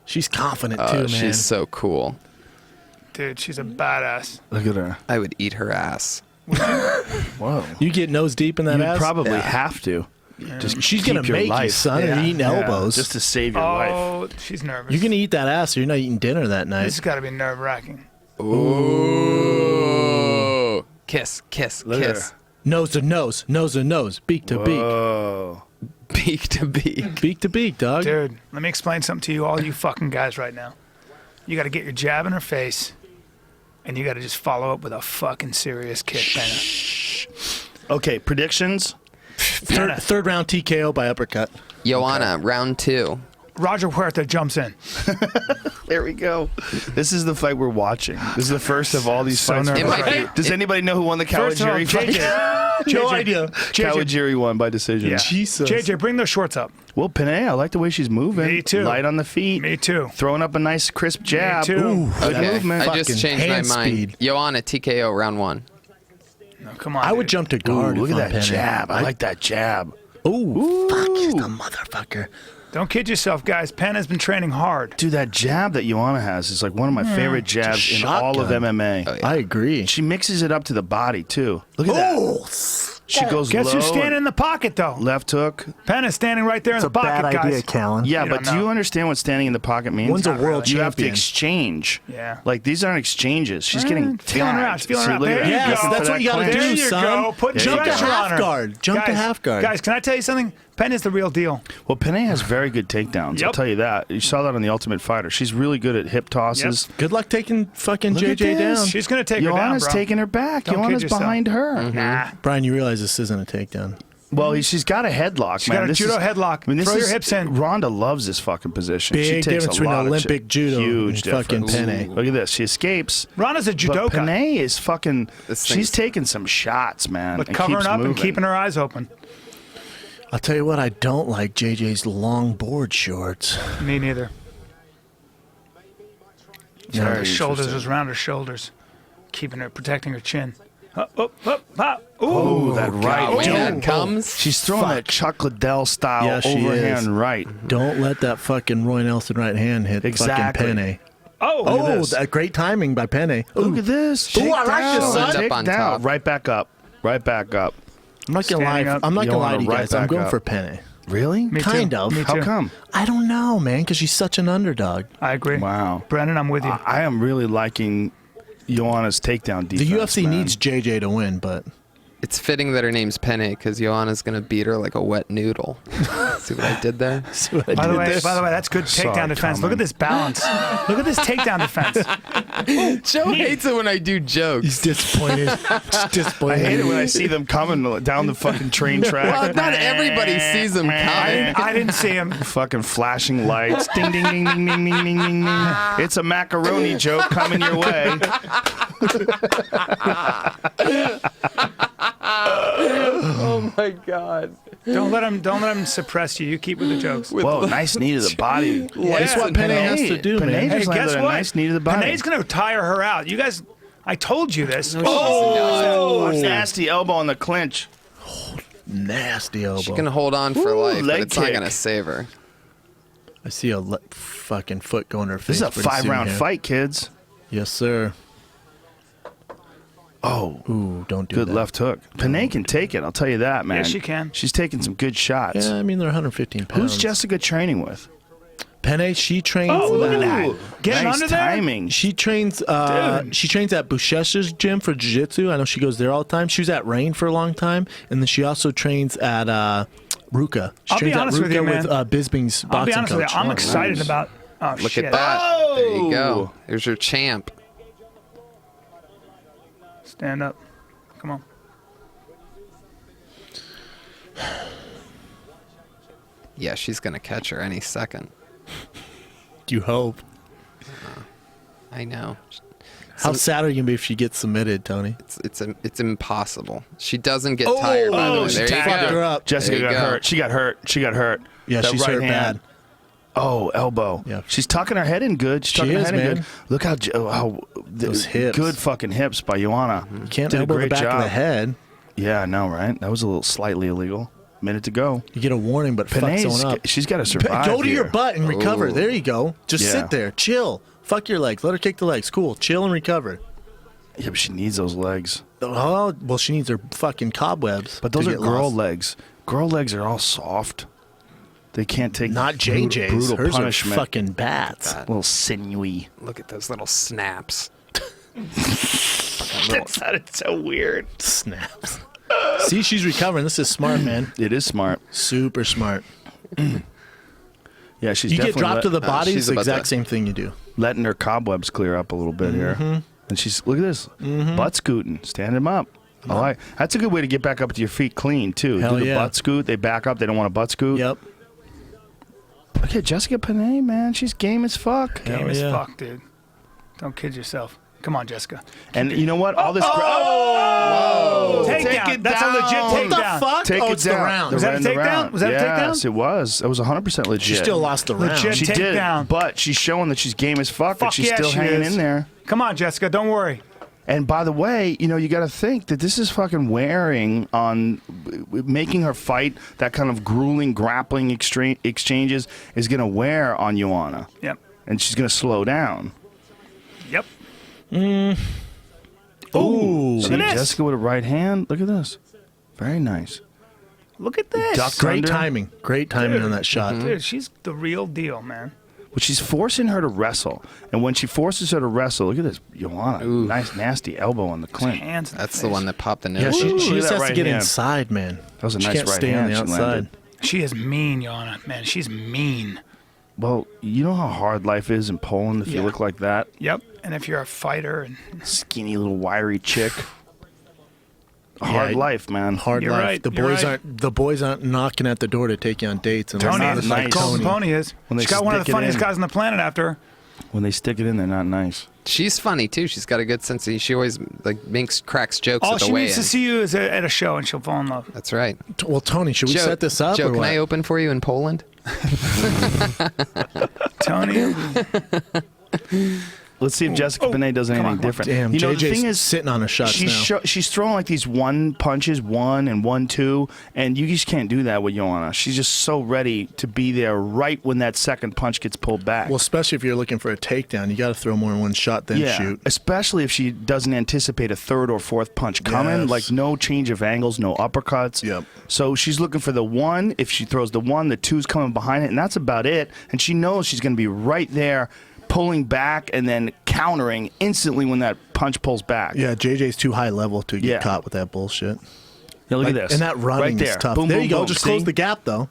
She's confident too, man. She's so cool. Dude, she's a badass. Look at her. I would eat her ass. Whoa. You get nose deep in that You ass. probably have to. Just She's keep gonna your make you, life. son, and eating elbows. Just to save your life. Oh, she's nervous. You're gonna eat that ass, or you're not eating dinner that This night. has got to be nerve-wracking. Ooh. Kiss, kiss, Look at kiss. her. Nose to nose, nose to nose, beak to beak, Oh. Beak to beak. beak to beak, dog. Dude, let me explain something to you, all you fucking guys right now. You got to get your jab in her face, and you got to just follow up with a fucking serious kick, Penna. Okay, predictions. Third round TKO by uppercut. Joanna, round 2. Roger Huerta jumps in. There we go. This is the fight we're watching. This is the first of all these So fights. nervous. It might be- Does anybody know who won the First of all, Kawajiri fight? No idea. Kawajiri won by decision. Yeah. Jesus. JJ, bring those shorts up. Well, Panay, I like the way she's moving. Me too. Light on the feet. Me too. Throwing up a nice crisp jab. too. Ooh, that Okay, movement. I just Fucking changed my hand mind. speed. Joanna, TKO, round 1. No, come on. I would dude. jump to Ooh, guard. look if at I'm that Penny. jab. I like that jab. Ooh, fuck, he's the motherfucker. Don't kid yourself, guys. Penn has been training hard. Dude, that jab that Joanna has is like one of my favorite jabs in all of shotgun. MMA. Oh, yeah. I agree. She mixes it up to the body, too. Look at that. She goes Guess low. who's standing in the pocket, though? Left hook. Penn is standing right there in the pocket, guys. Callen. Yeah, You but don't do know. you understand what standing in the pocket means? One's a world You have to champion. exchange. Yeah. Like, these aren't exchanges. She's getting feeling her out. tagged. She's feeling her See, out. look at There that. you Yes, go. that's what you gotta Clamp. do, There you son. go. Put There you pressure go. on half her. guard. Jump to Guys, half guard. Guys, can I tell you something? Penn is the real deal. Well, Panay has very good takedowns. I'll Yep. tell you that. You saw that on The Ultimate Fighter. She's really good at hip tosses. Good luck taking fucking Look at JJ this. down. She's going to take her down, Joanna's bro. taking her back. Don't kid Joanna's yourself. behind her. Nah. Brian, you realize this isn't a takedown. Well, she's got a headlock, She's man. got a This judo is- headlock. this Throw your is- hips in. Ronda loves this fucking position. she Big takes difference a between lot of Olympic judo Huge and fucking difference. Penne. Look at this. She escapes. Ronda's a But judoka. Panay is fucking. This She's thing's- taking some shots, man. But and covering keeps up and moving. keeping her eyes open. I'll tell you what, I don't like JJ's long board shorts. Me neither. Very Her shoulders interesting. is around her shoulders, keeping her, protecting her chin. Up. Ooh. Oh, that right. When jab. that comes, She's throwing that Chuck Liddell style Yeah, she overhand is. right. Don't let that fucking Roy Nelson right hand hit Exactly. fucking Penne. Oh. Look at Oh, this. that great timing by Penne. Ooh, Look at this. Ooh, I like this, son. Take Up on down. top. Right back up. Right back up. I'm not gonna lie. Standing up. I'm not You gonna lie wanna to you right guys. I'm back going up. for Penne. Really? Me too. Kind of. Me How too. come? I don't know, man, because she's such an underdog. I agree. Wow. Brendan, I'm with you. I am really liking Joanna's takedown defense. The UFC man. needs JJ to win, but It's fitting that her name's Penne because Joanna's gonna beat her like a wet noodle. See what I did there? By the way, that's good takedown defense. Look at this balance. Look at this takedown defense. Joe hates it when I do jokes. He's disappointed. I hate it when I see them coming down the fucking train track. Well, not everybody sees them coming. I didn't see him. Fucking flashing lights. Ding, ding, ding, ding, ding, ding, ding, ding, ding. It's a macaroni joke coming your way. Oh my God! Don't let him suppress you. You keep with the jokes. Whoa, nice knee to the body. That's what Penne has to do, man. Penne Hey, just landed guess a what? nice knee to the body. Panay's gonna tire her out. You guys, I told you this. Oh, nasty elbow on the clinch. Nasty elbow. She can hold on for life, but leg it's not kick. gonna save her. I see a fucking foot going to her face. This is a pretty soon 5-round here. fight, kids. Yes, sir. Oh, Ooh, don't do good that. left hook. Panay can take it, I'll tell you that, man. Yeah, she can. She's taking some good shots. Yeah, I mean, they're 115 pounds. Who's Jessica training with? Penne, she trains. Oh, look at Ooh, that. Getting nice under there? timing. She trains. Dude. She trains at Bushesh's gym for jiu-jitsu. I know she goes there all the time. She was at Rain for a long time, and then she also trains at Ruka. She I'll be trains honest at with you, man. Bisbing's I'll boxing be honest coach. with you. I'm Oh, excited nice. about. Oh Look shit! at that. There you Oh! go. There's your champ. Stand up. Come on. Yeah, she's gonna catch her any second. You hope. I know. How sad are you gonna be if she gets submitted, Tony? It's impossible. She doesn't get tired. By the way, she there you tagged go. her up. Jessica There you got go. hurt. She got hurt. She got hurt. Yeah, That she's right hurt hand. bad. Oh, elbow. Yeah. She's tucking her head in good. She's She tucking her is, head in man. good. Look how Those hips. Good fucking hips by Joanna. You can't Did a elbow the great back job. of the head. Yeah, I know, right? That was a little slightly illegal. Minute to go. You get a warning, but fuck Panay's, someone up. she's got to survive. Go to here. your butt and recover. Ooh. There you go. Just Yeah. sit there. Chill. Fuck your legs. Let her kick the legs. Cool. Chill and recover. Yeah, but she needs those legs. Oh, well, she needs her fucking cobwebs. But those to are get girl lost. legs. Girl legs are all soft. They can't take Not JJ's. brutal Hers punishment. are fucking bats. A little sinewy. Look at those little snaps. That sounded so weird. Snaps. See, she's recovering. This is smart, man. It is smart. Super smart. Yeah, she's You get definitely dropped to the body, she's it's the about exact to- same thing you do. letting her cobwebs clear up a little bit here. And she's, look at this, butt scooting, stand him up. I like. That's a good way to get back up to your feet clean, too. Hell Do the yeah. butt scoot, they back up, they don't want to butt scoot. Yep. Look at Jessica Panay, man. She's game as fuck. Game Hell as yeah. fuck, dude. Don't kid yourself. Come on, Jessica. And you know what? All this. Take Take down. it That's down. a legit What the takedown. fuck? Take Oh, it it's the down. round. Was that a Ran the takedown? round. Was that a takedown? Yes, it was. It was 100% legit. She still lost the round. Legit. She did, takedown. but she's showing that she's game as fuck, Fuck and she's yeah, still she hanging is. in there. Come on, Jessica. Don't worry. And by the way, you know, you got to think that this is fucking wearing on making her fight that kind of grueling grappling exchanges is going to wear on Joanna. Yep. And she's going to slow down. Yep. Ooh. See, at this. Jessica with a right hand. Look at this. Very nice. Look at this. Duck Great under. timing. Great timing on that shot. Dude, she's the real deal, man. But she's forcing her to wrestle. And when she forces her to wrestle, look at this. Joanna, nice, nasty elbow on the clinch. Hands in That's face. the one that popped the Yeah, nose. she Look just at that has to right get hand. inside, man. That was a She nice can't right stay on hand the she outside. landed. She is mean, Joanna. Man, she's mean. Well, you know how hard life is in Poland if you Yeah. look like that? Yep. And if you're a fighter, and Skinny little wiry chick. A hard Yeah, life, man. Hard You're life. right, The you're boys right. aren't. The boys aren't knocking at the door to take you on dates. And Tony not is nice. like Golden Tony. Pony is. When they She's got one of the stick it funniest in. guys on the planet after her. When they stick it in, they're not nice. She's funny too. She's got a good sense of. She always cracks jokes All at the she weigh-in. needs to see you is at a show, and she'll fall in love. That's right. Well, Tony, should we Joe, set this up? Joe, or can what? I open for you in Poland? Tony, Let's see if Jessica Panay does anything on. different. Damn, you know, JJ's the thing is, sitting on her shots now. she's throwing like these one punches, 1 and 1, 2, and you just can't do that with Joanna. She's just so ready to be there right when that second punch gets pulled back. Well, especially if you're looking for a takedown, you got to throw more than one shot then yeah, shoot. especially if she doesn't anticipate a third or fourth punch coming, Yes. like no change of angles, no uppercuts. Yep. So she's looking for the 1. If she throws the 1, the 2's coming behind it, and that's about it. And she knows she's going to be right there, pulling back and then countering instantly when that punch pulls back. Yeah, JJ's too high level to get Yeah. caught with that bullshit. Yeah, look at this. And that running right there. is tough. Boom, there boom, you go. boom. Just See? close the gap, though.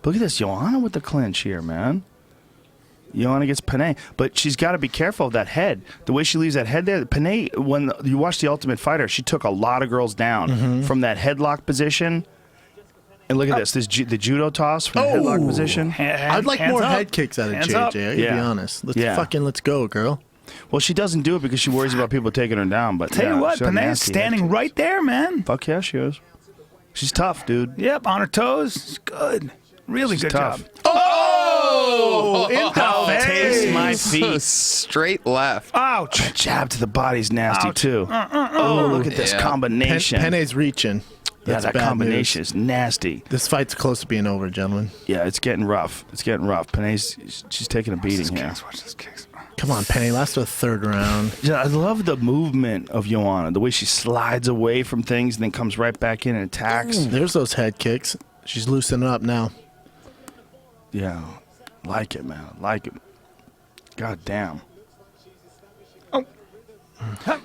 Look at this, Joanna with the clinch here, man. Joanna gets Panay, but she's got to be careful of that head. The way she leaves that head there, Panay, when you watch The Ultimate Fighter, she took a lot of girls down from that headlock position. And look at this, the judo toss from the headlock position. I'd like more head kicks out of Hands JJ. up. I gotta be honest. Let's go, girl. Well, she doesn't do it because she worries about people taking her down. But Tell you what, she's got Panay's nasty head standing kicks. right there, man. Fuck yeah, she is. She's tough, dude. Yep, on her toes. It's good. Really good tough. job. Oh! How taste my So feet. straight left. Ouch. Jab to the body's nasty Ouch. too. Oh, look at this Yeah. combination. Pene's reaching. yeah, That's that bad combination news. is nasty. This fight's close to being over, gentlemen. Yeah, it's getting rough. It's getting rough. Panay's she's taking a beating here. Watch this kicks. Come on, Penne. Last to a third round. Yeah, I love the movement of Joanna, the way she slides away from things and then comes right back in and attacks. There's those head kicks. She's loosening up now. Yeah, like it, man. Like it. God damn.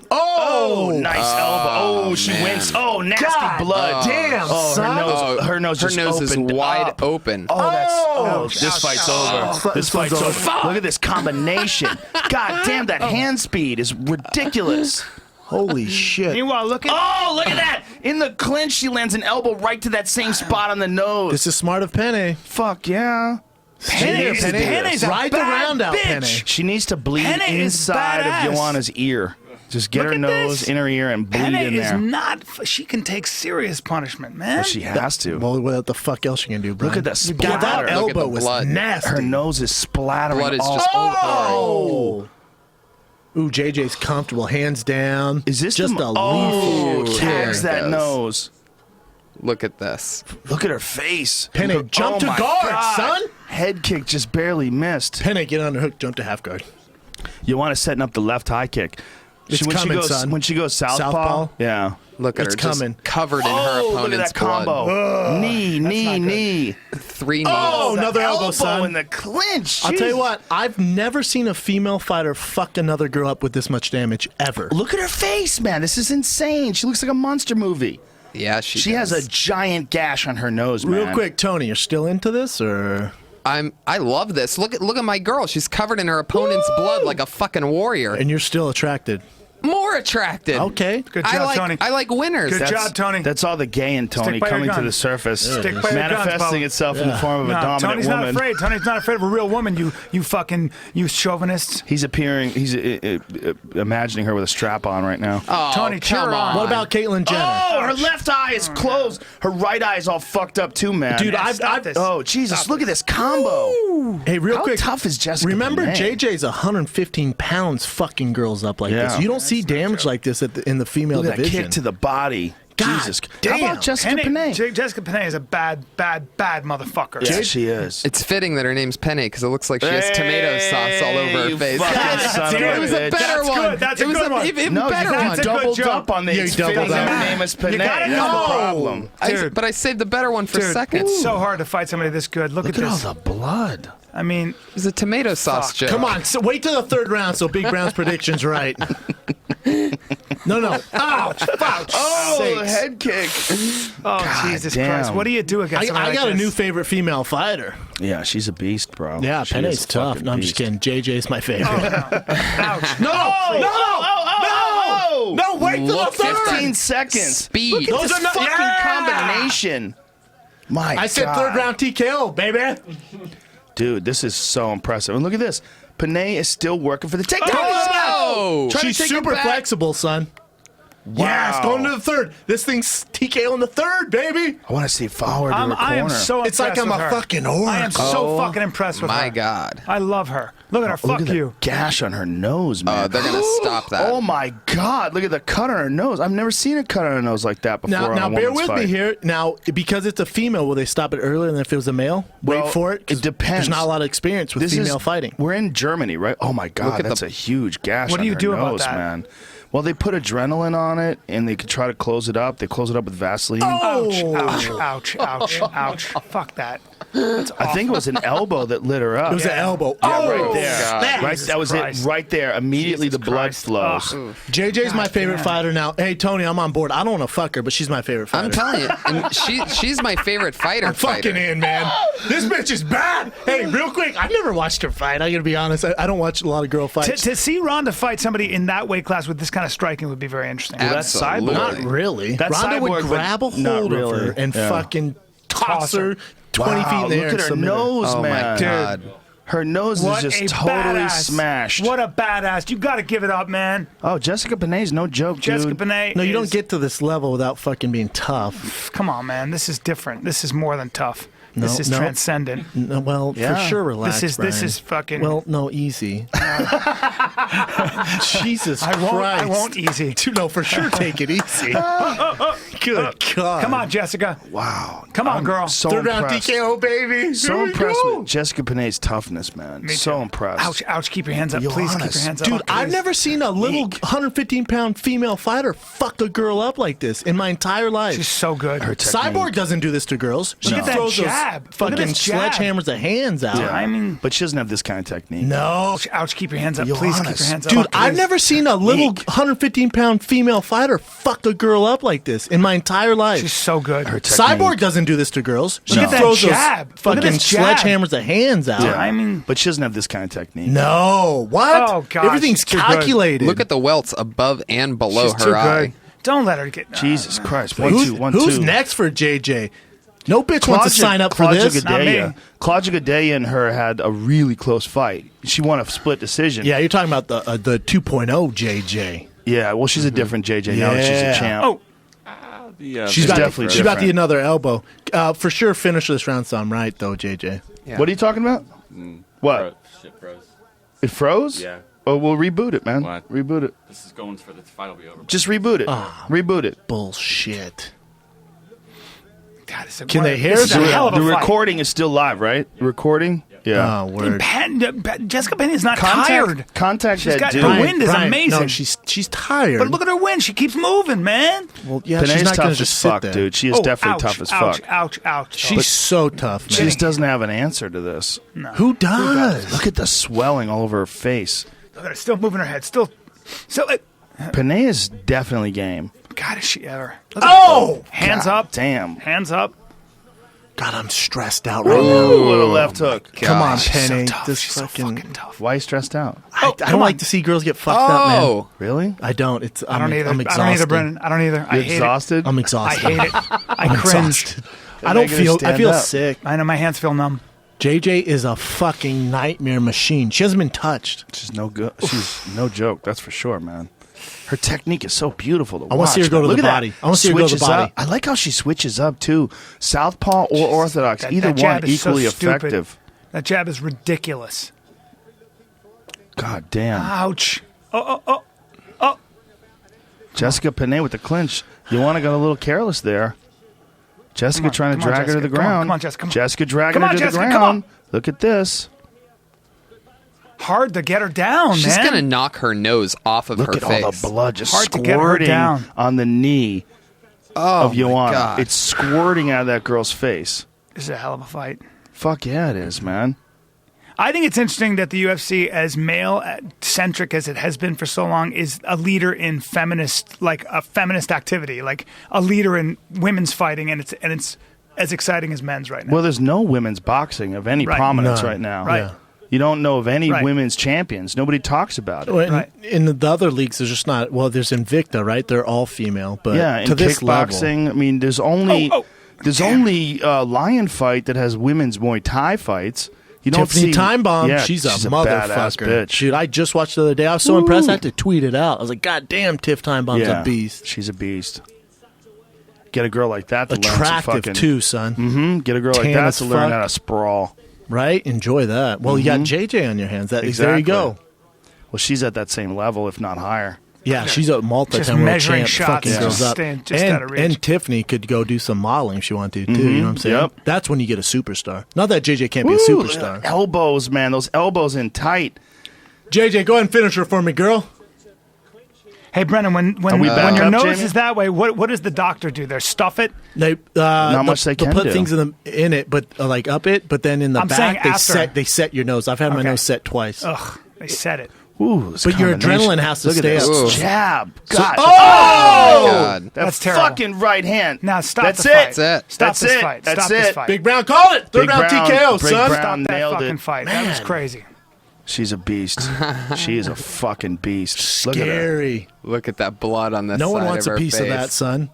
Oh, nice elbow. Oh, she man. winks. Oh, nasty blood. damn, Oh, son. her nose just is opened wide up. open. Oh, Ouch. this fight's over. This fight's over. Look at this combination. God damn, that hand speed is ridiculous. Holy shit. Meanwhile, look at Oh, look at that. In the clinch, she lands an elbow right to that same spot on the nose. This is smart of Penne. Fuck yeah. Penne's a Ride the bad round out, bitch. Penne. She needs to bleed Penny is inside badass. of Joanna's ear. Just get Look her at nose this. in her ear and bleed Penne in is there. not. She can take serious punishment, man. Well, she has to. Well, what the fuck else you gonna do, Brian? Look at that God, splatter. that Look at elbow the was blood. nasty. Her nose is splattering Blood is all just over. Oh! Ooh, JJ's comfortable, hands down. Is this just the, a oh, lethal tags kick. that Yes. nose. Look at this. Look at her face. Penne, Look- jump to my guard, God. son. Head kick just barely missed. Penne, get on the hook, jump to half guard. Joanna's setting up the left high kick. It's when coming, she goes, son. When she goes southpaw, Southpaw? yeah. Look at It's her just coming. covered in her Oh, look at opponent's that combo. blood. Knee. 3 knees. Oh, The another elbow, son. in the clinch. I'll tell you Jeez. what, I've never seen a female fighter fuck another girl up with this much damage, ever. Look at her face, man. This is insane. She looks like a monster movie. Yeah, She has a giant gash on her nose, man. Real quick, Tony, you're still into this, or? I love this. Look at my girl. She's covered in her opponent's blood like a fucking warrior. And you're still attracted. More attracted. Okay. Good job, Tony. I like winners. Good That's- job, Tony. That's all the gay in Tony Stick by your coming to guns. the surface, Stick by your guns, manifesting Bo. itself in the form of a dominant Tony's woman. not afraid. Tony's not afraid of a real woman. You fucking chauvinists. He's appearing. He's imagining her with a strap on right now. Oh, Tony, cheer come her on. on. What about Caitlyn Jenner? Oh, her left eye is closed. Her right eye is all fucked up too, man. Dude, Man, I've- stop this. Oh Jesus! Look at this combo. Hey, real How quick. tough is Jessica? Remember, Bonet? JJ's 115 pounds fucking girls up like Yeah. this. You don't see damage like this in the female Look at that division. kick to the body. God Jesus. damn. How about Jessica Bonet? Jessica Penne is a bad motherfucker. Yeah, she is. It's fitting that her name's Penny because it looks like she has tomato sauce all over you her face. fucking God son of damn, a it was a bitch. better That's one. good. That's it a was good one. even No, better you one. doubled joke. up on the Yeah, you doubled fitting up. her name is Panay. You gotta That's the know. problem. Dude. But I saved the better one for Dude, second. it's so hard to fight somebody this good. Look Look at at all this. the blood. I mean, It was a tomato sauce Fuck. joke. Come on, so wait till the third round so Big Brown's prediction's right. No. Ouch. Oh, Sakes. head kick. oh Jesus damn. Christ! What do you do against somebody I like got a this? new favorite female fighter. Yeah, she's a beast, bro. Yeah, She Penne's is a tough. fucking No, I'm just beast. kidding. JJ's my favorite. Ouch! No, wait till Look the at third. 15 seconds. Speed. Look at Those this are not- fucking Yeah! combination. My I said God. third round TKO, baby. Dude, this is so impressive. And look at this. Panay is still working for the takedown. Oh! Trying to She's take it super back. flexible, son. Yes, Wow. going to the third. This thing's TKO in the third, baby. I want to see follow her to her I am corner. so It's like impressed I'm a with her. fucking I am oracle. so fucking impressed with her. My God. I love her. Look at her. Look Fuck at the you. gash on her nose, man. They're going to stop that. Oh my God! Look at the cut on her nose. I've never seen a cut on her nose like that before. Now, on a bear woman's with fight. me here. Now, because it's a female, will they stop it earlier than if it was a male? Well, Wait for it. 'Cause it depends. There's not a lot of experience with female fighting. We're in Germany, right? Oh my God, Look at that's the- a huge gash What do on you her do about nose, that? man. Well, they put adrenaline on it, and they could try to close it up. They close it up with Vaseline. Ouch! Ouch! Ouch! Ouch! Ouch! Fuck that. I think it was an elbow that lit her up. It was an elbow. Yeah, right there. God. Right, that was Christ. it. Right there. Immediately, Jesus the blood Christ. flows. Ugh. JJ's my favorite damn. fighter now. Hey, Tony, I'm on board. I don't want to fuck her, but she's my favorite fighter. I'm telling you, and she's my favorite fighter. I'm fucking in, man. This bitch is bad. Hey, real quick, I've never watched her fight. I'm gonna be honest. I don't watch a lot of girl fights. To see Ronda fight somebody in that weight class with this kind of striking would be very interesting. that's Absolutely. Cyborg. Not really. That's Ronda Cyborg, would but grab a not hold of really. her and Yeah. fucking toss her 20 Wow, feet in the air. look at and her submit her. nose, Oh man. my God. Her nose What is a just totally badass. smashed. What a badass. You got to give it up, man. Oh, Jessica Bené's no joke, Jessica dude. Bené. No, you don't is- get to this level without fucking being tough. Come on, man. This is different. This is more than tough. This is no. transcendent. No, well, Yeah. for sure, relax. This Brian. is fucking. Well, no, easy. Jesus I won't. Christ. I won't easy. Dude, no, for sure, take it easy. Good God. Come on, Jessica. Wow. Come on, I'm girl. So Third round impressed. TKO, baby. So Here we impressed go. with Jessica Bené's toughness, man. Me So too. impressed. Ouch, ouch. Keep your hands up. Please keep your Johannes. hands up. Dude, I've please. never seen a little 115-pound female fighter fuck a girl up like this in my entire life. She's so good. Her technique. Cyborg doesn't do this to girls. She Look at that throws jab. those Look at fucking this jab. sledgehammers of hands out. Yeah. I mean- but she doesn't have this kind of technique. No. Ouch, ouch. Keep your hands up. Please keep Johannes. your hands up. Dude, I've please. never seen a little 115-pound female fighter fuck a girl up like this in my entire life. She's so good. Her technique. Cyborg doesn't do this to girls. She Look at that throws jab. those Look at fucking this jab. sledgehammers of hands out. Yeah. I mean- but she doesn't have this kind of technique. No. What? Oh, gosh, Everything's too good. calculated. Look at the welts above and below She's her too eye. good. Don't let her get. Jesus Christ. who's, 1-2, 1-2. who's next for JJ? No bitch wants to sign up for Claudia this. Not me. Gadelha. Claudia Gadelha and her had a really close fight. She won a split decision. Yeah, you're talking about the 2.0 JJ. Yeah, well, she's a different JJ now that she's Yeah. a champ. Oh, She's got definitely she got different. the another elbow. For sure, finish this round. So I'm right though, JJ. Yeah. What are you talking about? What? Shit froze. It froze? Yeah. Oh, we'll reboot it, man. What? Reboot it. This is going for the fight will be over. Just reboot it. Reboot it. Bullshit. God, it's a Can they hear this is us? a hell of a The fight. recording is still live, right? The recording? Yeah. Oh, word. Jessica Benny is not tired. Contact She's that got dude. her wind is Brian, amazing. No, she's tired. But look at her win. She keeps moving, man. well, yeah, she's Pene's not going tough to as just fuck, sit there. dude. She is definitely ouch, tough as ouch, fuck. Ouch, ouch, She's so tough, She man. just doesn't have an answer to this. Who does? Look at the swelling all over her face. Look at her still moving her head. Still. Pene is definitely game. God, is she ever? Look Oh! hands God up. damn. Hands up. God, I'm stressed out right now. Ooh, little left hook. Come on, Gosh. Penny. So tough. This She's so fucking tough. Why are you stressed out? I come don't like on. to see girls get fucked up, man. Oh, Really? I don't. It's I don't either. I'm I exhausted. don't either, Brendan. I don't either. I You're hate exhausted? I'm it. I exhausted. hate it. I I'm cringe. exhausted. I don't Make her feel. I stand feel up. sick. I know my hands feel numb. JJ is a fucking nightmare machine. She hasn't been touched. She's no good. She's no joke. That's for sure, man. Her technique is so beautiful to watch. I wanna see her go man. to Look the at that. body. I wanna see her go to the Switches body. up. I like how she switches up too. Southpaw or orthodox, That- either that jab one is so equally stupid. effective. That jab is ridiculous. God damn. Ouch. Jessica Penne with the clinch. You want to get a little careless there. Jessica trying to come on, drag her to the Jessica. Come on, ground. come on, Jessica, come on. Jessica dragging Come her on, to Jessica, the come ground. on. Look at this. Hard to get her down, she's man. gonna knock her nose off of Look her at face. all the blood just Hard to get her squirting down. on the knee Oh of my Joanna. God. It's squirting out of that girl's face. This is a hell of a fight. Fuck yeah, it is, man. I think it's interesting that the UFC, as male-centric as it has been for so long, is a leader in feminist activity, like a leader in women's fighting, and it's as exciting as men's right now. Well, there's no women's boxing of any Right. prominence None. right now. Right. Yeah. You don't know of any Right. women's champions. Nobody talks about it. Well, in, Right. in the other leagues, there's just not. Well, there's Invicta, right? They're all female, but Yeah, in to this level, kickboxing, I mean, there's only Lion Fight that has women's Muay Thai fights. You don't Tiffany see Time Bomb, Yeah, she's a badass motherfucker. bitch. Dude, I just watched the other day. I was so impressed. I had to tweet it out. I was like, God damn, Tiff Time Bomb's Yeah, a beast. she's a beast. Get a girl like that to learn some Attractive fucking, too, son. Get a girl like Tan that as to learn fuck. how to sprawl. Right? Enjoy that. Well, you got JJ on your hands. There you Exactly. go. Well, she's at that same level, if not higher. Yeah, she's a multi-time Just world measuring champ. shots, Fucking just goes up. stand- just out of reach. And Tiffany could go do some modeling if she wanted to, too. You know what I'm saying? Yep. That's when you get a superstar. Not that JJ can't be a Woo, superstar. elbows, man. Those elbows in tight. JJ, go ahead and finish her for me, girl. Hey, Brendan, when we back your up, nose Jamie? is that way, what does the doctor do there? Stuff it? They much they they'll can put do. things in it, but like up it. But then in the I'm saying back, after. they set your nose. I've had my Okay. nose set twice. Ugh, they said it. Ooh, it's But your combination. adrenaline has to Look at stay this. up. Ooh. Jab. God. Oh! God. That That's terrible. fucking right hand. Now stop That's the it. fight. That's it. Stop That's this it. fight. That's Stop this it. fight. Big Brown, call it. Third Big round Brown- TKO, Big son. Brown Stop that nailed fucking it. fight. That was crazy. She's a beast. She is a fucking beast. Look at her. Scary. Look at that blood on the No side one wants of a her piece of face. that, son.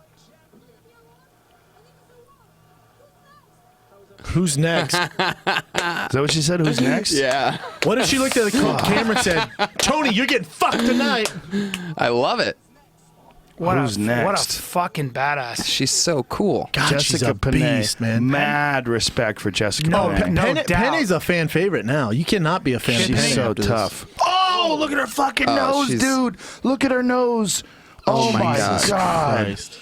Who's next? Is that what she said? Who's next? Yeah. What if she looked at the camera and said, "Tony, you're getting fucked tonight"? I love it. Who's What next? a fucking badass. She's so cool. God, she's Jessica a Panay. beast, man. Mad respect for Jessica No, Panay. no Penny, doubt. Penny's a fan favorite now. You cannot be a fan of She's Penny so after this. tough. Oh, look at her fucking Oh, nose, she's- dude. Look at her nose. Oh, my my God. God. Christ.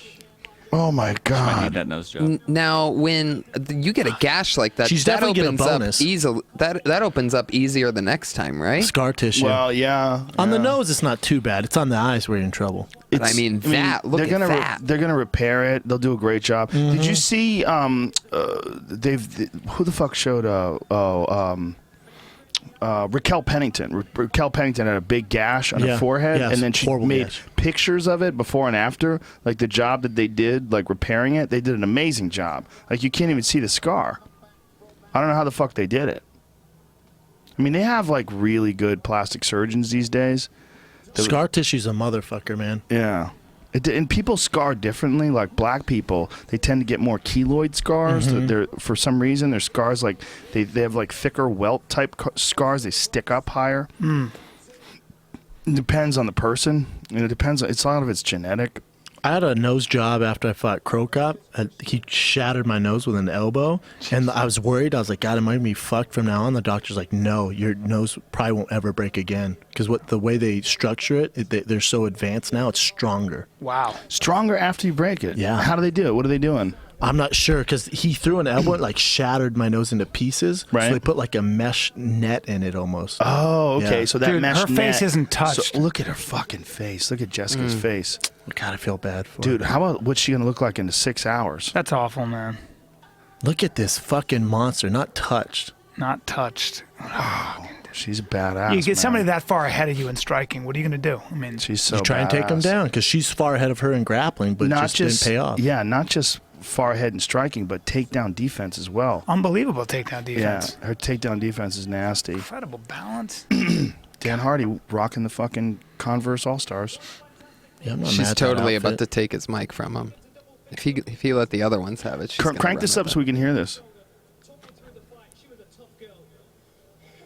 Oh, my I need God. that nose job. Now, when you get a gash like that, She's that definitely getting a opens up bonus. easily. That opens up easier the next time, right? Scar tissue. Well, yeah. on the yeah. nose, it's not too bad. It's on the eyes where you're in trouble. But I mean, look they're at gonna that. they're gonna repair it. They'll do a great job. Did you see? Who the fuck showed? Raquel Pennington. Raquel Pennington had a big gash on her Yeah. forehead, Yes, and then she horrible made gash. pictures of it before and after. Like the job that they did, like repairing it, they did an amazing job. Like you can't even see the scar. I don't know how the fuck they did it. I mean, they have like really good plastic surgeons these days. Scar tissue's a motherfucker, man. Yeah. And people scar differently. Like black people, they tend to get more keloid scars. They're, for some reason, their scars like they have like thicker welt type scars. They stick up higher. It depends on the person, and it depends. It's a lot of it's genetic. I had a nose job after I fought Crow Cop. He shattered my nose with an elbow, and I was worried. I was like, God, am I going to be fucked from now on? The doctor's like, no, your nose probably won't ever break again. Because the way they structure it, they're so advanced now, it's stronger. Wow. Stronger after you break it. Yeah. How do they do it? What are they doing? I'm not sure, because he threw an elbow, it like shattered my nose into pieces. Right. So they put like a mesh net in it almost. Oh, okay. Yeah. So that Dude, mesh her face net- isn't touched. So look at her fucking face. Look at Jessica's face, God, I feel bad for dude. her. How about what's she gonna look like in 6 hours? That's awful, man. Look at this fucking monster, not touched. Not touched. She's badass. You get man. somebody that far ahead of you in striking. What are you going to do? I mean, She's so You try and take him badass. down, because she's far ahead of her in grappling, but Not just didn't pay off. Yeah, not just far ahead in striking, but takedown defense as well. unbelievable takedown defense. Yeah, her takedown defense is nasty. Incredible balance. Dan Hardy rocking the fucking Converse All Stars. Yeah, I'm not mad She's at that totally about to outfit. take his mic from him. If he let the other ones have it, she's gonna Crank run this with up so we can hear this.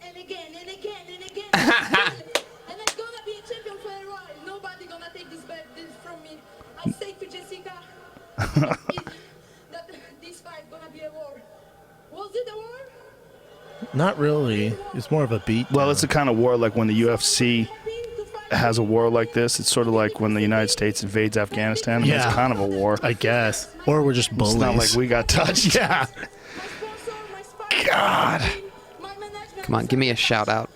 And again, and again, and again. And I'm gonna be a champion for a while. Nobody gonna take this from me. I say to Jessica, that this fight gonna be a war. Was it a war? Not really. It's more of a beat. Well, it's the kind of war like when the UFC To fight has a war like this. It's sort of like when the United States invades Afghanistan. Yeah. It's kind of a war. I guess. Or we're just bullies. It's not like we got touched. Yeah. my sponsor, my sponsor, God. my management. Come on, give me a shout out.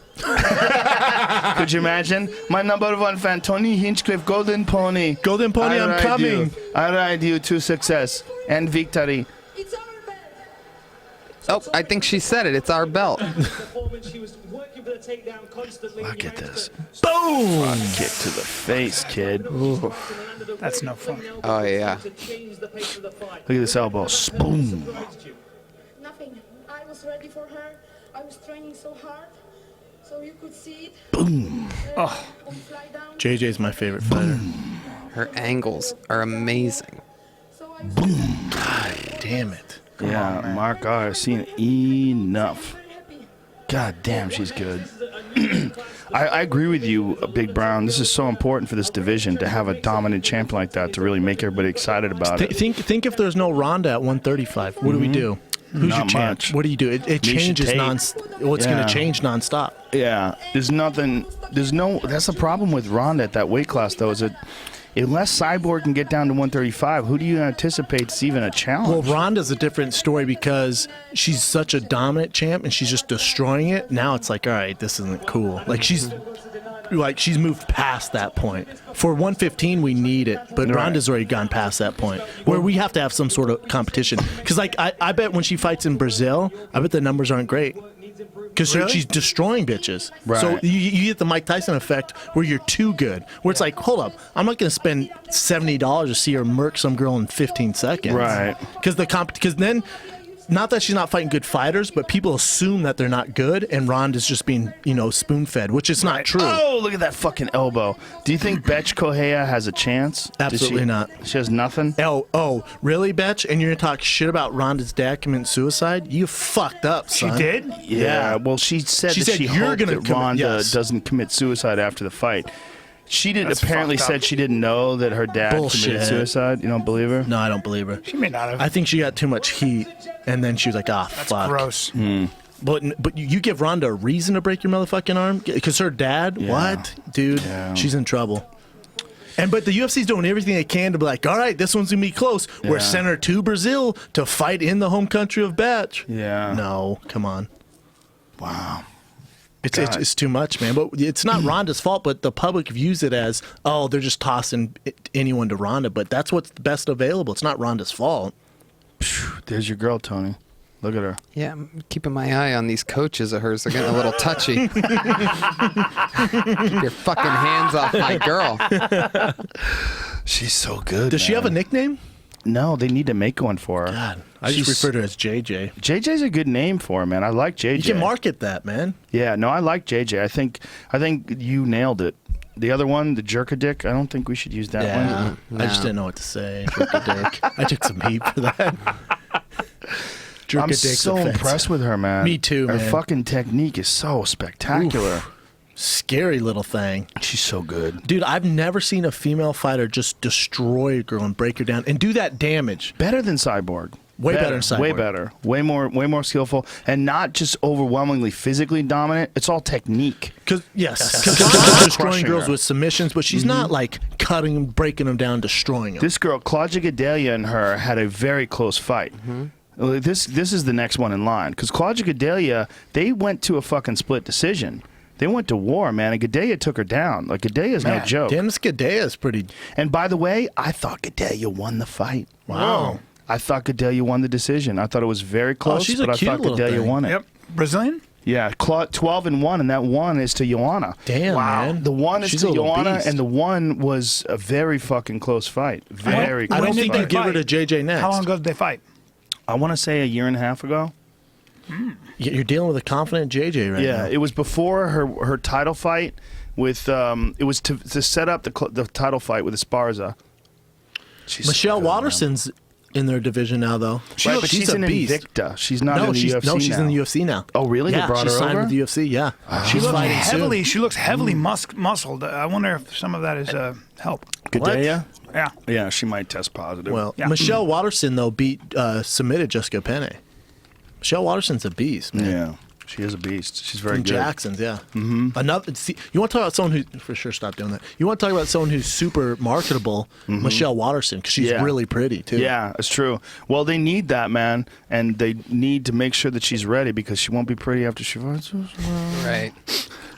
Could you imagine? My number one fan, Tony Hinchcliffe, Golden Pony. Golden Pony, I'm ride coming. You. I ride you to success and victory. It's our belt. Oh, I think she said it. It's our belt. Performance. She was working for the takedown constantly. Look You at managed this. to Boom! Kick to the face, kid. Look That's no fun. Oh yeah. to change the pace of the fight. at this elbow. Boom. Surprised you. Nothing. I was ready for her. I was training so hard. So you could see it. Boom. On fly down. JJ's my favorite fighter. Her angles are amazing. So I God damn it. Yeah, my God, I've seen enough. very happy. God damn, she's good. I agree with you, Big Brown. This is so important for this division to have a dominant champion like that to really make everybody excited about it. Think if there's no Ronda at 135, what do we do? Who's your Not champ? much. What do you do? It Miesha changes Tate. Well, it's Yeah. going to change nonstop. Yeah, there's nothing. There's no. That's the problem with Ronda at that weight class, though. Is that unless Cyborg can get down to 135, who do you anticipate is even a Well, challenge? Ronda's a different story because she's such a dominant champ and she's just destroying it. Now it's like, all right, this isn't cool. Like she's like she's moved past that point. For 115, we need it, but Right. Ronda's already gone past that point where we have to have some sort of competition. Because like I bet when she fights in Brazil, I bet the numbers aren't great. Because Really? she's destroying bitches. Right. So you get the Mike Tyson effect where you're too good. Where it's like, hold up, I'm not going to spend $70 to see her murk some girl in 15 seconds. Right. Because then, not that she's not fighting good fighters, but people assume that they're not good, and Ronda's just being, spoon-fed, which is not true. Oh, look at that fucking elbow. Do you think Betch Correia has a chance? Absolutely not. She has nothing? Oh, really, Betch? And you're going to talk shit about Ronda's dad committing suicide? You fucked up, She son. did? Yeah. Well, she said She that said she you're hoped gonna that commit- Ronda yes. doesn't commit suicide after the fight. She did That's apparently fucked said up. she didn't know that her dad Bullshit. committed suicide. You don't believe her? No, I don't believe her. She may not have. I think she got too much heat, and then she was like, That's fuck. gross. But you give Ronda a reason to break your motherfucking arm? Because her dad, Yeah. what? Dude, Yeah. she's in trouble. But the UFC's doing everything they can to be like, all right, this one's going to be close. We're Yeah. sending her to Brazil to fight in the home country of Betch. Yeah. No, come on. Wow. It's too much, man. But it's not Ronda's fault, but the public views it as, oh, they're just tossing anyone to Ronda. But that's what's best available. It's not Ronda's fault. There's your girl, Tony. Look at her. Yeah, I'm keeping my eye on these coaches of hers. They're getting a little touchy. Keep your fucking hands off my girl. She's so good. Does she have a nickname? No, they need to make one for her. God, I She's- just refer to her as JJ. JJ's a good name for her, man. I like JJ. You can market that, man. Yeah, no, I like JJ. I think you nailed it. The other one, the jerk-a-dick, I don't think we should use that one. I just didn't know what to say. Jerk-a-dick. I took some heat for that. I'm Jerk-a-dick's so offensive. impressed with her, man. Me too, Her man. fucking technique is so spectacular. Oof. Scary little thing. She's so good. Dude, I've never seen a female fighter just destroy a girl and break her down and do that damage. Better than Cyborg. Way better than Cyborg. Way better. Way more skillful. And not just overwhelmingly physically dominant. It's all technique. Because She's she's destroying crushing girls her. with submissions, but she's not like cutting them, breaking them down, destroying them. This girl, Claudia Gadelha, and her had a very close fight. This is the next one in line. Because Claudia Gadelha, they went to a fucking split decision. They went to war, man, and Gadelha took her down. Like, Gadelha's no joke. Dennis Gadelha is pretty. And by the way, I thought Gadelha won the fight. Wow. I thought Gadelha won the decision. I thought it was very close, she's a but I cute thought little Gadelha thing. won it. Yep. Brazilian? Yeah, 12-1, and that one is to Joanna. Damn, man. The one is She's to a little Joanna, beast. and the one was a very fucking close fight. Very I close don't When did think they they give her to fight? JJ next. How long ago did they fight? I want to say a year and a half ago. You're dealing with a confident JJ right now. Yeah, it was before her title fight with it was to set up the title fight with Esparza. She's Michelle so good, man. Watterson's in their division now, though. Right, but she's a in beast. Invicta. She's not in the she's UFC she's now. in the UFC now. Oh, really? They Yeah, brought she's her signed over? with the UFC. Yeah, She she's looks fighting heavily. soon. She looks heavily muscled. I wonder if some of that is help. Gadelha? Yeah. Yeah, she might test positive. Well, Yeah. Michelle Watterson though submitted Jessica Penne. Michelle Watterson's a beast, man. yeah, she is a beast. She's very From good. Jackson's, yeah. Mm-hmm. You want to talk about someone who, for sure, stop doing that. You want to talk about someone who's super marketable, Michelle Watterson, because she's Yeah. really pretty too. Yeah, it's true. Well, they need that, man, and they need to make sure that she's ready because she won't be pretty after she fights. Right.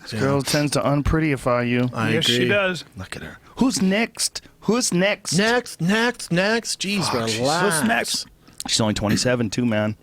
This girl tends to unprettyify you. I yes, agree. she does. Look at her. Who's next? Who's next? Next. Jeez, relax. What's next? She's only 27, too, man.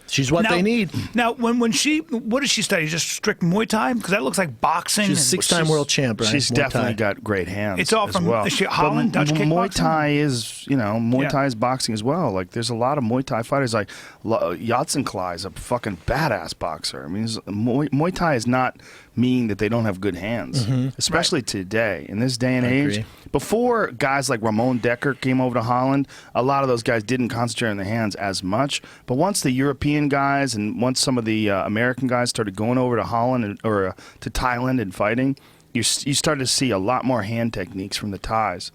She's what Now- they need. Now, when she, what does she study? Just strict Muay Thai? Because that looks like boxing. She's and- six-time world champ, right? She's Muay definitely Thai. got great hands. It's all as from- well. is she But Holland, Dutch Muay kickboxing? Thai is, Muay Yeah. Thai is boxing as well. Like, there's a lot of Muay Thai fighters. Like, Yatsenklai is a fucking badass boxer. I mean, Muay Thai is not meaning that they don't have good hands, especially today, in this day and age. agree. Before guys like Ramon Decker came over to Holland, a lot of those guys didn't concentrate on the hands as much. But once the European guys and once some of the American guys started going over to Holland or to Thailand and fighting, you started to see a lot more hand techniques from the Thais.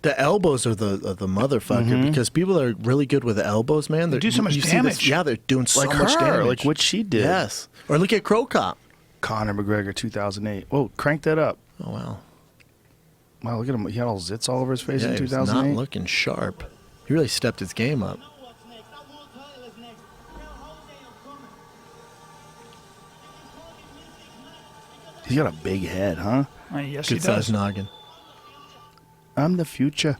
The elbows are the motherfucker because people that are really good with the elbows, man. They do so much see this- damage. Yeah, they're doing so Like much her, damage. like what she did. Yes. Or look at Crow Cop. Conor McGregor, 2008. Whoa, crank that up. Oh wow. Wow, look at him. He had all zits all over his face Yeah, in he was 2008. not looking sharp. He really stepped his game up. He's got a big head, huh? Yes, he Good does. sized noggin. I'm the future.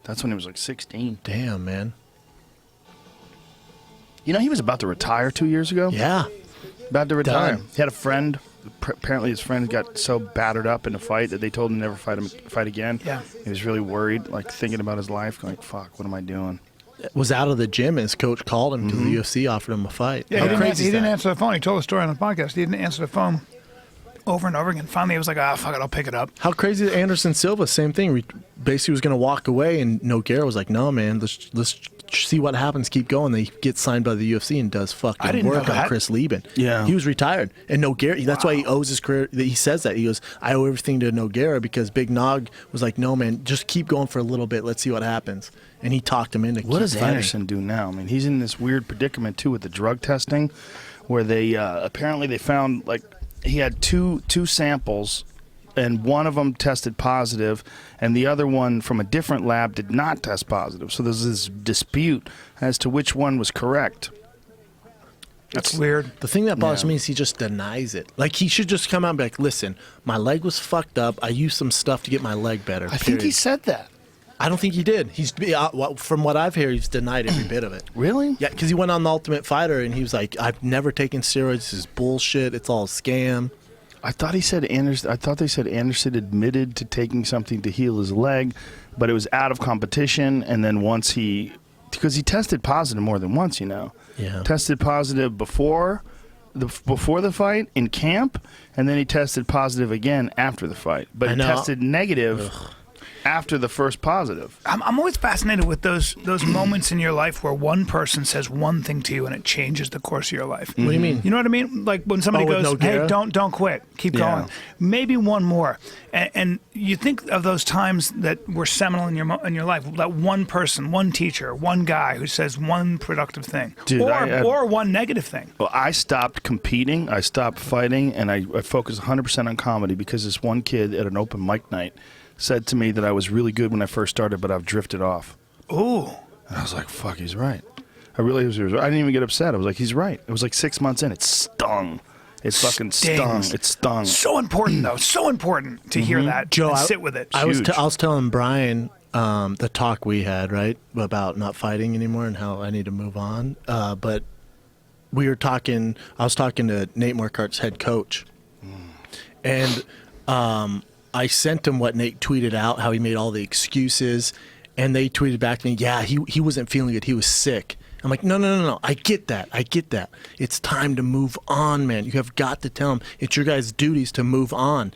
That's when he was like 16. Damn, man. You know, he was about to retire 2 years ago. Yeah. About to retire. Done. He had a friend. Apparently, his friend got so battered up in a fight that they told him to never fight again. Yeah. He was really worried, like thinking about his life, going, "Fuck, what am I doing?" Was out of the gym and his coach called him because the UFC offered him a fight. Yeah, How he crazy didn't is that? answer the phone. He told the story on the podcast. He didn't answer the phone over and over again. Finally, he was like, fuck it, I'll pick it up. How crazy is Anderson Silva? Same thing. Basically was going to walk away, and Nogueira was like, "No, man, let's see what happens. Keep going." They get signed by the UFC and does I fucking didn't work know on that. Chris Lieben. Yeah. He was retired, and Nogueira. That's why he owes his career. He says that he goes, "I owe everything to Nogueira," because Big Nog was like, "No, man, just keep going for a little bit. Let's see what happens." And he talked him into. What does keep fighting. Anderson do now? I mean, he's in this weird predicament too with the drug testing, where they apparently they found like he had two samples, and one of them tested positive, and the other one from a different lab did not test positive. So there's this dispute as to which one was correct. That's weird. The thing that bothers Yeah. me is he just denies it. Like, he should just come out and be like, "Listen, my leg was fucked up. I used some stuff to get my leg better." I think he period. said that. I don't think he did. From what I've heard, he's denied every bit of it. Really? Yeah, because he went on The Ultimate Fighter and he was like, "I've never taken steroids. This is bullshit. It's all a scam." I thought he said Anderson. I thought they said Anderson admitted to taking something to heal his leg, but it was out of competition. And then because he tested positive more than once, Yeah. tested positive before the fight in camp, and then he tested positive again after the fight. But I he know. tested negative after the first positive. I'm always fascinated with those moments in your life where one person says one thing to you and it changes the course of your life. What do you mean? You know what I mean? Like when somebody Oh, with goes, "Hey, Nogueira? don't quit, keep Yeah. going." Maybe one more, and you think of those times that were seminal in your life. That one person, one teacher, one guy who says one productive thing, Dude, or one negative thing. Well, I stopped competing, I stopped fighting, and I focused 100% on comedy because this one kid at an open mic night said to me that I was really good when I first started, but I've drifted off. Ooh. And I was like, fuck, he's right. I really was. I didn't even get upset. I was like, he's right. It was like 6 months in. It stung. It fucking stung. Stings. It stung. So important, though. So important to hear that. Joe, and I- sit with it. I was Huge. telling Brian the talk we had, right, about not fighting anymore and how I need to move on. But we were talking. I was talking to Nate Marquardt's head coach, and I sent him what Nate tweeted out, how he made all the excuses, and they tweeted back to me, "Yeah, he wasn't feeling good. He was sick." I'm like, no. I get that. It's time to move on, man. You have got to tell him it's your guys' duties to move on.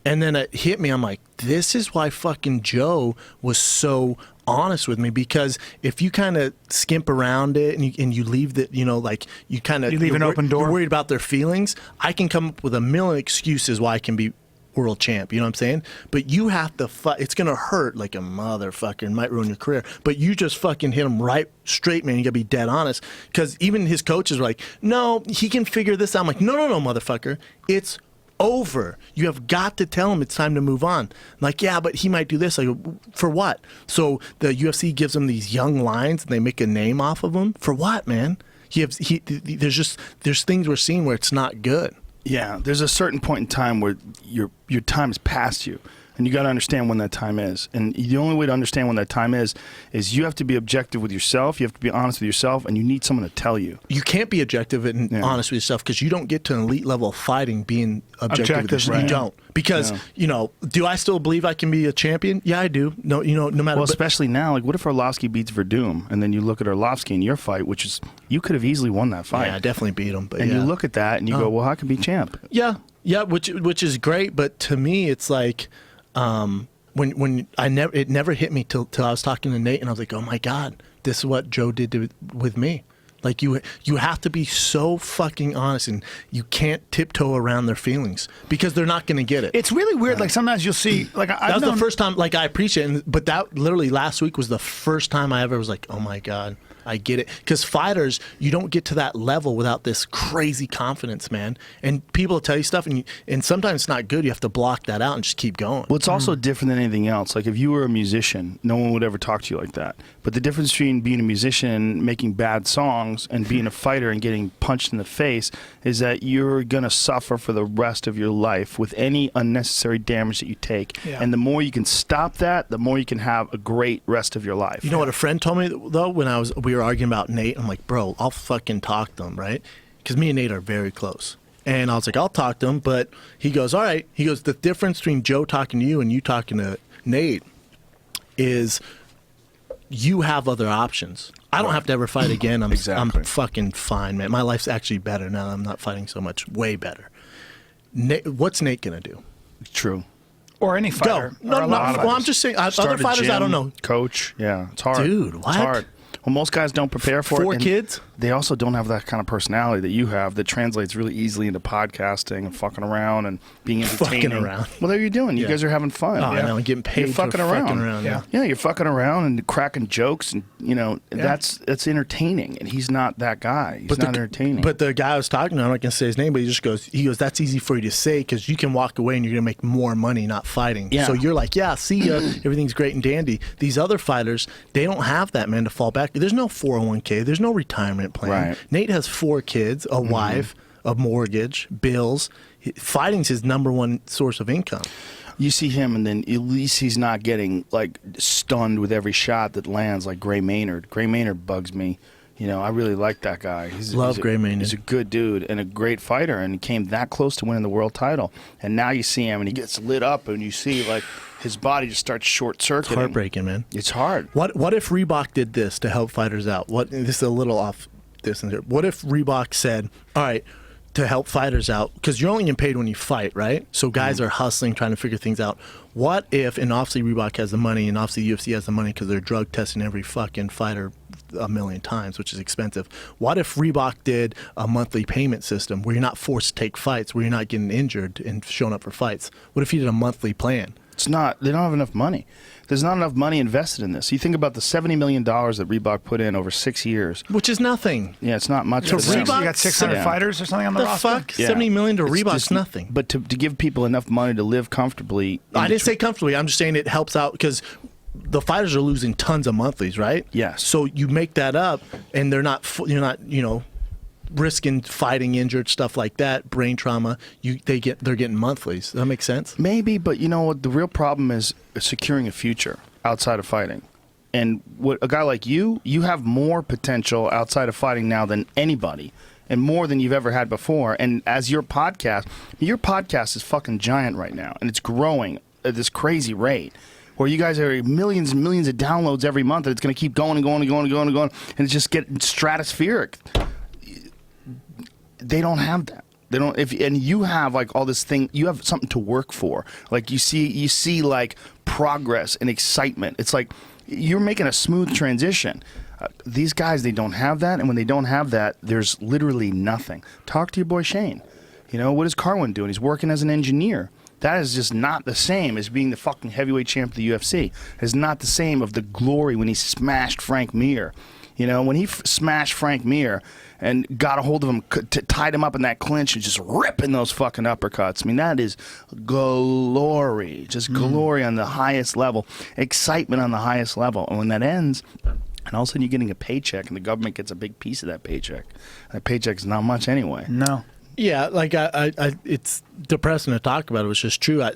And then it hit me. I'm like, this is why fucking Joe was so honest with me, because if you kind of skimp around it and you leave the, like you kind of You leave an open door. You're worried about their feelings. I can come up with a million excuses why I can be world champ, you know what I'm saying? But you have to fight. It's gonna hurt like a motherfucker and might ruin your career. But you just fucking hit him right straight, man. You gotta be dead honest. Because even his coaches were like, "No, he can figure this out." I'm like, no, motherfucker. It's over. You have got to tell him it's time to move on. I'm like, yeah, but he might do this. Like, for what? So the UFC gives him these young lions and they make a name off of them. For what, man? There's things we're seeing where it's not good. Yeah, there's a certain point in time where your time is past you, and you got to understand when that time is. And the only way to understand when that time is you have to be objective with yourself. You have to be honest with yourself, and you need someone to tell you. You can't be objective and honest with yourself because you don't get to an elite level of fighting being objective with yourself. right. You don't. Because, do I still believe I can be a champion? Yeah, I do. No, no matter Well, what. especially now, like, what if Arlovsky beats Verdum, and then you look at Arlovsky in your fight, which is you could have easily won that fight. Yeah, I definitely beat him. But and yeah. you look at that and you go, well, how can be champ? Yeah, which is great. But to me, it's like when it never hit me till I was talking to Nate, and I was like, oh my God, this is what Joe did with me. Like you have to be so fucking honest, and you can't tiptoe around their feelings because they're not going to get it. It's really weird. Like sometimes you'll see, like That was the first time, like I appreciate it, but that literally last week was the first time I ever was like, oh my God, I get it. Because fighters, you don't get to that level without this crazy confidence, man. And people tell you stuff, and sometimes it's not good. You have to block that out and just keep going. Well, it's also different than anything else. Like if you were a musician, no one would ever talk to you like that. But the difference between being a musician, making bad songs, and being a fighter and getting punched in the face is that you're going to suffer for the rest of your life with any unnecessary damage that you take. Yeah. And the more you can stop that, the more you can have a great rest of your life. You know what a friend told me, though, when we were arguing about Nate? I'm like, bro, I'll fucking talk to him, right? Because me and Nate are very close. And I was like, I'll talk to him. But he goes, all right. He goes, the difference between Joe talking to you and you talking to Nate is you have other options. I don't have to ever fight again. I'm fucking fine, man. My life's actually better now that I'm not fighting so much. Way better. What's Nate going to do? True. Or any fighter. Go. No, well, I'm just saying, other Start a fighters, I gym, don't know. Coach, yeah, it's hard. Dude, what? It's hard. Well, most guys don't prepare for it. 4 and kids? They also don't have that kind of personality that you have that translates really easily into podcasting and fucking around and being entertaining. Fucking around. Well, there you're doing. You guys are having fun. Oh, I know, and getting paid You're fucking for around. fucking around. Yeah. Yeah, you're fucking around and cracking jokes, and that's entertaining. And he's not that guy. He's not entertaining. But the guy I was talking to, I'm not gonna say his name, but he goes, that's easy for you to say because you can walk away and you're gonna make more money not fighting. Yeah. So you're like, yeah, see ya, everything's great and dandy. These other fighters, they don't have that, man, to fall back. There's no 401k, there's no retirement plan. Right. Nate has 4 kids, a wife, a mortgage, bills. Fighting's his number one source of income. You see him, and then at least he's not getting like stunned with every shot that lands like Gray Maynard. Gray Maynard bugs me. I really like that guy. Love Gray Maynard. He's a good dude and a great fighter, and he came that close to winning the world title. And now you see him, and he gets lit up, and you see like his body just starts short circuiting. It's heartbreaking, man. It's hard. What if Reebok did this to help fighters out? This is a little off this and there. What if Reebok said, all right, to help fighters out, because you're only getting paid when you fight, right? So guys are hustling, trying to figure things out. What if, and obviously Reebok has the money, and obviously UFC has the money because they're drug testing every fucking fighter a million times, which is expensive. What if Reebok did a monthly payment system where you're not forced to take fights, where you're not getting injured and showing up for fights? What if you did a monthly plan? It's not. They don't have enough money. There's not enough money invested in this. You think about the $70 million that Reebok put in over 6 years. Which is nothing. Yeah, it's not much. To for them. Reebok? You got 600 Yeah. fighters or something on the The roster? fuck? Yeah. $70 million to It's Reebok's just nothing. But to give people enough money to live comfortably. I didn't say comfortably. I'm just saying it helps out because the fighters are losing tons of monthlies, right? Yes. So you make that up, and they're not. You're not. Risking fighting injured stuff like that, brain trauma. They're getting monthlies. Does that make sense? Maybe, but you know what? The real problem is securing a future outside of fighting. And what a guy like you have more potential outside of fighting now than anybody, and more than you've ever had before. And as your podcast is fucking giant right now, and it's growing at this crazy rate. Where you guys are millions and millions of downloads every month, and it's going to keep going and going and going and going and going, and it's just getting stratospheric. They don't have that. They don't. And you have like all this thing. You have something to work for. Like you see like progress and excitement. It's like you're making a smooth transition. These guys, they don't have that, and when they don't have that, there's literally nothing. Talk to your boy Shane. What is Carwin doing? He's working as an engineer. That is just not the same as being the fucking heavyweight champ of the UFC. It's not the same of the glory when he smashed Frank Mir. When he smashed Frank Mir and got a hold of him, tied him up in that clinch and just ripping those fucking uppercuts. I mean, that is glory. Just glory on the highest level. Excitement on the highest level. And when that ends, and all of a sudden you're getting a paycheck and the government gets a big piece of that paycheck. That paycheck's not much anyway. No. Yeah, like I it's depressing to talk about. It was just true.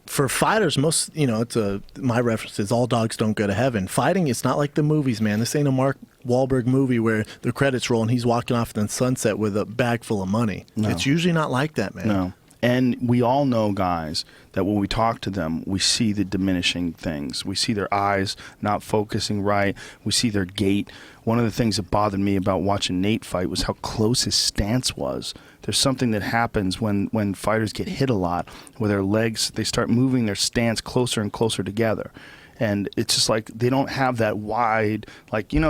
For fighters, most my reference is all dogs don't go to heaven. Fighting, it's not like the movies, man. This ain't a Mark Wahlberg movie where the credits roll and he's walking off in the sunset with a bag full of money. No. It's usually not like that, man. No. And we all know, guys, that when we talk to them, we see the diminishing things. We see their eyes not focusing right. We see their gait. One of the things that bothered me about watching Nate fight was how close his stance was. There's something that happens when fighters get hit a lot, where their legs, they start moving their stance closer and closer together. And it's just like they don't have that wide,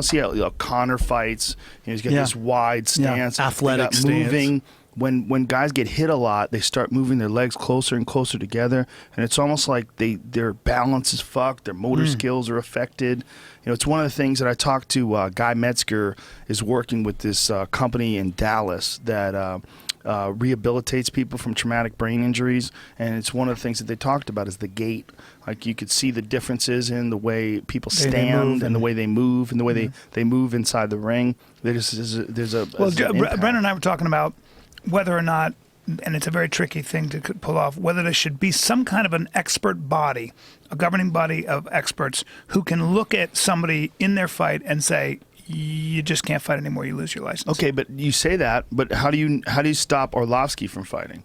see how Connor fights, he's got this wide stance. Athletic stance. Moving when guys get hit a lot, they start moving their legs closer and closer together, and it's almost like their balance is fucked, their motor skills are affected. You know, it's one of the things that I talked to Guy Metzger is working with this company in Dallas that rehabilitates people from traumatic brain injuries, and it's one of the things that they talked about is the gait. Like, you could see the differences in the way people stand and the way they move and the way they move inside the ring. There's a Brendan and I were talking about whether or not, and it's a very tricky thing to pull off, whether there should be some kind of an expert body, a governing body of experts who can look at somebody in their fight and say, you just can't fight anymore, you lose your license. Okay, but you say that, but how do you stop Orlovsky from fighting?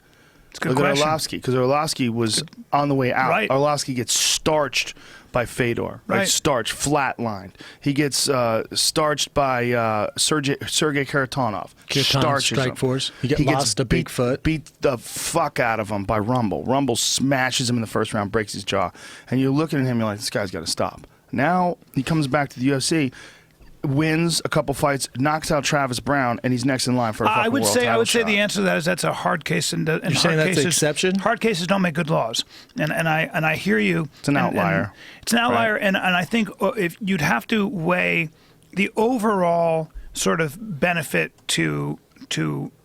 It's a good Look question. at Orlovsky, because Orlovsky was on the way out. Right. Orlovsky gets starched by Fedor, Right. Starched, flatlined. He gets starched by Sergey Kharitonov. Starches Strike him. Force. He gets lost to Bigfoot. Beat the fuck out of him by Rumble. Rumble smashes him in the first round, breaks his jaw. And you're looking at him, you're like, this guy's got to stop. Now he comes back to the UFC, wins a couple fights, knocks out Travis Brown, and he's next in line for a fucking world title I would say shot. the answer to that is that's a hard case. And You're saying that's an exception? Hard cases don't make good laws, and I hear you. It's an outlier. It's an outlier, Right. and I think if you'd have to weigh the overall sort of benefit to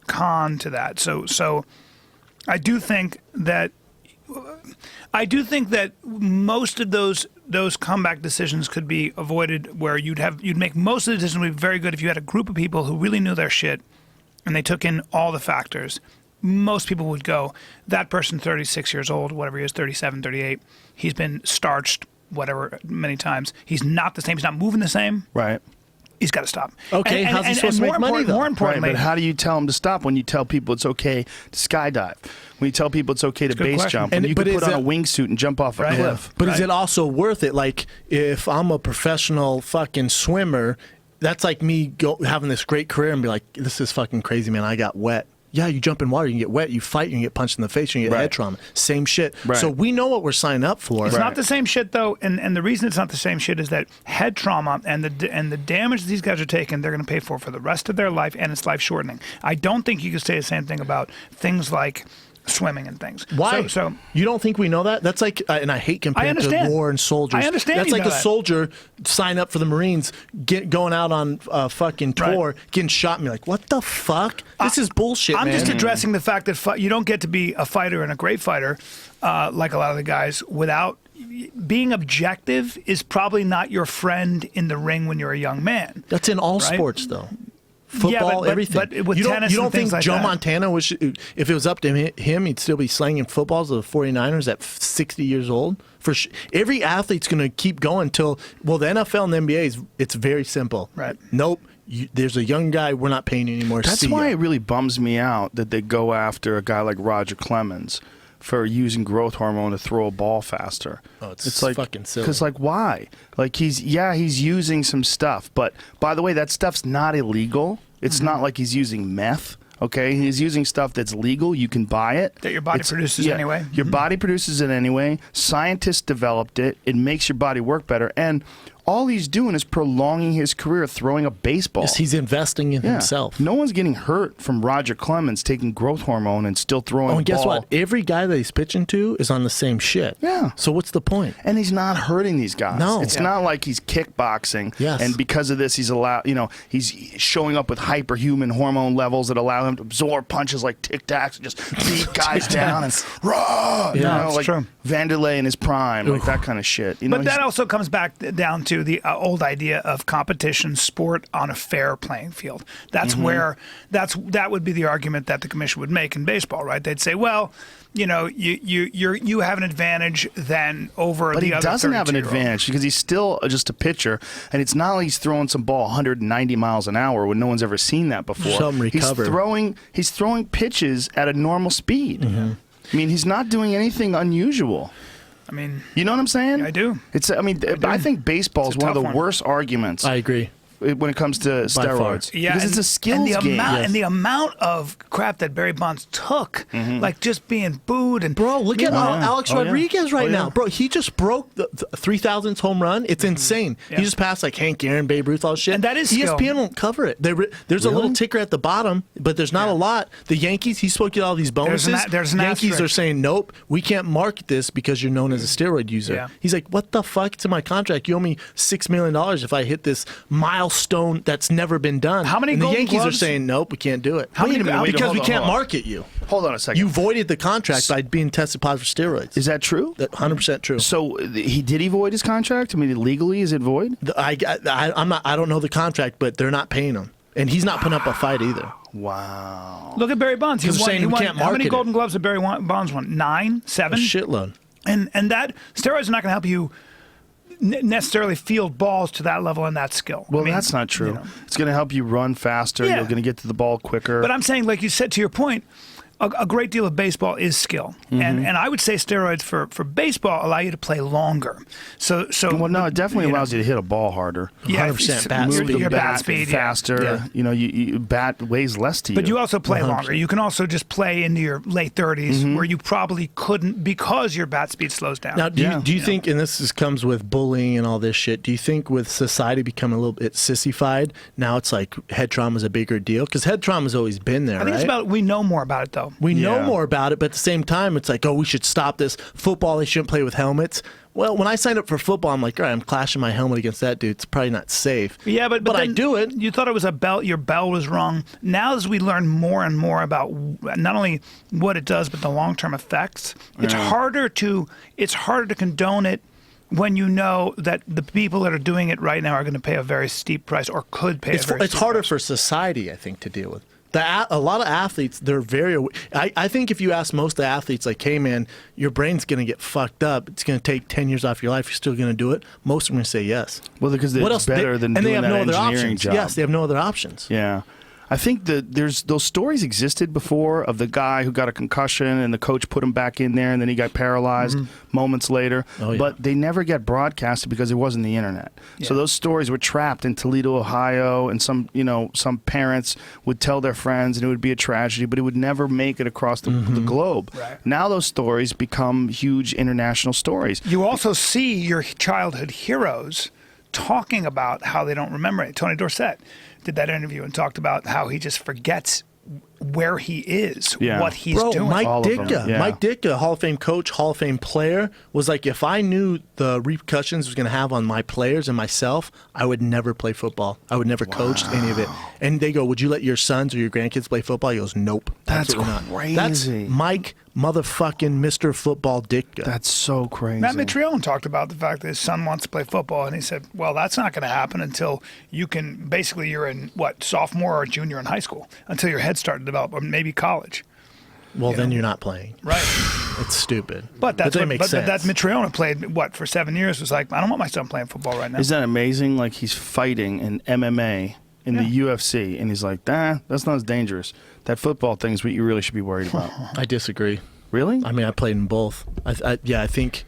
con to that. So I do think that most of those comeback decisions could be avoided, where you'd make most of the decisions would be very good if you had a group of people who really knew their shit and they took in all the factors. Most people would go, that person 36 years old, whatever he is, 37, 38, he's been starched, whatever, many times. He's not the same. He's not moving the same. Right. He's got to stop. Okay, how's he supposed to make money, though? More Right, importantly, but how do you tell them to stop when you tell people it's okay to skydive? When you tell people it's okay to good base question. jump? When And- you but can is put on a it- wingsuit and jump off a Right. cliff. But is Right. it also worth it? Like, if I'm a professional fucking swimmer, that's like me having this great career and be like, this is fucking crazy, man. I got wet. Yeah, you jump in water, you can get wet. You fight, you can get punched in the face, you can get Right. head trauma. Same shit. Right. So we know what we're signing up for. it's not the same shit, though, and the reason it's not the same shit is that head trauma and the damage these guys are taking, they're going to pay for the rest of their life, and it's life shortening. I don't think you could say the same thing about things like swimming and things. Why? So you don't think we know that? That's like, and I hate comparing to understand. war and soldiers. I understand That's you like know a that. soldier sign up for the Marines, going out on a fucking tour, Right. getting shot, and be like, what the fuck? This is bullshit, I'm man. just addressing the fact that you don't get to be a fighter and a great fighter, like a lot of the guys, without being objective is probably not your friend in the ring when you're a young man. That's in all Right? sports, though. Football, but everything. but with you don't, tennis you don't and things think like Joe that. Montana was, if it was up to him, he'd still be slinging footballs to the 49ers at 60 years old? Every athlete's going to keep going until, well, the NFL and the NBA, it's very simple. Right. Nope. There's a young guy, we're not paying you anymore. That's See why ya. it really bums me out that they go after a guy like Roger Clemens for using growth hormone to throw a ball faster. Oh, it's fucking silly. Because, like, why? Like, he's using some stuff. But, by the way, that stuff's not illegal. It's not like he's using meth. Okay, he's using stuff that's legal. You can buy it. That your body produces anyway. Your body produces it anyway. Scientists developed it. It makes your body work better. And all he's doing is prolonging his career throwing a baseball. Yes, he's investing in himself. No one's getting hurt from Roger Clemens taking growth hormone and still throwing Oh, and guess ball. what? Every guy that he's pitching to is on the same shit. Yeah. So what's the point? And he's not hurting these guys. No. It's Yeah. not like he's kickboxing. Yes. And because of this, he's he's showing up with hyperhuman hormone levels that allow him to absorb punches like Tic Tacs and just beat guys down and raw. Yeah, it's like true. Vanderlei in his prime, like that kind of shit. But that also comes back down to the old idea of competition sport on a fair playing field. That's where that would be the argument that the commission would make in baseball, right? They'd say, well, you have an advantage then over But the he other. doesn't have an 32-year-old. advantage because he's still just a pitcher, and it's not like he's throwing some ball 190 miles an hour when no one's ever seen that before. Help him recover. He's throwing pitches at a normal speed. I mean, he's not doing anything unusual. I mean, You know what I'm saying? I do. I think baseball is It's a one of the tough one. worst arguments I agree. when it comes to far. steroids. Yeah, because it's a skills game. And the amount of crap that Barry Bonds took, like just being booed and Bro, look at Alex Oh, yeah. Rodriguez right Oh, yeah. now. Bro, he just broke the 3,000th home run. It's insane. Yeah. He just passed like Hank Aaron, Babe Ruth, all this shit. And that is skill. ESPN won't cover it. There's a little ticker at the bottom, but there's not a lot. The Yankees, he's supposed to get all these bonuses. There's an Yankees asterisk. are saying, nope, we can't market this because you're known as a steroid user. Yeah. He's like, what the fuck? It's in my contract. You owe me $6 million if I hit this milestone that's never been done. How many and the Golden Yankees Gloves? are saying, nope, we can't do it. How many- Because we hold can't on. market you. Hold on a second. You voided the contract by being tested positive for steroids. Is that true? 100% true. So did he void his contract? I mean, legally, is it void? I'm not. I don't know the contract, but they're not paying him, and he's not putting up a fight either. Wow. look at Barry Bonds. He 'Cause they're won, saying he we won can't how many market Golden it. Gloves did Barry Bonds won? 9, A 7? shitload. And that steroids are not going to help you necessarily field balls to that level and that skill. Well, I mean, that's not true. you know. It's going to help you run faster. Yeah. You're going to get to the ball quicker. But I'm saying, like you said, to your point, a great deal of baseball is skill, Mm-hmm. and I would say steroids for baseball allow you to play longer. So well, no, it definitely you know, allows you to hit a ball harder. yeah, 100% bat your, speed. your bat speed, yeah. faster. Yeah. You know, you bat weighs less to you. But you also play 100%. longer. You can also just play into your late 30s, Mm-hmm. where you probably couldn't because your bat speed slows down. Now, do Yeah. you think, and this comes with bullying and all this shit, do you think with society becoming a little bit sissified, now it's like head trauma is a bigger deal? Because head trauma's always been there, I think right? it's about we know more about it though. we know Yeah. more about it, but at the same time, it's like, oh, we should stop this. Football, they shouldn't play with helmets. Well, when I signed up for football, I'm like, all right, I'm clashing my helmet against that dude. It's probably not safe. Yeah, but I then do it. You thought it was a belt. Your bell was wrong. Now, as we learn more and more about not only what it does, but the long-term effects, it's harder to condone it when you know that the people that are doing it right now are going to pay a very steep price or could pay. It's harder for society, I think, to deal with. A lot of athletes, they're very. I think if you ask most of the athletes, like, hey man, your brain's gonna get fucked up. It's gonna take 10 years off your life. You're still gonna do it. Most of them are gonna say yes. well, because it's better than and they doing have that no other engineering options. job. Yes, they have no other options. Yeah. I think that there's those stories existed before of the guy who got a concussion and the coach put him back in there and then he got paralyzed moments later. Oh, yeah. But they never get broadcasted because it wasn't the internet. So Yeah. those stories were trapped in Toledo, Ohio, and some parents would tell their friends and it would be a tragedy, but it would never make it across the globe. Right. Now those stories become huge international stories. You also see your childhood heroes talking about how they don't remember it. Tony Dorsett did that interview and talked about how he just forgets where he is, Yeah. what he's Bro, doing. Mike All of them, Ditka, yeah. Mike Ditka, Hall of Fame coach, Hall of Fame player, was like, if I knew the repercussions it was going to have on my players and myself, I would never play football. I would never coach any of it. And they go, would you let your sons or your grandkids play football? He goes, nope. That's absolutely not. crazy. That's Mike motherfucking Mr. Football Ditka. That's so crazy. Matt Mitrione talked about the fact that his son wants to play football, and he said, well, that's not going to happen until you're in, sophomore or junior in high school, until your head started to develop, or maybe college. Well, then you're not playing. Right. It's stupid. But that's that makes sense. that Mitrione played, for 7 years, was like, I don't want my son playing football right now. Isn't that amazing? Like he's fighting in MMA in the UFC, and he's like, that's not as dangerous. That football thing is what you really should be worried about. I disagree. Really? I mean, I played in both. I think,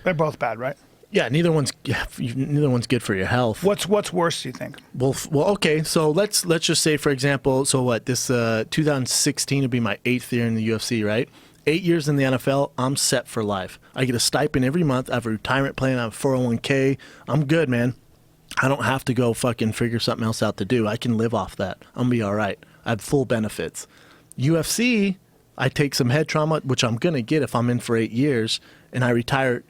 They're both bad, right? yeah, neither one's good for your health. What's worse, do you think? Well, okay. So let's just say, for example, this 2016 would be my 8th year in the UFC, right? 8 years in the NFL, I'm set for life. I get a stipend every month. I have a retirement plan. I have a 401k. I'm good, man. I don't have to go fucking figure something else out to do. I can live off that. I'm gonna be all right. I have full benefits. UFC, I take some head trauma, which I'm gonna get if I'm in for 8 years, and I retire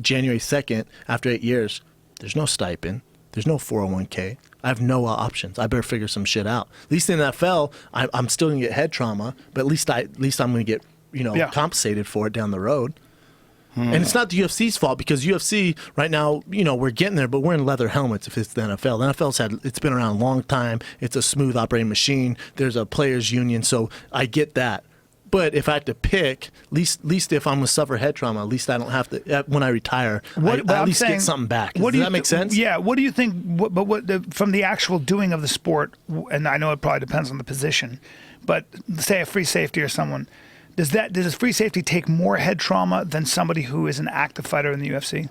January 2nd after 8 years. There's no stipend. There's no 401k. I have no options. I better figure some shit out. At least in the NFL, I'm still gonna get head trauma, but at least I'm gonna get compensated for it down the road. And it's not the UFC's fault, because UFC right now, we're getting there, but we're in leather helmets if it's the NFL. The NFL's it's been around a long time. It's a smooth operating machine. There's a players union, so I get that. But if I had to pick, at least if I'm going to suffer head trauma, at least I don't have to, when I retire, I at least get something back. Does that make sense? Yeah. What do you think, from the actual doing of the sport, and I know it probably depends on the position, but say a free safety or someone, does a free safety take more head trauma than somebody who is an active fighter in the UFC?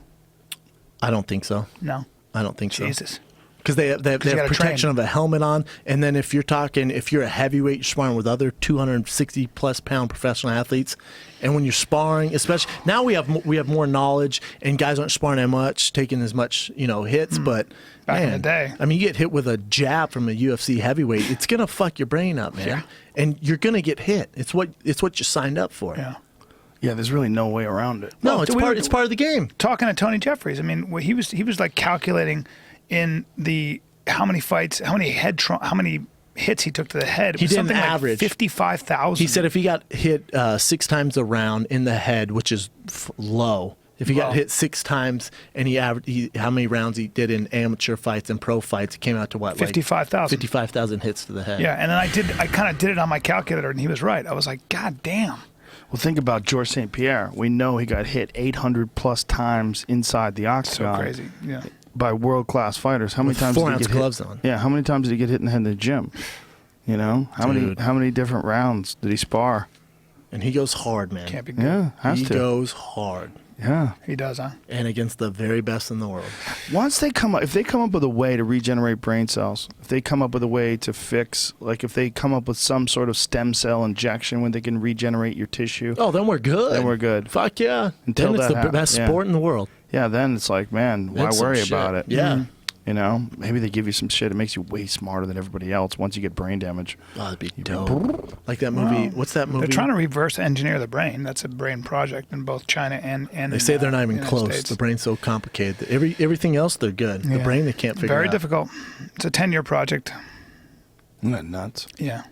I don't think so. No. I don't think so. Jesus. Because they have gotta protection train. of a helmet on, and then if you're a heavyweight, you're sparring with other 260 plus pound professional athletes, and when you're sparring, especially now we have more knowledge, and guys aren't sparring that much, taking as much hits, but Back in man, the day. I mean, you get hit with a jab from a UFC heavyweight, it's gonna fuck your brain up, man, Yeah. and you're gonna get hit. It's what you signed up for. Yeah. Yeah, there's really no way around it. No, Well, it's part of the game. Talking to Tony Jeffries, I mean, he was like calculating in the how many fights, how many hits he took to the head. It He was did an something like average. 55,000. He said if he got hit 6 times a round in the head, which is low. If he got Low. hit 6 times and how many rounds he did in amateur fights and pro fights, it came out to what? 55,000. 55,000 hits to the head. Yeah, and then I kind of did it on my calculator, and he was right. I was like, God damn. Well, think about George St. Pierre. We know he got hit 800 plus times inside the So octagon. crazy. Yeah. By world-class fighters. How many With times did he 4-ounce get hit? gloves on. Yeah, how many times did he get hit in the head in the gym? You know, how Dude. many different rounds did he spar? And he goes hard, man. Can't be good. Yeah, has He to. goes hard. Yeah. He does, huh? And against the very best in the world. Once they come up, if they come up with a way to regenerate brain cells, if they come up with a way to fix, like if they come up with some sort of stem cell injection when they can regenerate your tissue, Oh, then we're good. Then we're good. Fuck yeah. Until then it's that the happens, best yeah. sport in the world. yeah, then it's like, man, why That's some worry shit. about it? Yeah. You know, maybe they give you some shit that makes you way smarter than everybody else once you get brain damage. Oh, that'd be dope. Like that movie. Wow. What's that movie? They're trying to reverse engineer the brain. That's a brain project in both China and They say they're not even United close. States. The brain's so complicated. Everything else, they're good. The Yeah. brain, they can't figure Very out. difficult. It's a 10-year project. Isn't that nuts? Yeah.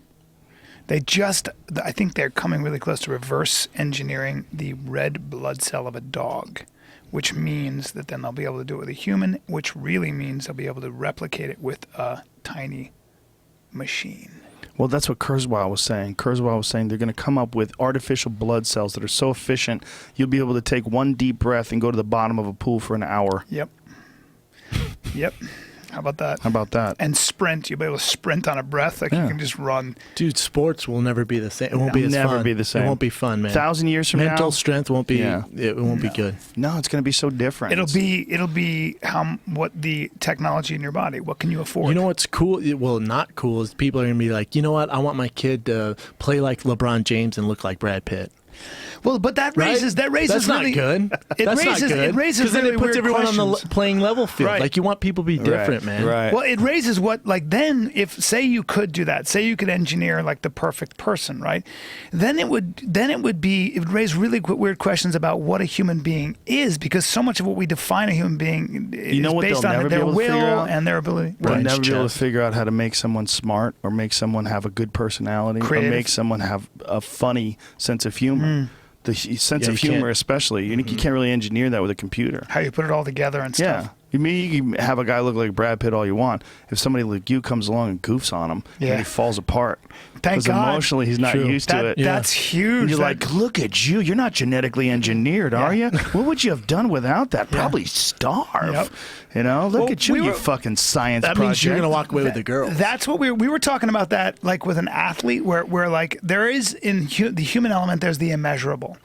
I think they're coming really close to reverse engineering the red blood cell of a dog, which means that then they'll be able to do it with a human, which really means they'll be able to replicate it with a tiny machine. Well, that's what Kurzweil was saying. Kurzweil was saying they're going to come up with artificial blood cells that are so efficient, you'll be able to take one deep breath and go to the bottom of a pool for an hour. Yep. Yep. How about that? How about that? And sprint. You'll be able to sprint on a breath. Like Yeah. you can just run. Dude, sports will never be the same. It won't be as Never fun. be the same. It won't be fun, man. 1,000 years from Mental now? strength won't be. Yeah. It won't be good. No, it's going to be so different. It'll be what the technology in your body. What can you afford? You know what's cool? Well, not cool is people are gonna be like, you know what? I want my kid to play like LeBron James and look like Brad Pitt. Well, but that Right? raises That's really not good. It That's raises not good. it raises 'Cause then really it puts weird everyone on the questions. playing level field. Right. Like you want people to be different, man. Right. Well, it raises then if say you could do that, say you could engineer like the perfect person, right? Then it would raise really weird questions about what a human being is, because so much of what we define a human being is know what based they'll on never be their able to figure will out? and their ability. They'll Right. never be able to Chest. figure out how to make someone smart or make someone have a good personality Creative. or make someone have a funny sense of humor. The sense Yeah, of you humor, can't. especially. You can't really engineer that with a computer. How you put it all together and Yeah. stuff. You mean you can have a guy look like Brad Pitt all you want. If somebody like you comes along and goofs on him, Yeah. and he falls apart. Thank Because God. emotionally he's not True. used to it. That's huge. And you're That- like, look at you. You're not genetically engineered, are you? What would you have done without that? Probably starve. Yep. You know, look Well, at you, we you were- fucking science That project. means you're gonna walk away with the girl. That's what we were talking about, that like with an athlete where like there is in the human element, there's the immeasurable.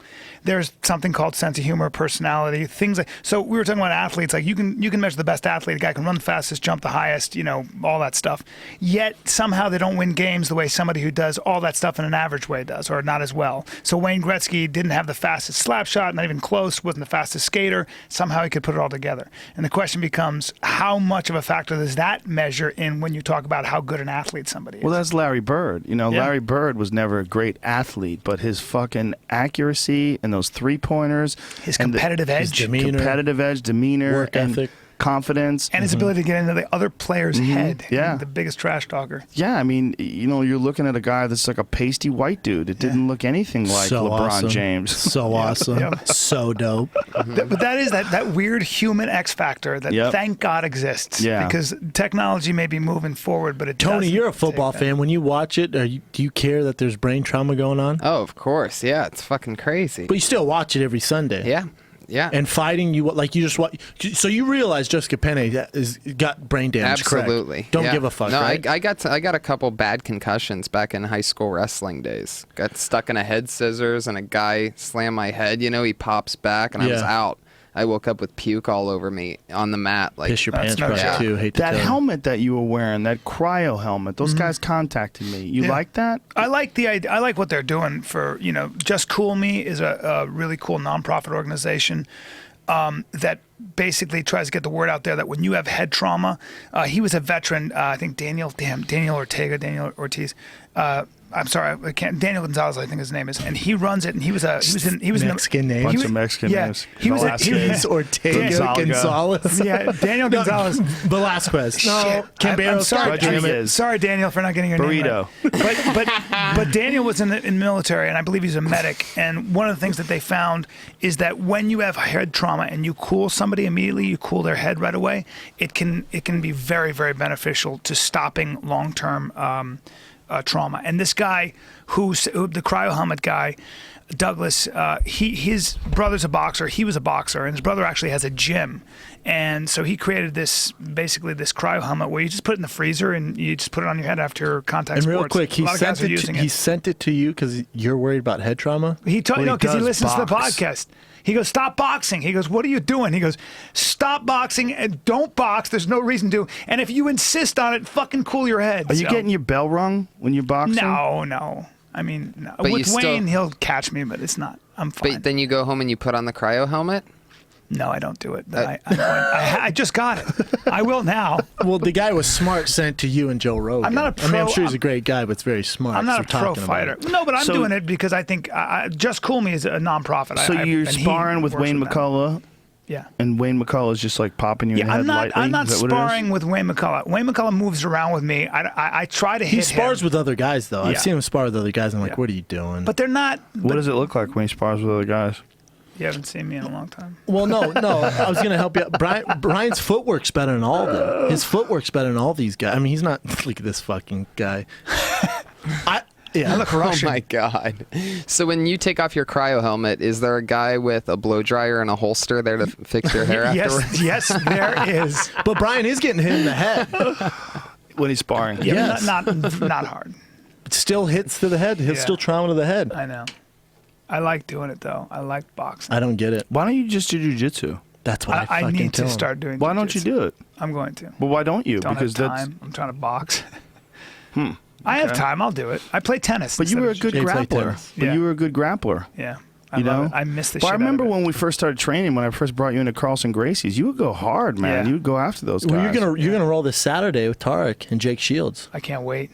There's something called sense of humor, personality, things like. So we were talking about athletes. Like you can measure the best athlete. A guy can run the fastest, jump the highest, all that stuff. Yet somehow they don't win games the way somebody who does all that stuff in an average way does, or not as well. So Wayne Gretzky didn't have the fastest slap shot, not even close. Wasn't the fastest skater. Somehow he could put it all together. And the question becomes, how much of a factor does that measure in when you talk about how good an athlete somebody is? Well, that's Larry Bird. You know, Yeah. Larry Bird was never a great athlete, but his fucking accuracy and those 3-pointers, His and competitive edge. demeanor. competitive edge, demeanor, Work and ethic. confidence, and his ability to get into the other player's head. Yeah. The biggest trash talker. Yeah, I mean, you're looking at a guy that's like a pasty white dude. It didn't look anything like So LeBron awesome. James. So awesome. Yeah. So dope. But that is that weird human X factor that Yep. thank God exists. Yeah. Because technology may be moving forward, but it Tony, doesn't you're a football take that. fan. When you watch it, do you care that there's brain trauma going on? Oh, of course. Yeah, it's fucking crazy. But you still watch it every Sunday. Yeah. Yeah. And fighting, you just watch. So you realize Jessica Penne has got brain damage, correct? Absolutely. Don't Yeah. give a fuck, No, right? I got a couple bad concussions back in high school wrestling days. Got stuck in a head scissors and a guy slammed my head. He pops back and I was Yeah. out. I woke up with puke all over me on the mat. Like, Piss your That's pants, no brother, joke. too. Hate to That tell you. helmet that you were wearing, that cryo helmet, those guys contacted me. You Yeah. like that? I like the idea. I like what they're doing for, Just Cool Me is a really cool nonprofit organization that basically tries to get the word out there that when you have head trauma, he was a veteran. I think Daniel Ortiz. I'm sorry, I can't. Daniel Gonzalez, I think his name is, and he runs it. And he was in Mexican name. Bunch was- of Mexican yeah, names. he was a- Velasquez. he- Ortega Gonzaga. Gonzalez. yeah, Daniel Gonzalez. Velasquez. No, Shit. Camberos. I'm sorry, Rodriguez. sorry, Daniel, for not getting your Burrito. name right. But Daniel was in the military, and I believe he's a medic. And one of the things that they found is that when you have head trauma and you cool somebody immediately, you cool their head right away. It can be very, very beneficial to stopping long-term trauma. And this guy, who the cryo helmet guy, Douglas, his brother's a boxer. He was a boxer, and his brother actually has a gym. And so he created this cryo helmet where you just put it in the freezer and you just put it on your head after contact And sports. real quick, A lot of guys are using he sent it to you because you're worried about head trauma. He told Well, he because he does listens to the box. podcast. He goes, stop boxing. He goes, what are you doing? He goes, stop boxing and don't box. There's no reason to. And if you insist on it, fucking cool your head. Are you getting your bell rung when you're boxing? No. I mean, no. But you With still- Wayne, he'll catch me, but it's not. I'm fine. but then you go home and you put on the cryo helmet. No, I don't do it. I just got it. I will now. Well, the guy was smart, sent it to you and Joe Rogan. I'm not a I mean, I'm pro- sure he's a great guy, but it's very smart. I'm not a so pro talking about fighter. it. No, but I'm So- doing it because I think Just Cool Me is a nonprofit. So you're and he sparring with works Wayne them. McCullough, Yeah. and Wayne McCullough is just like popping you in Yeah, the head I'm not. lightly? I'm not Is that what it is? sparring with Wayne McCullough. Wayne McCullough moves around with me. I try to hit He spars him, with other guys, though. Yeah. I've seen him spar with other guys. I'm like, Yeah. what are you doing? but they're not. What does it look like when he spars with other guys? You haven't seen me in a long time. Well, no. I was gonna help you out. Brian's footwork's better than all of them. His footwork's better than all these guys. I mean, he's not. Look at this fucking guy. I look Russian. Oh my god! So when you take off your cryo helmet, is there a guy with a blow dryer and a holster there to fix your hair afterwards? Yes, there is. But Brian is getting hit in the head. When he's sparring? Yeah, Yes. not hard. It still hits to the head. It's Yeah. still trauma to the head. I know. I like doing it though. I like boxing. I don't get it. Why don't you just do jujitsu? That's what I I fucking need tell to him. start doing. Why don't you jiu-jitsu. do it? I'm going to. Well, why don't you? Don't Because have that's. time. I'm trying to box. I have time. I'll do it. I play tennis. But you instead were a of good Jay played grappler. tennis. But Yeah. you were a good grappler. Yeah. I You love know, it. I miss the But shit I remember out of it. when we first started training. When I first brought you into Carlson Gracie's, you would go hard, man. Yeah. You would go after those guys. Well, you're gonna roll this Saturday with Tarek and Jake Shields. I can't wait.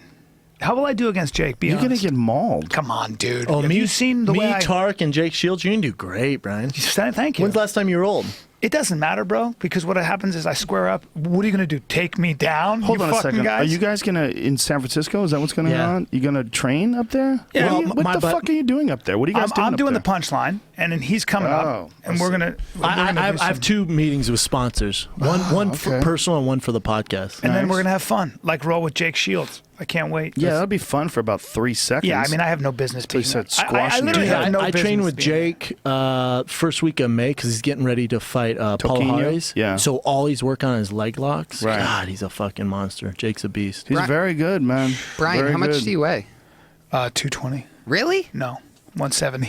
How will I do against Jake? Be You're gonna honest. get mauled. Come on, dude. Oh, have you seen the way I... Tarek, and Jake Shields. You're gonna do great, Brian. Thank you. When's the last time you rolled? It doesn't matter, bro, because what happens is I square up. What are you going to do? Take me down? Hold you on a fucking second. Guys? Are you guys gonna in San Francisco? Is that what's going Yeah. on? You gonna train up there? Yeah. What, Well, what the fuck are you doing up there? What are you guys doing? I'm up doing there? the punchline, and then he's coming Oh, up, and I we're see. gonna. I have 2 meetings with sponsors. One for okay. personal and one for the podcast. and then Nice. we're gonna have fun, like roll with Jake Shields. I can't wait. Yeah, that'll be fun for about 3 seconds. Yeah, I mean, I have no business being said there. I squashing literally you. have no I business trained with being there. Jake first week of May because he's getting ready to fight Paul Toquinho? Harris. Yeah. So all he's working on is leg locks. Right. God, he's a fucking monster. Jake's a beast. he's very good, man. Brian, Very how much good. do you weigh? 220. Really? No, 170.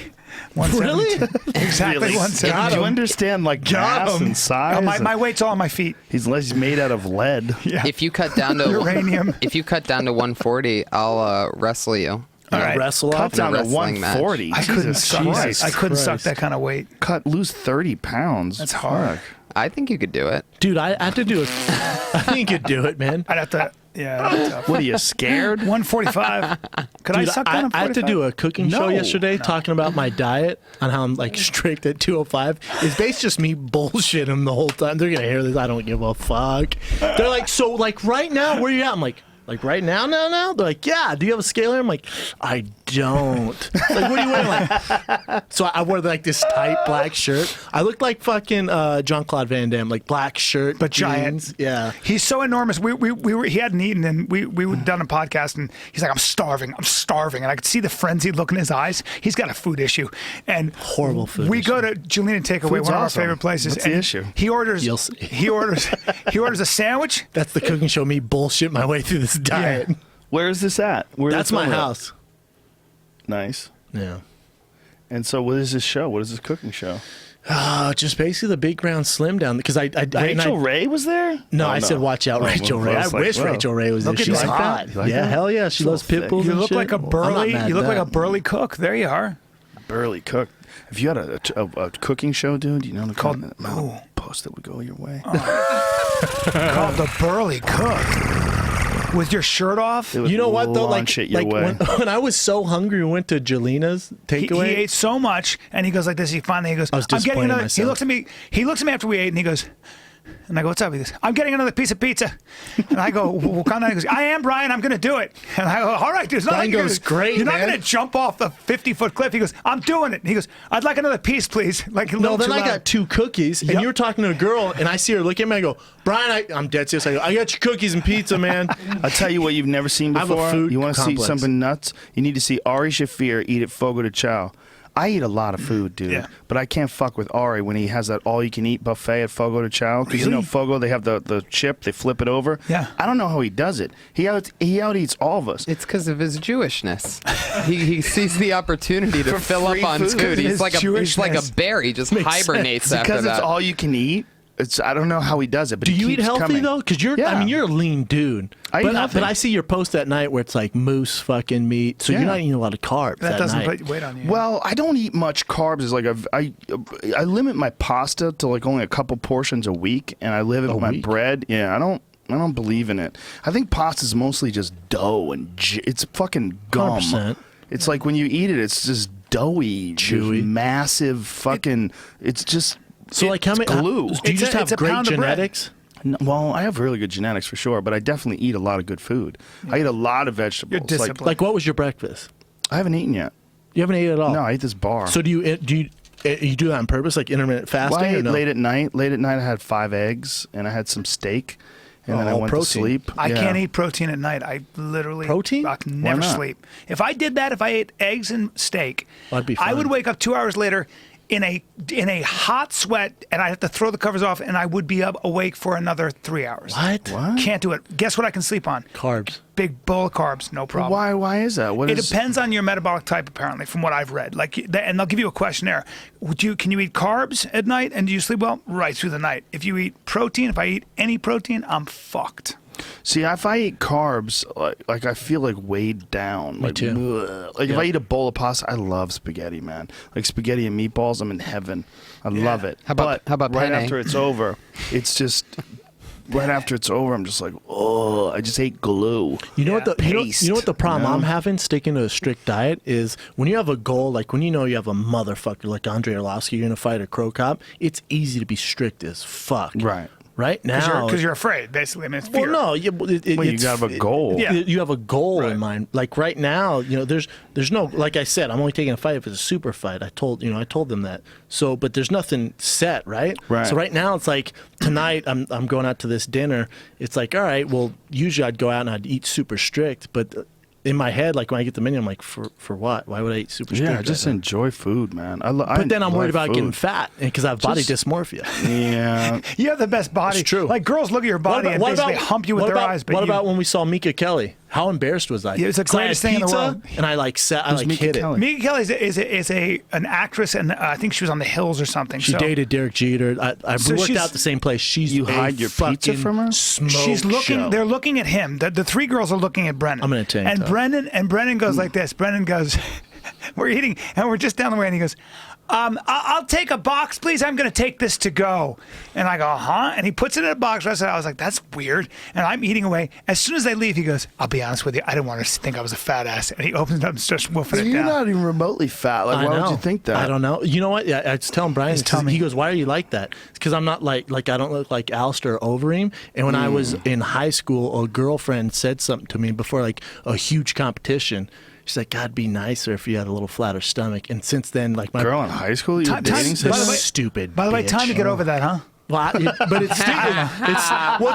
Really? 172. Exactly Really? 170. Do you understand like mass and size? My weight's all on my feet. He's made out of lead. Yeah. If you cut down to Uranium. if you cut down to 140, I'll wrestle you. All right. Wrestle Cut off. down to wrestling match. 140. I couldn't Jesus suck. Christ. I couldn't suck Christ. that kind of weight. Lose 30 pounds. That's hard. Fuck. I think you could do it. Dude, I have to do it. I think you could do it, man. I'd have to. Yeah. That'd be tough. What are you scared? 145. Could I Dude, suck down I had to 145? do a cooking show No. yesterday talking about my diet on how I'm like strict at 205. It's basically just me bullshitting the whole time. They're gonna hear this. I don't give a fuck. They're like, so like right now, where you at? I'm like right now. They're like, yeah. Do you have a scaler? I'm like, I don't. Like, what are you wearing? Like, so I wore like this tight black shirt. I looked like fucking Jean-Claude Van Damme, like black shirt, But giant. jeans. Yeah. He's so enormous. We were he hadn't eaten, and we done a podcast, and he's like, I'm starving, and I could see the frenzied look in his eyes. He's got a food issue, and Horrible food We issue. go to Julian Takeaway, Food's one of our awesome. favorite places. What's the and issue? He orders. You'll see. He orders a sandwich. That's the cooking show. Me bullshit my way through this diet. Yeah. Where is this at? Where That's is my it at? house. Nice. Yeah. And so, what is this show? What is this cooking show? Just basically the big round slim down because Rachel Ray was there? No, Oh, I said watch out, Rachel Ray. I wish Rachel Ray was there. Look at She's this hot. You like Yeah, that? hell yeah. She loves pit bulls. You and look shit. like a burly. I'm not mad You at look like a that. burly cook. There you are. Burly cook. If you had a cooking show, dude, you know the Called- kind of post that would go your way. Called the burly cook. With your shirt off. It would You know what though? Like, launch it your like way. when I was so hungry, we went to Jelina's He takeaway. ate so much, and he goes like this. He finally goes, I was "I'm getting disappointed in another." He myself. looks at me. He looks at me after we ate, and he goes, and I go, "What's up?" He goes, "I'm getting another piece of pizza." And I go, "Well, calm down." He goes, "I am, Brian. I'm going to do it." And I go, "All right, dude." Brian goes, "Great, You're not man." going to jump off the 50-foot cliff. He goes, "I'm doing it." And he goes, "I'd like another piece, please." Like a No, little then too I loud. got 2 cookies, and Yep. you were talking to a girl, and I see her looking at me. I go, Brian, I'm dead serious. I go, I got your cookies and pizza, man. I'll tell you what you've never seen I have a before. food You want to see complex. something nuts? You need to see Ari Shafir eat at Fogo de Chao. I eat a lot of food, dude, Yeah. but I can't fuck with Ari when he has that all-you-can-eat buffet at Fogo de Chao. Because you know Really? Fogo, they have the chip, they flip it over. Yeah. I don't know how he does it. He out eats all of us. It's because of his Jewishness. he sees the opportunity to For fill up free on food? food. He's His like a Jewishness. bear. He just Makes hibernates sense. after Because it's that. all you can eat. I don't know how he does it, but Do he you eat keeps healthy coming. though? Because you're, Yeah. I mean, you're a lean dude. I eat but healthy. but I see your post at night where it's like moose fucking meat, so Yeah. you're not eating a lot of carbs. That at doesn't night. put weight on you. Well, I don't eat much carbs. It's like I limit my pasta to like only a couple portions a week, and I live A my week? bread. Yeah, I don't believe in it. I think pasta is mostly just dough and it's fucking gum. 100%. It's like when you eat it, it's just doughy, Chewy. massive fucking. It's just So like how it's many? glue. Do you It's just a- have it's a great pound of bread. genetics? No, well, I have really good genetics for sure, but I definitely eat a lot of good food. I eat a lot of vegetables. You're Like, disciplined. Like what was your breakfast? I haven't eaten yet. You haven't ate at all. No, I ate this bar. So do you do that on purpose, like intermittent fasting? Well, I or ate no? late at night. Late at night, I had 5 eggs and I had some steak, and then I all went protein. to sleep. I Yeah. can't eat protein at night. I literally Protein? I can never not? sleep. If I did that, if I ate eggs and steak, That'd be I would fine. wake up 2 hours later in a hot sweat, and I have to throw the covers off, and I would be up awake for another 3 hours. What? Can't do it. Guess what I can sleep on? Carbs. Big bowl of carbs, no But problem. why is that? What It is? depends on your metabolic type, apparently, from what I've read. And they'll give you a questionnaire. Can you eat carbs at night, and do you sleep well? Right through the night. If you eat protein, if I eat any protein, I'm fucked. See, if I eat carbs, like I feel like weighed down. Like, too. ugh. Like if I eat a bowl of pasta, I love spaghetti, man. Like spaghetti and meatballs, I'm in heaven. I love it. How about right penne? after it's over? It's just right after it's over. I'm just like, oh, I just ate glue. You know what the Paste, you know what the problem you know? I'm having sticking to a strict diet is when you have a goal, like when you know you have a motherfucker like Andre Arlovsky, you're gonna fight a Crow Cop. It's easy to be strict as fuck. Right. Right now, Because you're afraid, basically. I mean, it's fear. well, no, you Well, you it's- gotta have a goal. Yeah. You have a goal Right. in mind. Like right now, you know, there's no, like I said, I'm only taking a fight if it's a super fight. I told them that. So, but there's nothing set, right? Right. So right now it's like tonight I'm going out to this dinner. It's like, all right, well, usually I'd go out and I'd eat super strict, but in my head, like when I get the menu, I'm like, for what? Why would I eat super strict? Yeah, just enjoy food, man. But then I'm worried about getting fat because I have body Just- dysmorphia. Yeah. You have the best body. It's true. Like, girls look at your body and basically hump you with their eyes. But what you, about when we saw Mika Kelly? How embarrassed was I? Yeah, it's the 'Cause I had greatest thing in the pizza, world. And I like sat, I Who's like Mika hit Kelly? it. Mika Kelly is an actress, and I think she was on The Hills or something. She so dated Derek Jeter. So we worked she's- out the same place. She's You a hide your pizza fucking from her? Smoke she's looking. show. They're looking at him. The 3 girls are looking at Brendan. I'm in a tank And top. Brendan goes like this. Brendan goes, we're eating, and we're just down the way, and he goes, I'll take a box, please. I'm going to take this to go. And I go, huh? And he puts it in a box. I was like, that's weird. And I'm eating away. As soon as they leave, he goes, I'll be honest with you. I didn't want her to think I was a fat ass. And he opens it up and starts wolfing it You're down. not even remotely fat. Like, I why know. would you think that? I don't know. You know what? Yeah, I was telling Brian. Just tell me. He goes, "Why are you like that?" It's because I'm not like I don't look like Alistair Overeem. And when I was in high school, a girlfriend said something to me before like a huge competition. She's like, "God, be nicer if you had a little flatter stomach." And since then, like my Girl in high school, you were Time- dating time- this by the someone? way- stupid. By the way, bitch. time to get over that, huh? But it's it's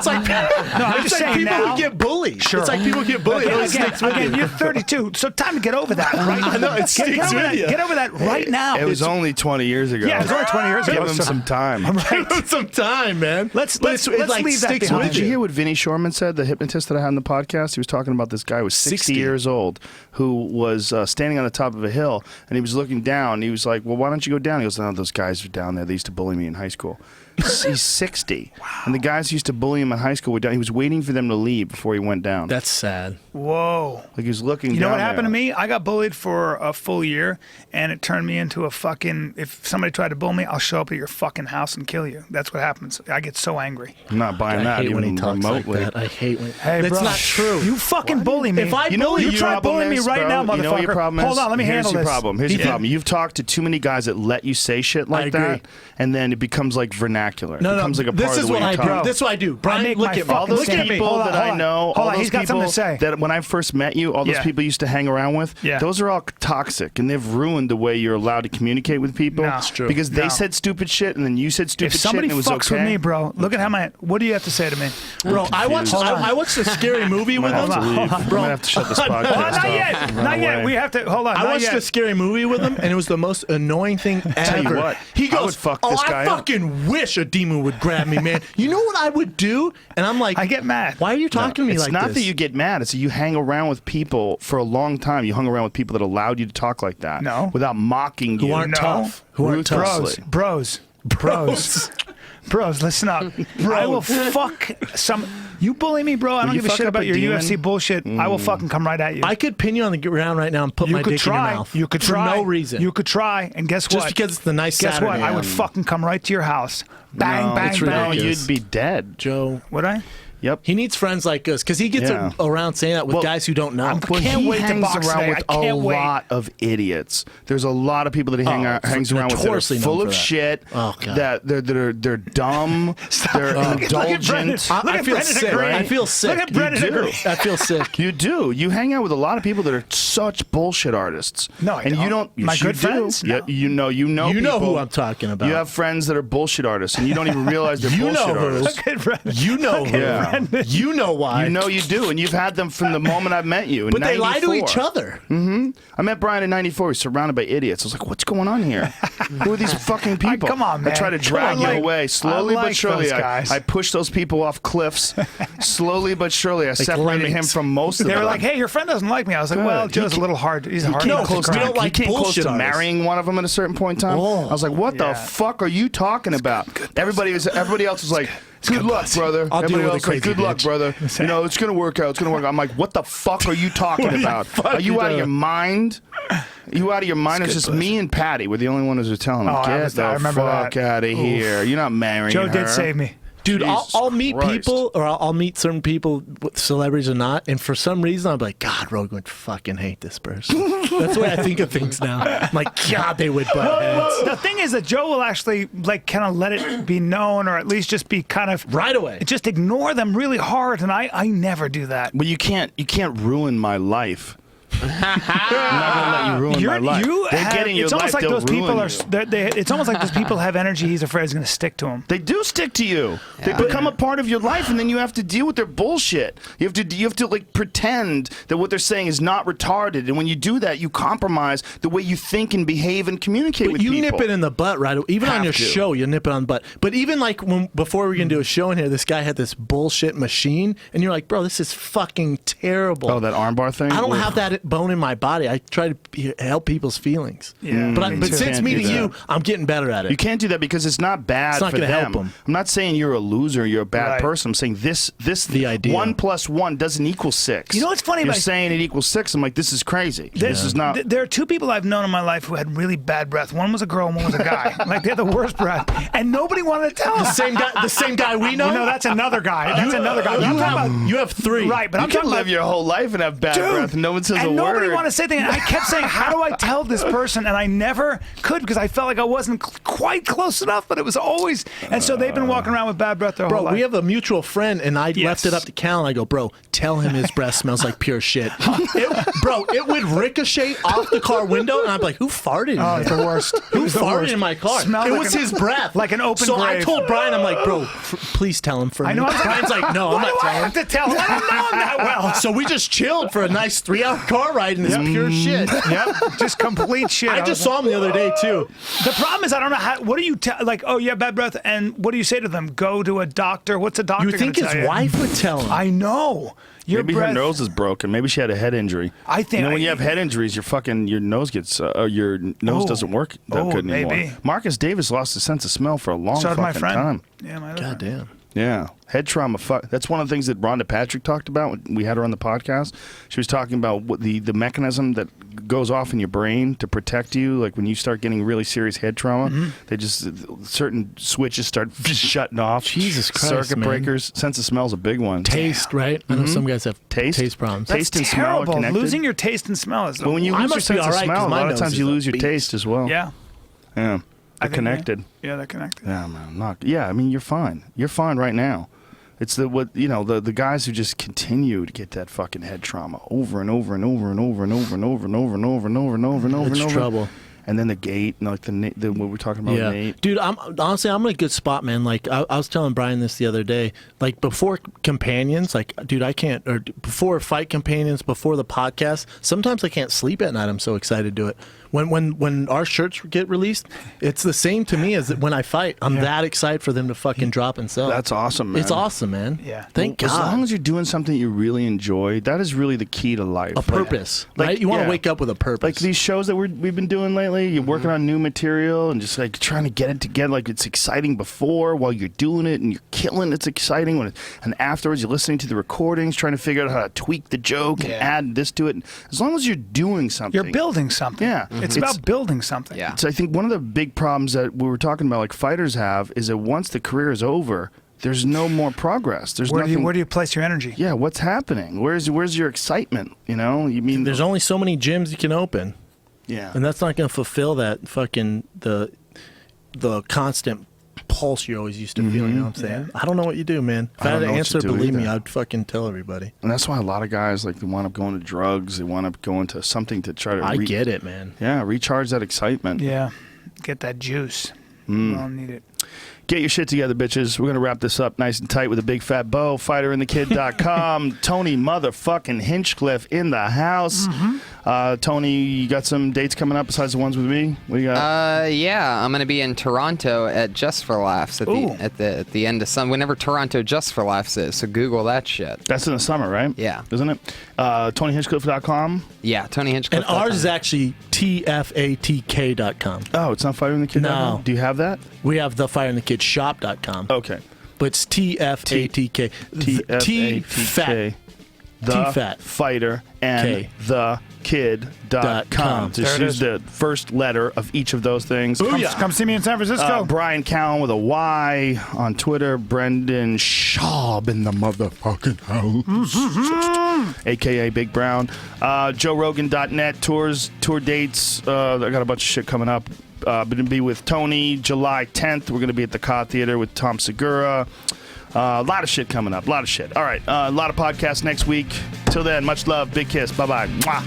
like I'm it's just like saying people now. who get bullied. Sure. It's like people get bullied. It always sticks with Again, you. you're 32, so time to get over that, right? I know, it Get sticks over with that. you. Get over that right now. It was only 20 years ago. Yeah, it was only 20 years ago. Give him so- some time. Give it some time, man. Let's But it, like, leave that sticks behind. with Did you you. hear what Vinny Shorman said, the hypnotist that I had on the podcast? He was talking about this guy who was 60 years old who was standing on the top of a hill, and he was looking down. He was like, well, why don't you go down? He goes, no, those guys are down there. They used to bully me in high school. He's 60. Wow. And the guys who used to bully him in high school were down. He was waiting for them to leave before he went down. That's sad. Whoa. Like he was looking You down know what happened to there. me? I got bullied for a full year, and it turned me into a fucking. If somebody tried to bully me, I'll show up at your fucking house and kill you. That's what happens. I get so angry. I'm not buying I that hate when he even talks remotely. like that. I hate when. Hey, That's bro, not true. You fucking bully me. If I You know what you your try problem bullying me is, right bro? now, motherfucker. You know what your problem is? Hold on, let me Here's handle your this. problem. Here's your problem. You've talked to too many guys that let you say shit like I agree. that, and then it becomes like vernacular. No, it becomes like a part this of is the way what you I talk. do. This is what I do. I Brian, make look my at me. All those Look at me. people Hold on, that hold I on. know, Hold all on, those he's got people something to say. that when I first met you, all those Yeah. people you used to hang around with, Yeah. those are all toxic, and they've ruined the way you're allowed to communicate with people. No. It's true. Because they No. said stupid shit, and then you said stupid If somebody shit, and it was fucks okay. with me, bro, look at how my. What do you have to say to me? Bro, I watched a scary movie with I him. have to leave. I'm gonna have to shut this podcast Hold on, off. not yet. and run Not yet. away. We have to. Hold on. I not watched yet. a scary movie with him, and it was the most annoying thing Tell you ever. what, He I goes, would fuck "Oh, this I guy up." fucking wish a demon would grab me, man. You know what I would do?" And I'm like, I get mad. Why are you talking to me it's like not this? that you get mad. It's that you hang around with people for a long time. You hung around with people that allowed you to talk like that. No. Without mocking you. Who aren't tough. Who aren't tough. Ruthlessly. Bros, listen up. I will fuck some. You bully me, bro. I don't you give a fuck shit up a about your demon? UFC bullshit. I will fucking come right at you. I could pin you on the ground right now and put you my could dick try. in your mouth. You could for try. no reason. You could try, and guess Just what? because it's the nice Guess Saturday. what? I would fucking come right to your house. Bang, No, bang, it's bang. ridiculous. You'd be dead. Joe. Would I? Yep. He needs friends like us because he gets Yeah. around saying that with Well, guys who don't know. Well, Can't he wait to hangs box around today. with I a can't wait. lot of idiots. There's a lot of people that he hangs around with that are notoriously known full for of that. shit. Oh, God. That they're dumb. They're Look at indulgent. Brendan. Look I at feel Brendan sick. agreeing. I feel sick. Look at Brendan You do. agreeing. I feel sick. You do. You hang out with a lot of people that are such bullshit artists. No, I and you don't. don't. My yes, good you do. friends? Yeah, No. you know You know people. who I'm talking about. You have friends that are bullshit artists, and you don't even realize they're You bullshit know who. artists. Look at Brendan. You know who. Yeah. You know why. You know you do, and you've had them from the moment I've met you. In but they lie to 94. each other. I met Brian in '94. He's surrounded by idiots. I was like, "What's going on here? Who are these fucking people?" come on, man. I try to drag Come on, you like- away slowly I but like surely. those guys. I push those people off cliffs. Slowly but surely, I separated him lemmings. from most of They them. were like, "Hey, your friend doesn't like me." I was like, Good. "Well, You Joe's a can't- little hard. He's a hard can't nut to close- crack." you don't like you came close bullshit to artists. marrying one of them at a certain point in time. Oh. I was like, "What Yeah. the fuck are you talking about?" Everybody else was like, "Good luck, brother." I'll deal Everybody with else a like, crazy "Good luck, bitch." brother." You know, it's gonna work out. It's gonna work out. I'm like, "What the fuck are you talking about? Are you out of your mind?" You out of your mind? It's just me and Patty. We're the only ones who are telling him, Oh, I "Get was- I the remember fuck that. out of here. You're not marrying Joe her." did save me. Dude, Jesus I'll meet Christ. people, or I'll meet certain people, celebrities or not, and for some reason I'm like, God, Rogan would fucking hate this person. That's the way I think of things now. I'm like, God, they would butt heads. Well, the thing is that Joe will actually like kind of let it be known, or at least just be kind of Right away. just ignore them really hard, and I never do that. But you can't ruin my life. I'm not gonna let you ruin my life. They'll get in your it's almost life, like they'll those people ruin are. you. It's almost like those people have energy. He's afraid is going to stick to him. They do stick to you. They become a part of your life, and then you have to deal with their bullshit. You have to like pretend that what they're saying is not retarded, and when you do that, you compromise the way you think and behave and communicate But with you people. nip it in the butt, right? Even on Have your to. show, you nip it on the butt. But even like before we were gonna do a show in here, this guy had this bullshit machine, and you're like, bro, this is fucking terrible. Oh, that armbar thing. I don't Oof. have that bone in my body. I try to help people's feelings. Yeah, but me but too. since Can't do meeting that. you, I'm getting better at it. You can't do that because it's not bad It's not for gonna them. help 'em. I'm not saying you're a loser, you're a bad Right. person. I'm saying this The idea. 1 + 1 doesn't equal 6. You know what's funny You're about- saying it equals 6. I'm like, this is crazy. This is not. There are two people I've known in my life who had really bad breath. One was a girl, and one was a guy. Like they had the worst breath, and nobody wanted to tell the them. same guy we know. No, that's another guy. That's another guy. But I'm talking about- You have three. Right, but You I'm can talking live about your whole life and have bad Dude, breath, and no one says the and nobody word. wanted to say anything. And I kept saying, how do I tell this person? And I never could because I felt like I wasn't quite close enough, but it was always. And so they've been walking around with bad breath their whole Bro, life. we have a mutual friend, and I Yes. left it up to Callen. I go, bro, tell him his breath smells like pure shit. It would ricochet off the car window, and I'm like, who farted? Oh, in it's there? the worst. Who It was the farted worst. in my car? Smelled It like was an- his breath. like an open So I grave. told Brian, I'm like, bro, please tell him for I me. know. I was like, Brian's like, no, I'm why not do I telling have him. to tell him? I don't know him that well. So we just chilled for a nice 3-hour car ride, and it's pure shit. Yep, just complete shit. I just saw him the other day, too. The problem is I don't know how. What do you tell? Like, oh, you have bad breath, and what do you say to them? Go to a doctor. What's a doctor? You would think gonna his tell you? wife would tell him. I know. Your Maybe breath, her nose is broken. Maybe she had a head injury. I think- when you have head injuries, your nose gets your nose Oh. doesn't work that Oh, good anymore. maybe. Marcus Davis lost his sense of smell for a long So did fucking my friend. time. Yeah, my other God friend. damn. Yeah, head trauma. That's one of the things that Rhonda Patrick talked about when we had her on the podcast. She was talking about what the mechanism that goes off in your brain to protect you. Like when you start getting really serious head trauma, they just certain switches start shutting off. Jesus Christ, circuit man. breakers. Sense of smell's a big one. Taste, right? I know some guys have taste problems. That's Taste and smell are terrible. connected. Losing your taste and smell is. But when you I lose your must be sense of all right, 'cause smell, a my lot of nose times is you a lose your beast. taste as well. yeah, Yeah. I They're think connected. Yeah, they're connected. Yeah, man. Yeah, I mean, you're fine. You're fine right now. It's the guys who just continue to get that fucking head trauma over and over and over and over and over and over and over and over and over and over and over It's and over. trouble. And then the gate, and like the what we're talking about, Yeah, Nate. dude. I'm in a good spot, man. Like I was telling Brian this the other day. Like before companions, like dude, I can't. Or before fight companions, before the podcast, sometimes I can't sleep at night. I'm so excited to do it. When our shirts get released, it's the same to me as when I fight. I'm that excited for them to fucking drop and sell. That's awesome, man. It's awesome, man. Yeah. Thank As God. long as you're doing something you really enjoy, that is really the key to life. A purpose, Like, right? You want to yeah. wake up with a purpose. Like these shows that we've been doing lately, you're working on new material and just like trying to get it together. Like it's exciting before while you're doing it and you're killing. It's exciting and afterwards you're listening to the recordings, trying to figure out how to tweak the joke and add this to it. As long as you're doing something, You're building something. Yeah. It's about building something. Yeah. So I think one of the big problems that we were talking about, like fighters have, is that once the career is over, there's no more progress. There's Where nothing. do you place your energy? Yeah, what's happening? Where's your excitement? You know, you mean there's only so many gyms you can open. yeah. And that's not going to fulfill that fucking the constant pulse you always used to feel. You know what I'm saying? I don't know what you do, man. If I, I had don't to know what answer, you do believe me, either. I'd fucking tell everybody. And that's why a lot of guys like they wind up going to drugs. They wind up going to something to try to. I get it, man. Yeah, recharge that excitement. Yeah. Get that juice. Mm. We all need it. Get your shit together, bitches. We're gonna wrap this up nice and tight with a big fat bow. FighterInTheKid.com. Tony motherfucking Hinchcliffe in the house. Tony, you got some dates coming up besides the ones with me? What do you got? Yeah, I'm gonna be in Toronto at Just for Laughs at the end of some whenever Toronto Just for Laughs is. So Google that shit. That's in the summer, right? Yeah. Isn't it? TonyHinchcliffe.com. Yeah, Tony Hinchcliffe. And ours is actually TFATK.com. Oh, it's not FighterInTheKid.com? No. Do you have that? We have the FireInTheKidShop.com. Okay. But it's TFATK. TFATK. The T-fat. Fighter and K. the Kid.com. Just There it use is. the first letter of each of those things. Come see me in San Francisco. Bryan Callen with a Y on Twitter. Brendan Schaub in the motherfucking house. AKA Big Brown. JoeRogan.net. Tour dates. I got a bunch of shit coming up. Going to be with Tony July 10th. We're going to be at the Ka Theater with Tom Segura. A lot of shit coming up. A lot of shit. All right. A lot of podcasts next week. Till then, much love. Big kiss. Bye-bye. Mwah.